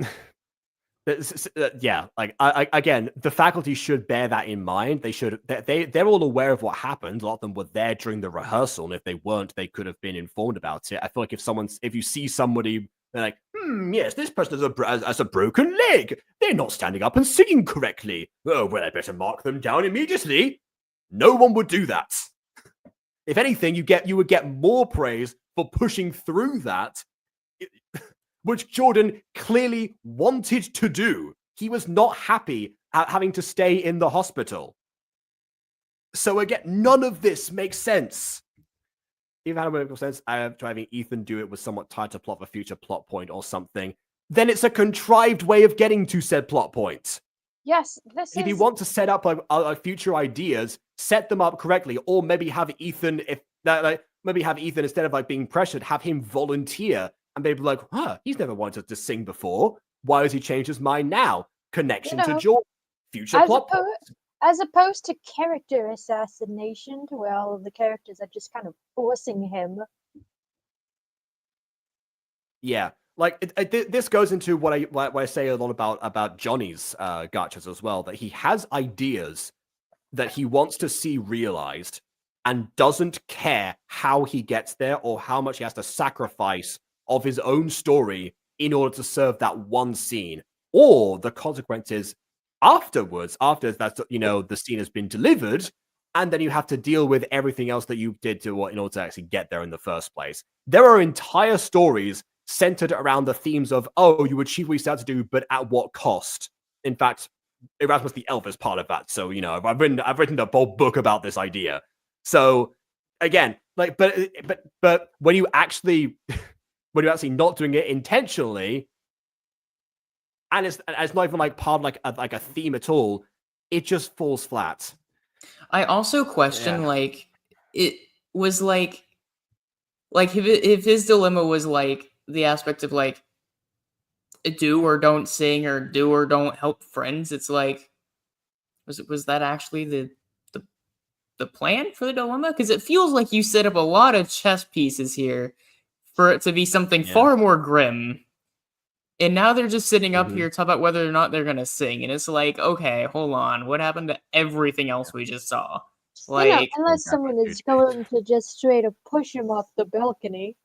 Yeah, like again, the faculty should bear that in mind. They're all aware of what happened. A lot of them were there during the rehearsal, and if they weren't, they could have been informed about it. I feel like if you see somebody, they're like, yes, this person has a broken leg. They're not standing up and singing correctly. Oh, well, I better mark them down immediately. No one would do that. If anything, you would get more praise for pushing through that, which Jordan clearly wanted to do. He was not happy at having to stay in the hospital. So again, none of this makes sense. If it had a sense, having Ethan do it was somewhat tied to plot of a future plot point or something, then it's a contrived way of getting to said plot point. Yes, if you want to set up future ideas, set them up correctly, or maybe have Ethan, instead of being pressured, have him volunteer. And they'd be like, he's never wanted to sing before. Why has he changed his mind now? Connection to Jordan. Future plot. As opposed to character assassination, where all of the characters are just kind of forcing him. Yeah. This goes into what I say a lot about Johnny's gachas as well, that he has ideas that he wants to see realized and doesn't care how he gets there or how much he has to sacrifice of his own story in order to serve that one scene, or the consequences afterwards, after that, the scene has been delivered, and then you have to deal with everything else that you did in order to actually get there in the first place. There are entire stories centered around the themes of, you achieve what you set out to do, but at what cost? In fact, Erasmus the Elf is part of that. So, I've written a whole book about this idea. So again, but when you actually not doing it intentionally, and it's not even part of a theme at all, it just falls flat. I also question it was if his dilemma was the aspect of do or don't sing or do or don't help friends. It's was that actually the plan for the dilemma? Because it feels like you set up a lot of chess pieces here for it to be something far more grim. And now they're just sitting up here talking about whether or not they're gonna sing, and it's okay, hold on, what happened to everything else we just saw? Unless someone is going to just straight up push him off the balcony.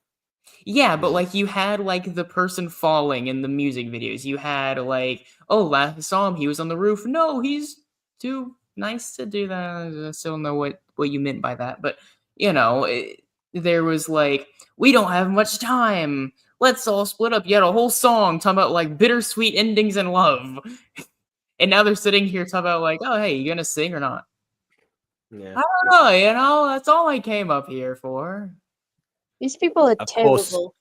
Yeah, but you had the person falling in the music videos. You had last I saw him, he was on the roof. No, he's too nice to do that. I still don't know what you meant by that, but there was we don't have much time. Let's all split up. You had a whole song talking about bittersweet endings in love. And now they're sitting here talking about oh, hey, you gonna sing or not? Yeah. I don't know, that's all I came up here for. These people are terrible.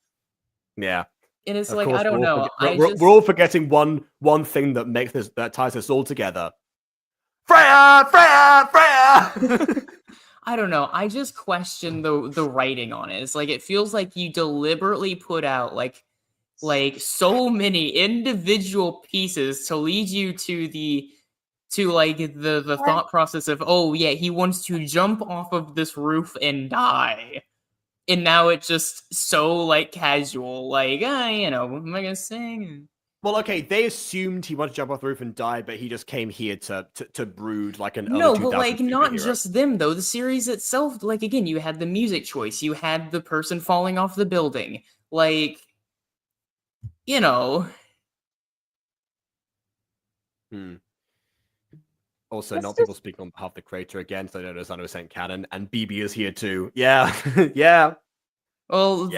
Yeah. And it's I don't know. We're all forgetting one thing that ties this all together. Freya! I don't know. I just question the writing on it. It's it feels like you deliberately put out so many individual pieces to lead you to the thought process of, oh yeah, he wants to jump off of this roof and die. And now it's just so casual, am I gonna sing? Well, okay, they assumed he wanted to jump off the roof and die, but he just came here to brood an no, early 2000s but not superhero. just them though. The series itself, again, you had the music choice, you had the person falling off the building, Also, not people speaking on behalf of the creator again, so I don't know 100% canon, and BB is here too. Yeah, yeah. Well,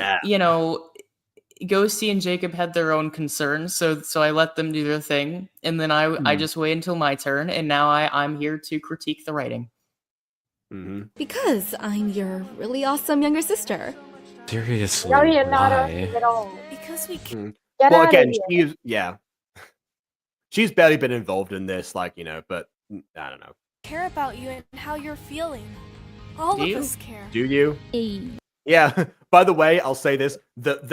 Ghosty and Jacob had their own concerns, so I let them do their thing, and then I just wait until my turn, and now I'm here to critique the writing. Because I'm your really awesome younger sister. Seriously, No, you're not why? awesome at all. Because we Get Well, out again, of here. she's barely been involved in this, but I don't know. Care about you and how you're feeling. All Do of you? us care. Do you? Yeah. By the way, I'll say this: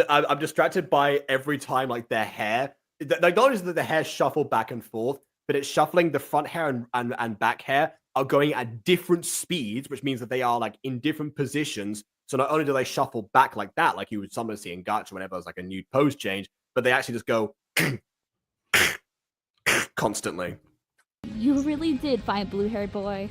I'm distracted by every time their hair. Not only is the hair shuffle back and forth, but it's shuffling. The front hair and back hair are going at different speeds, which means that they are in different positions. So not only do they shuffle back like that, like you would sometimes see in Gacha whenever there's a new pose change, but they actually just go constantly. You really did find blue-haired boy.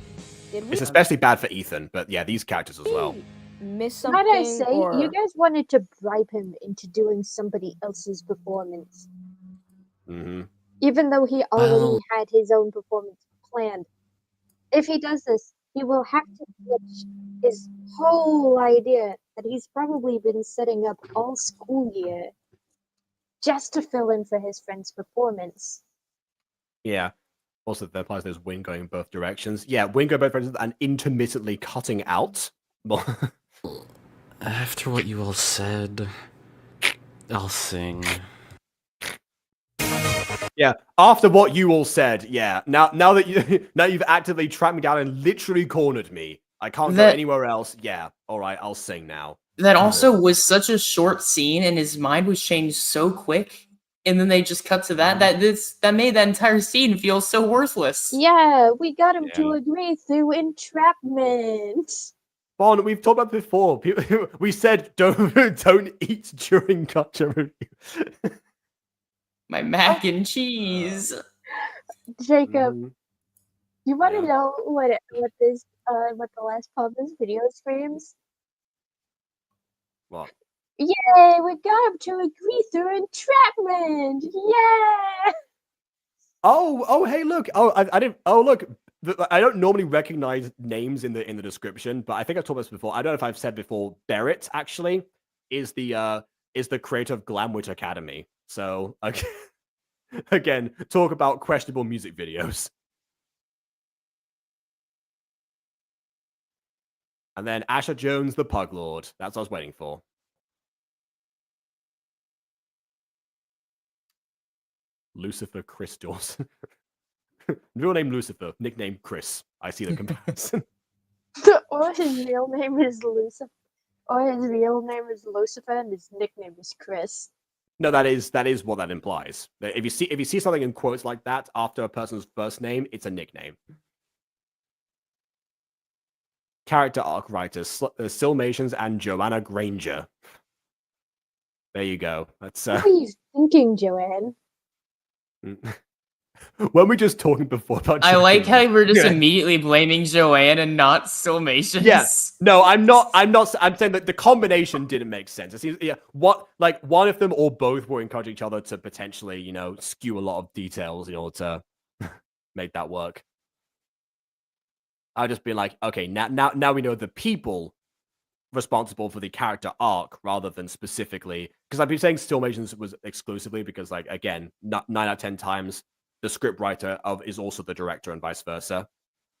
Did we? It's especially bad for Ethan, but yeah, these characters as well. Miss Might I something? say, Or you guys wanted to bribe him into doing somebody else's performance, even though he already had his own performance planned. If he does this, he will have to ditch his whole idea that he's probably been setting up all school year just to fill in for his friend's performance. Yeah. Also, that applies there's wind going in both directions. Yeah, wind going both directions and intermittently cutting out. After what you all said, I'll sing. Yeah, after what you all said, yeah. Now that you've actively tracked me down and literally cornered me, I can't go anywhere else. Yeah, all right, I'll sing now. That also was such a short scene, and his mind was changed so quick. And then they just cut to that. That made that entire scene feel so worthless. Yeah, we got him to agree through entrapment. Bon, we've talked about this before. We said don't eat during Gacha review. My mac and cheese. Jacob, you want to know what the last part of this video screams? What? Yay! We got him to agree through entrapment. Yeah. Oh, hey, look. Oh, I didn't. Oh, look. I don't normally recognize names in the description, but I think I've talked about this before. I don't know if I've said before. Barrett actually is the creator of Glamwitch Academy. So again, talk about questionable music videos. And then Asher Jones, the Pug Lord. That's what I was waiting for. Lucifer Chris Dawson. Real name Lucifer, nickname Chris. I see the comparison. Or his real name is Lucifer. Or his real name is Lucifer and his nickname is Chris. No, that is what that implies. If you see something in quotes like that after a person's first name, it's a nickname. Character arc writers, Sylmations and Joanna Granger. There you go. That's What are you thinking, Joanne? When we just talking before about I like how we're just immediately blaming Joanne and not Sylmations. Yes. No, I'm not. I'm saying that the combination didn't make sense. It seems, like one of them or both were encouraging each other to potentially, skew a lot of details in order to make that work. I'd just be like, okay, now we know the people responsible for the character arc rather than specifically, because I've been saying Sylmations was exclusively because, like, again, 9 out of 10 times the script writer is also the director and vice versa.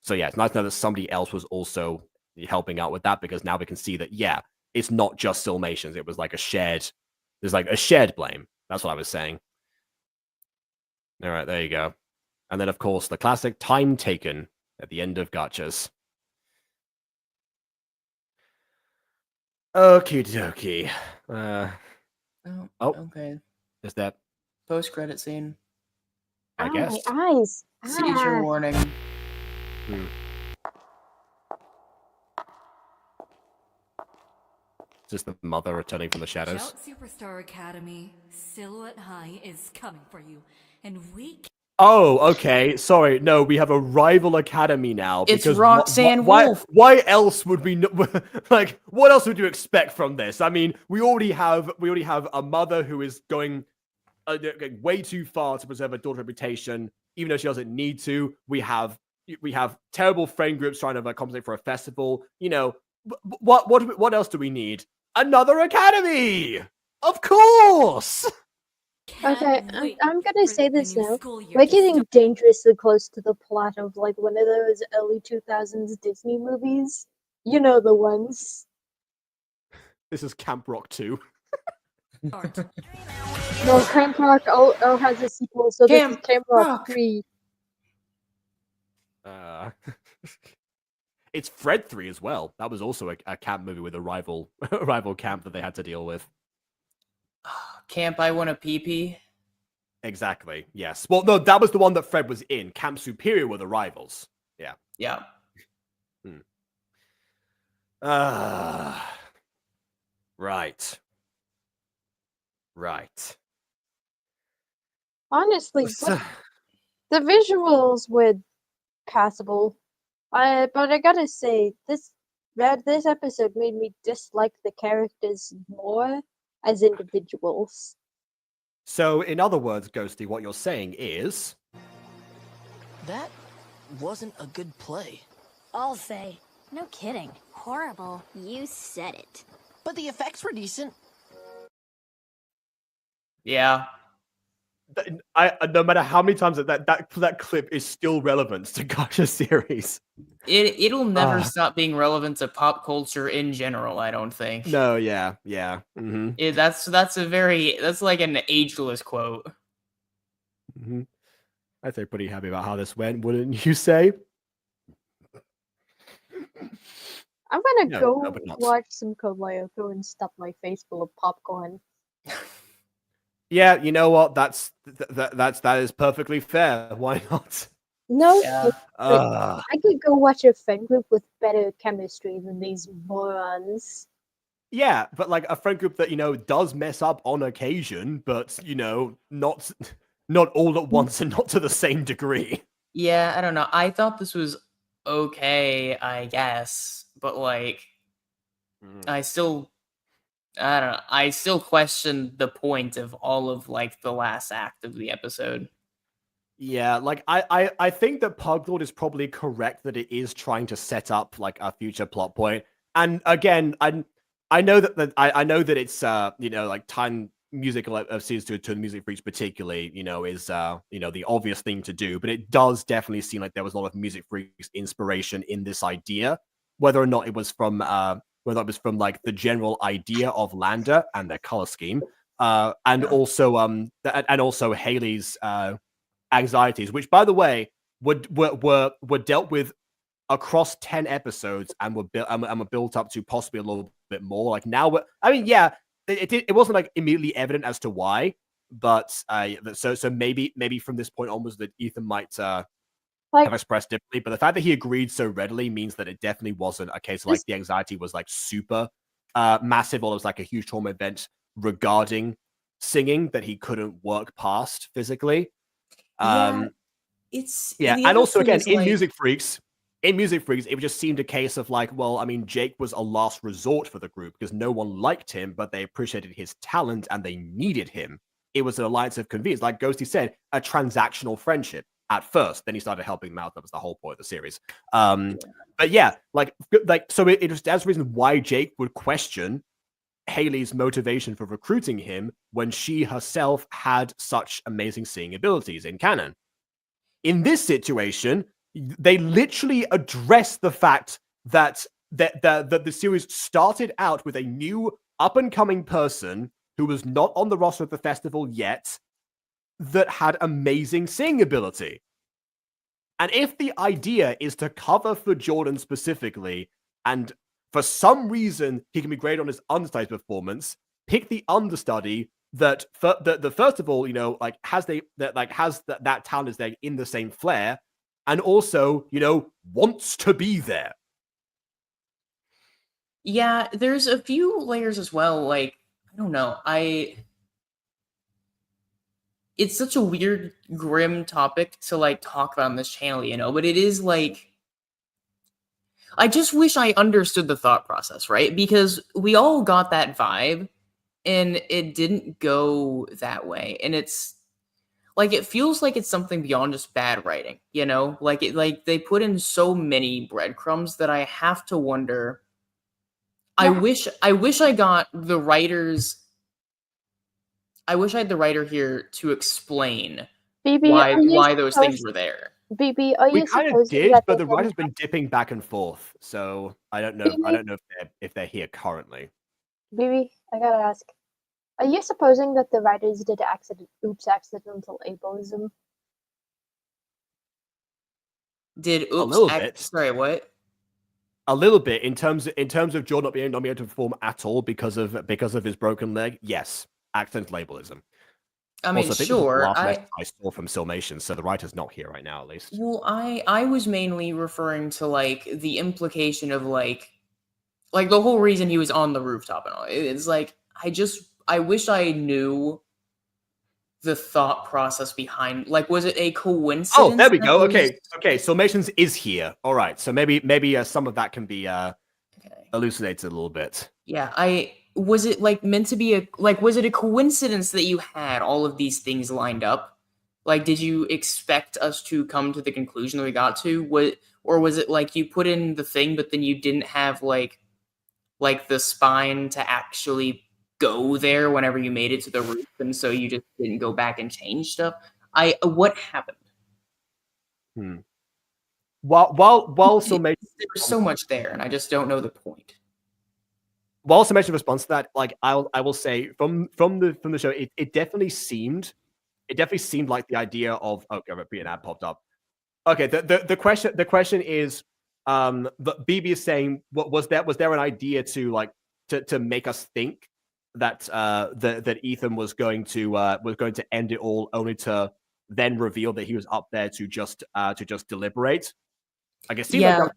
So yeah, it's nice to know that somebody else was also helping out with that, because now we can see that, yeah, it's not just Sylmations. It was like there's like a shared blame. That's what I was saying. All right, there you go. And then, of course, the classic time taken at the end of Gachas. Okie dokie. Okay. Is that Post-credit scene? I guess. My eyes. Seizure warning. Just the mother returning from the shadows. Shout Superstar Academy, Silhouette High is coming for you, and we. Oh, okay. Sorry. No, we have a rival academy now. It's Roxanne Wolf. Why else would we like? What else would you expect from this? I mean, we already have a mother who is going way too far to preserve her daughter's reputation, even though she doesn't need to. We have terrible friend groups trying to compensate for a festival. What else do we need? Another academy, of course. Okay, I'm gonna say this now. We're getting dangerously close to the plot of like one of those early 2000s Disney movies. You know the ones. This is Camp Rock 2. No, Camp Rock has a sequel, so this is Camp Rock 3. It's Fred 3 as well. That was also a camp movie with a rival camp that they had to deal with. Camp I Want a Pee-Pee? Exactly, yes. Well, no, that was the one that Fred was in. Camp Superior were the rivals. Yeah. Yeah. Right. Right. Honestly, The visuals were passable. But I gotta say, this episode made me dislike the characters more as individuals. So, in other words, Ghosty, what you're saying is... That wasn't a good play. I'll say. No kidding. Horrible. You said it. But the effects were decent. Yeah. No matter how many times that clip is still relevant to Gacha series. It'll never stop being relevant to pop culture in general, I don't think. No, yeah. Mm-hmm. That's like an ageless quote. Mm-hmm. I'd say pretty happy about how this went, wouldn't you say? I'm gonna go watch some Code Lyoko and stuff my face full of popcorn. Yeah, you know what? That is perfectly fair. Why not? No, Yeah. I could go watch a friend group with better chemistry than these morons. Yeah, but like a friend group that does mess up on occasion, but not all at once and not to the same degree. Yeah, I don't know. I thought this was okay, I guess, but like, I don't know. I still question the point of all of like the last act of the episode. Yeah, like I think that Puglord is probably correct that it is trying to set up like a future plot point. And again, I know that I know that it's like time musical of series to the music freaks particularly is the obvious thing to do, but it does definitely seem like there was a lot of music freaks inspiration in this idea, whether or not it was from like the general idea of Landa and their color scheme, and also Haley's anxieties, which by the way were dealt with across 10 episodes and were built up to possibly a little bit more. Like now, it wasn't like immediately evident as to why, but so maybe from this point onwards that Ethan might have expressed differently. But the fact that he agreed so readily means that it definitely wasn't a case of like the anxiety was like super massive, or it was like a huge trauma event regarding singing that he couldn't work past physically. And also again in Music Freaks, it just seemed a case of like, well, I mean, Jake was a last resort for the group because no one liked him, but they appreciated his talent and they needed him. It was an alliance of convenience, like Ghosty said, a transactional friendship at first. Then he started helping them out. That was the whole point of the series. But yeah, like so it was that's the reason why Jake would question Haley's motivation for recruiting him when she herself had such amazing seeing abilities in canon. In this situation, they literally address the fact that the series started out with a new up-and-coming person who was not on the roster of the festival yet that had amazing seeing ability. And if the idea is to cover for Jordan specifically, and for some reason he can be great on his understudy performance, pick the understudy that first of all, like has that talent is there in the same flair, and also, wants to be there. Yeah, there's a few layers as well. Like, I don't know. It's such a weird, grim topic to like talk about on this channel, but it is like, I just wish I understood the thought process, right? Because we all got that vibe and it didn't go that way. And it's like, it feels like it's something beyond just bad writing, like they put in so many breadcrumbs that I have to wonder. Yeah. I wish I got the writers. I wish I had the writer here to explain why those things were there. BB, are you we kind of did, but the writer's been dipping back and forth, so I don't know. I don't know if they're here currently. BB, I gotta ask. Are you supposing that the writers did accidental ableism? Did a little bit? Sorry, what? A little bit in terms of Jordan not being able to perform at all because of his broken leg. Yes, accidental ableism. I mean, also, sure. I saw from Sylmations, so the writer's not here right now, at least. Well, I was mainly referring to like the implication of like the whole reason he was on the rooftop and all. It's like I wish I knew the thought process behind, like, was it a coincidence? Oh, there we that go. those- Okay. Sylmations is here. All right. So maybe some of that can be elucidated a little bit. Yeah, was it like meant to be was it a coincidence that you had all of these things lined up? Like, did you expect us to come to the conclusion that we got to? Or was it like you put in the thing, but then you didn't have like the spine to actually go there whenever you made it to the roof, and so you just didn't go back and change stuff? What happened? While Sylmations, there's so much there, and I just don't know the point. While Sylmations responds to that, like I will say from the show, it definitely seemed like the idea of an ad popped up. Okay, the question is, BB is saying, was there an idea to to make us think that that Ethan was going to end it all, only to then reveal that he was up there to just deliberate? Like, it seemed like that was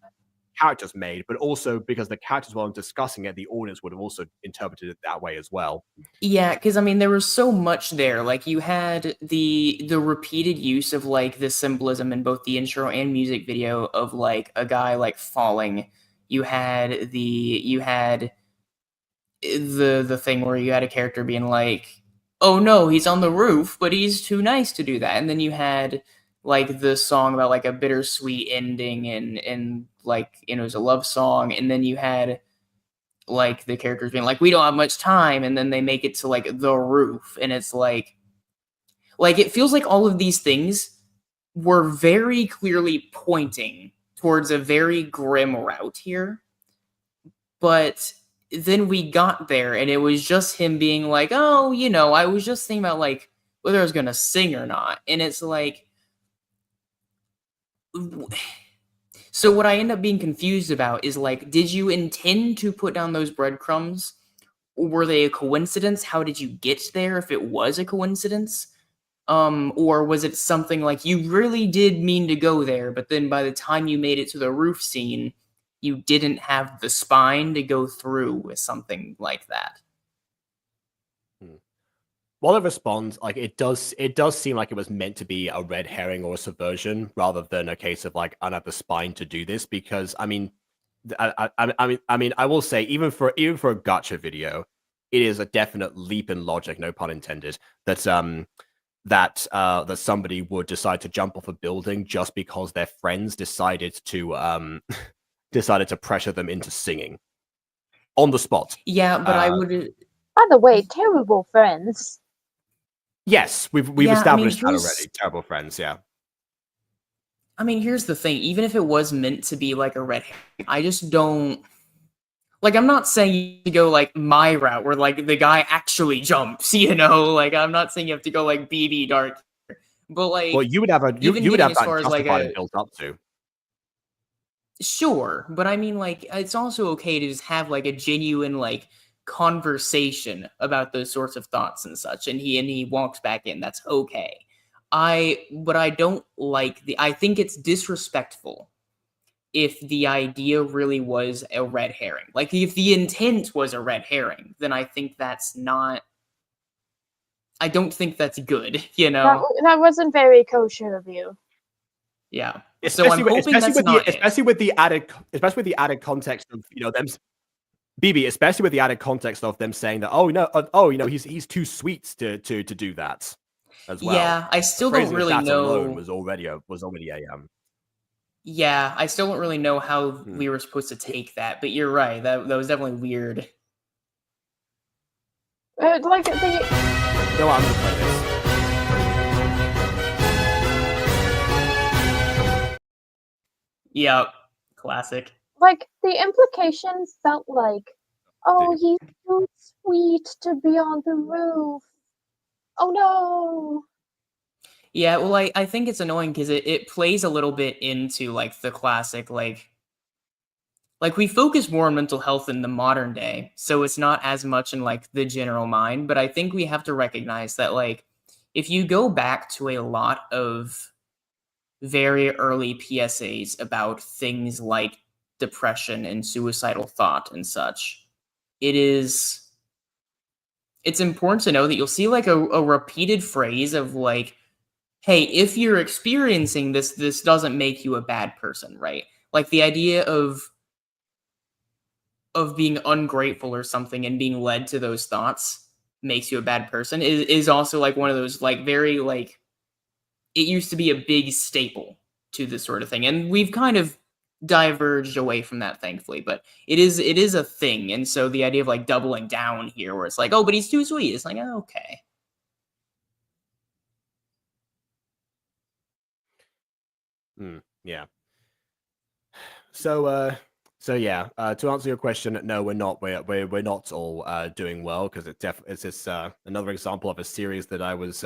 characters made, but also because the characters weren't discussing it, the audience would have also interpreted it that way as well. Yeah, because I mean, there was so much there. Like, you had the repeated use of like the symbolism in both the intro and music video of like a guy like falling. You had the thing where you had a character being like, "Oh no, he's on the roof, but he's too nice to do that." And then you had like the song about like a bittersweet ending, and like, it was a love song. And then you had like the characters being like, "We don't have much time," and then they make it to like the roof, and it's like it feels like all of these things were very clearly pointing towards a very grim route here. But then we got there, and it was just him being like, "Oh, I was just thinking about like whether I was gonna sing or not," and it's like. So what I end up being confused about is like, did you intend to put down those breadcrumbs? Or were they a coincidence? How did you get there if it was a coincidence? Or was it something like you really did mean to go there, but then by the time you made it to the roof scene, you didn't have the spine to go through with something like that? While it responds, like, it does seem like it was meant to be a red herring or a subversion rather than a case of like, I don't have the spine to do this. Because I mean, I will say, even for a gacha video, it is a definite leap in logic, no pun intended, that that somebody would decide to jump off a building just because their friends decided to pressure them into singing on the spot. Yeah, but I would. By the way, terrible friends. Yes, we've established that already. Terrible friends, yeah. I mean, here's the thing. Even if it was meant to be like a red herring, I just don't. Like, I'm not saying you go like my route where like the guy actually jumps, Like, I'm not saying you have to go like BB Dark, but like. Well, you would have that justified and built up to. Sure, but I mean, like, it's also okay to just have like a genuine like conversation about those sorts of thoughts and such, and he walks back in. That's okay. But I don't like I think it's disrespectful if the idea really was a red herring. Like, if the intent was a red herring, then I think that's not. I don't think that's good. That wasn't very kosher of you. Yeah. Especially, so I'm hoping that's not especially with the added context of them. BB, especially with the added context of them saying that, he's too sweet to do that as well. Yeah, I still don't really know. Alone was already a Yeah, I still don't really know how we were supposed to take that, but you're right. That was definitely weird. Like the. No, I'm gonna play this. Yep, classic. Like, the implication felt like, oh, he's too sweet to be on the roof. Oh no. Yeah, well, I think it's annoying because it plays a little bit into like the classic like we focus more on mental health in the modern day, so it's not as much in like the general mind. But I think we have to recognize that like if you go back to a lot of very early PSAs about things like depression and suicidal thought and such, it is it's important to know that you'll see like a repeated phrase of like, hey, if you're experiencing this, this doesn't make you a bad person, right? Like the idea of being ungrateful or something and being led to those thoughts makes you a bad person is also like one of those like very like, it used to be a big staple to this sort of thing. And we've kind of diverged away from that, thankfully, but it is a thing. And so the idea of like doubling down here where it's like, oh, but he's too sweet. It's like, oh, okay. Yeah. So yeah. To answer your question, no, we're not. We're not all doing well because it's just another example of a series that I was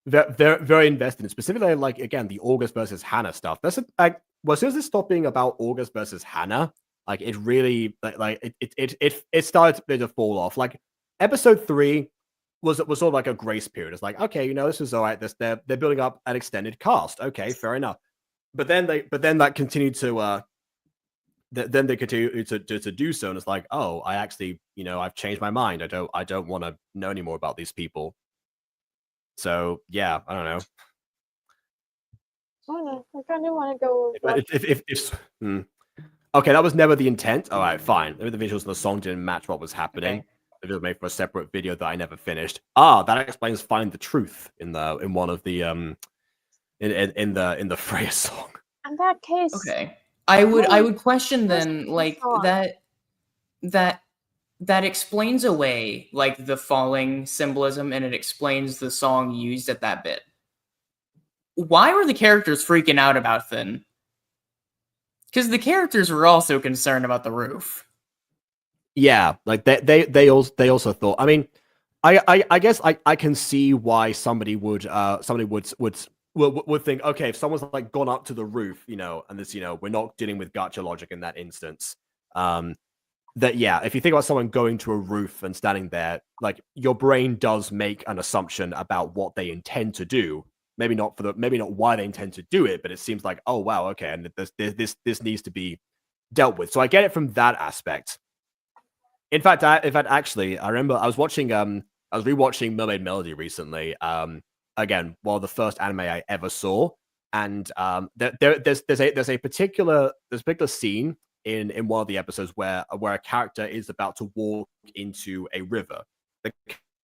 very, very invested in. Specifically, like again, the August versus Hannah stuff. That's like, well, as soon as it stopped being about August versus Hannah, like it really it started to fall off. Like episode 3 was sort of like a grace period. It's like, okay, this is all right. They're building up an extended cast. Okay, fair enough. But then that continued to then they continue to do so, and it's like, oh, I actually, I've changed my mind. I don't want to know anymore about these people. So yeah, I don't know. Oh no, I kind of want to go. Okay, that was never the intent. All right, fine. Maybe the visuals of the song didn't match what was happening. Okay. It was made for a separate video that I never finished. That explains "Find the Truth" in one of the in the Freya song. In that case, okay, I would question then like that explains away like the falling symbolism, and it explains the song used at that bit. Why were the characters freaking out about then? Because the characters were also concerned about the roof. Yeah, like they also thought. I mean, I guess I can see why somebody would think, okay, if someone's like gone up to the roof, and this, we're not dealing with gacha logic in that instance. That yeah, if you think about someone going to a roof and standing there, like your brain does make an assumption about what they intend to do. Maybe not why they intend to do it, but it seems like, oh wow, okay, and this needs to be dealt with. So I get it from that aspect. In fact, actually, I remember I was rewatching Mermaid Melody recently. Again, the first anime I ever saw, and there's a particular scene in one of the episodes where a character is about to walk into a river. The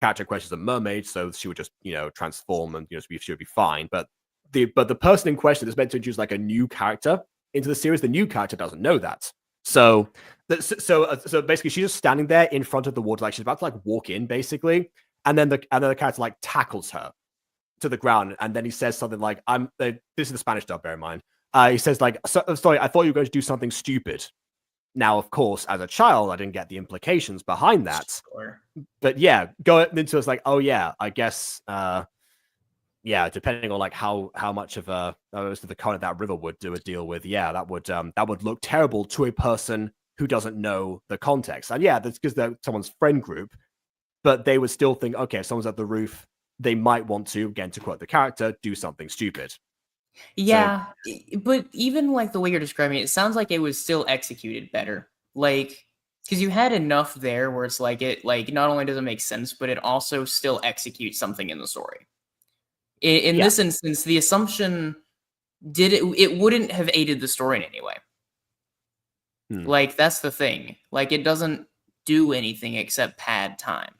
character questions a mermaid, so she would just transform and she would be fine. But the person in question is meant to introduce like a new character into the series. The new character doesn't know that. So basically, she's just standing there in front of the water, like she's about to like walk in, basically, and then the character like tackles her to the ground, and then he says something like, this is the Spanish dub, bear in mind. He says like, sorry, I thought you were going to do something stupid. Now, of course, as a child, I didn't get the implications behind that. Sure. But yeah, go into it's like, oh yeah, I guess, yeah, depending on like how much of the current that river would deal with, yeah, that would look terrible to a person who doesn't know the context. And yeah, that's because they're someone's friend group, but they would still think, okay, if someone's at the roof, they might want to, again, to quote the character, do something stupid. Yeah, but even like the way you're describing it, it sounds like it was still executed better. Like, because you had enough there where it's like it like not only does it make sense, but it also still executes something in the story. In this instance, the assumption it wouldn't have aided the story in any way. Like that's the thing. Like it doesn't do anything except pad time.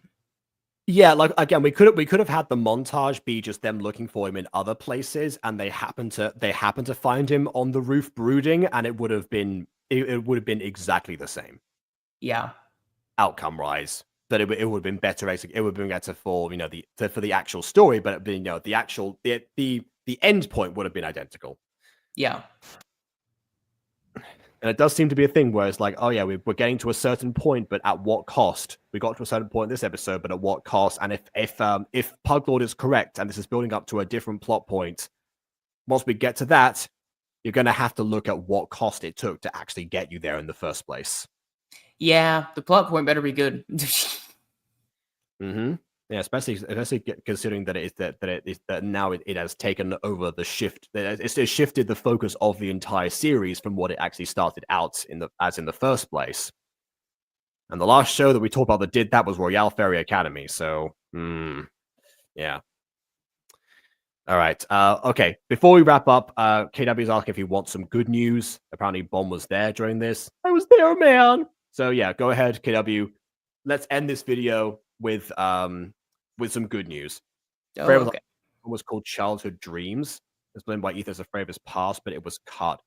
Yeah, like again, we could have had the montage be just them looking for him in other places, and they happen to find him on the roof brooding, and it would have been exactly the same. Yeah, outcome wise, but it would have been better. It would have been better for for the actual story, but the end point would have been identical. Yeah. And it does seem to be a thing where it's like, oh yeah, we're getting to a certain point, but at what cost? We got to a certain point in this episode, but at what cost? And if Puglord is correct, and this is building up to a different plot point, once we get to that, you're going to have to look at what cost it took to actually get you there in the first place. Yeah, the plot point better be good. Mm-hmm. Yeah, especially considering that now it has taken over the shift. It's shifted the focus of the entire series from what it actually started out in the first place. And the last show that we talked about that did that was Royale Fairy Academy. So, yeah. All right. Okay. Before we wrap up, KW is asking if he wants some good news. Apparently, Bomb was there during this. I was there, man. So yeah, go ahead, KW. Let's end this video with some good news. Oh, okay. It was called Childhood Dreams. It's played by Ethan's Afraid of His Past, but it was cut.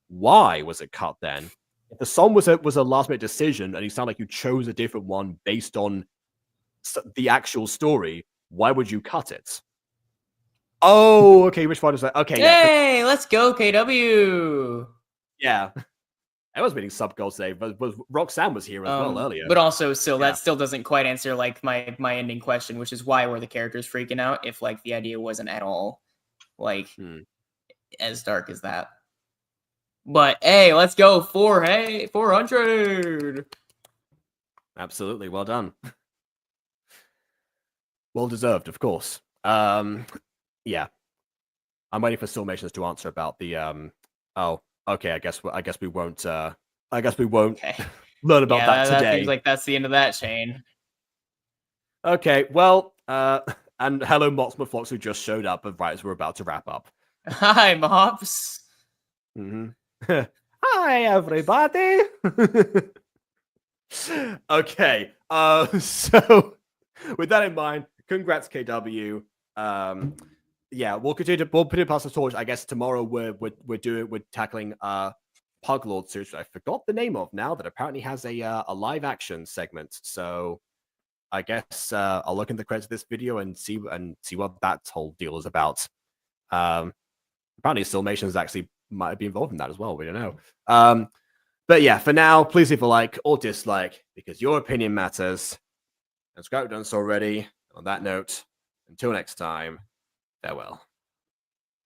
Why was it cut then? If the song was a last minute decision, and you sound like you chose a different one based on the actual story, why would you cut it? Oh, okay. Which one is that? Okay. Hey, yeah. Let's go, KW. Yeah. I was reading sub goals today, but Roxanne was here as well earlier. But also, still, that still doesn't quite answer like my ending question, which is why were the characters freaking out if like the idea wasn't at all like as dark as that. But hey, let's go 400. Absolutely, well done. Well deserved, of course. Yeah, I'm waiting for Sylmations to answer about the Oh, okay. I guess we won't. Learn about that today. That seems like that's the end of that chain. Okay. Well, and hello, Moxma Fox, who just showed up, right as we're about to wrap up. Hi, Mops. Hi, everybody. Okay. So with that in mind, congrats, KW. Yeah, we'll put it past the torch. I guess tomorrow we're tackling Puglord series, which I forgot the name of now, that apparently has a live action segment. So I guess I'll look in the credits of this video and see what that whole deal is about. Apparently Sylmations actually might be involved in that as well. We don't know. But yeah, for now, please leave a like or dislike because your opinion matters. And subscribe if you've done so already. On that note, until next time, farewell.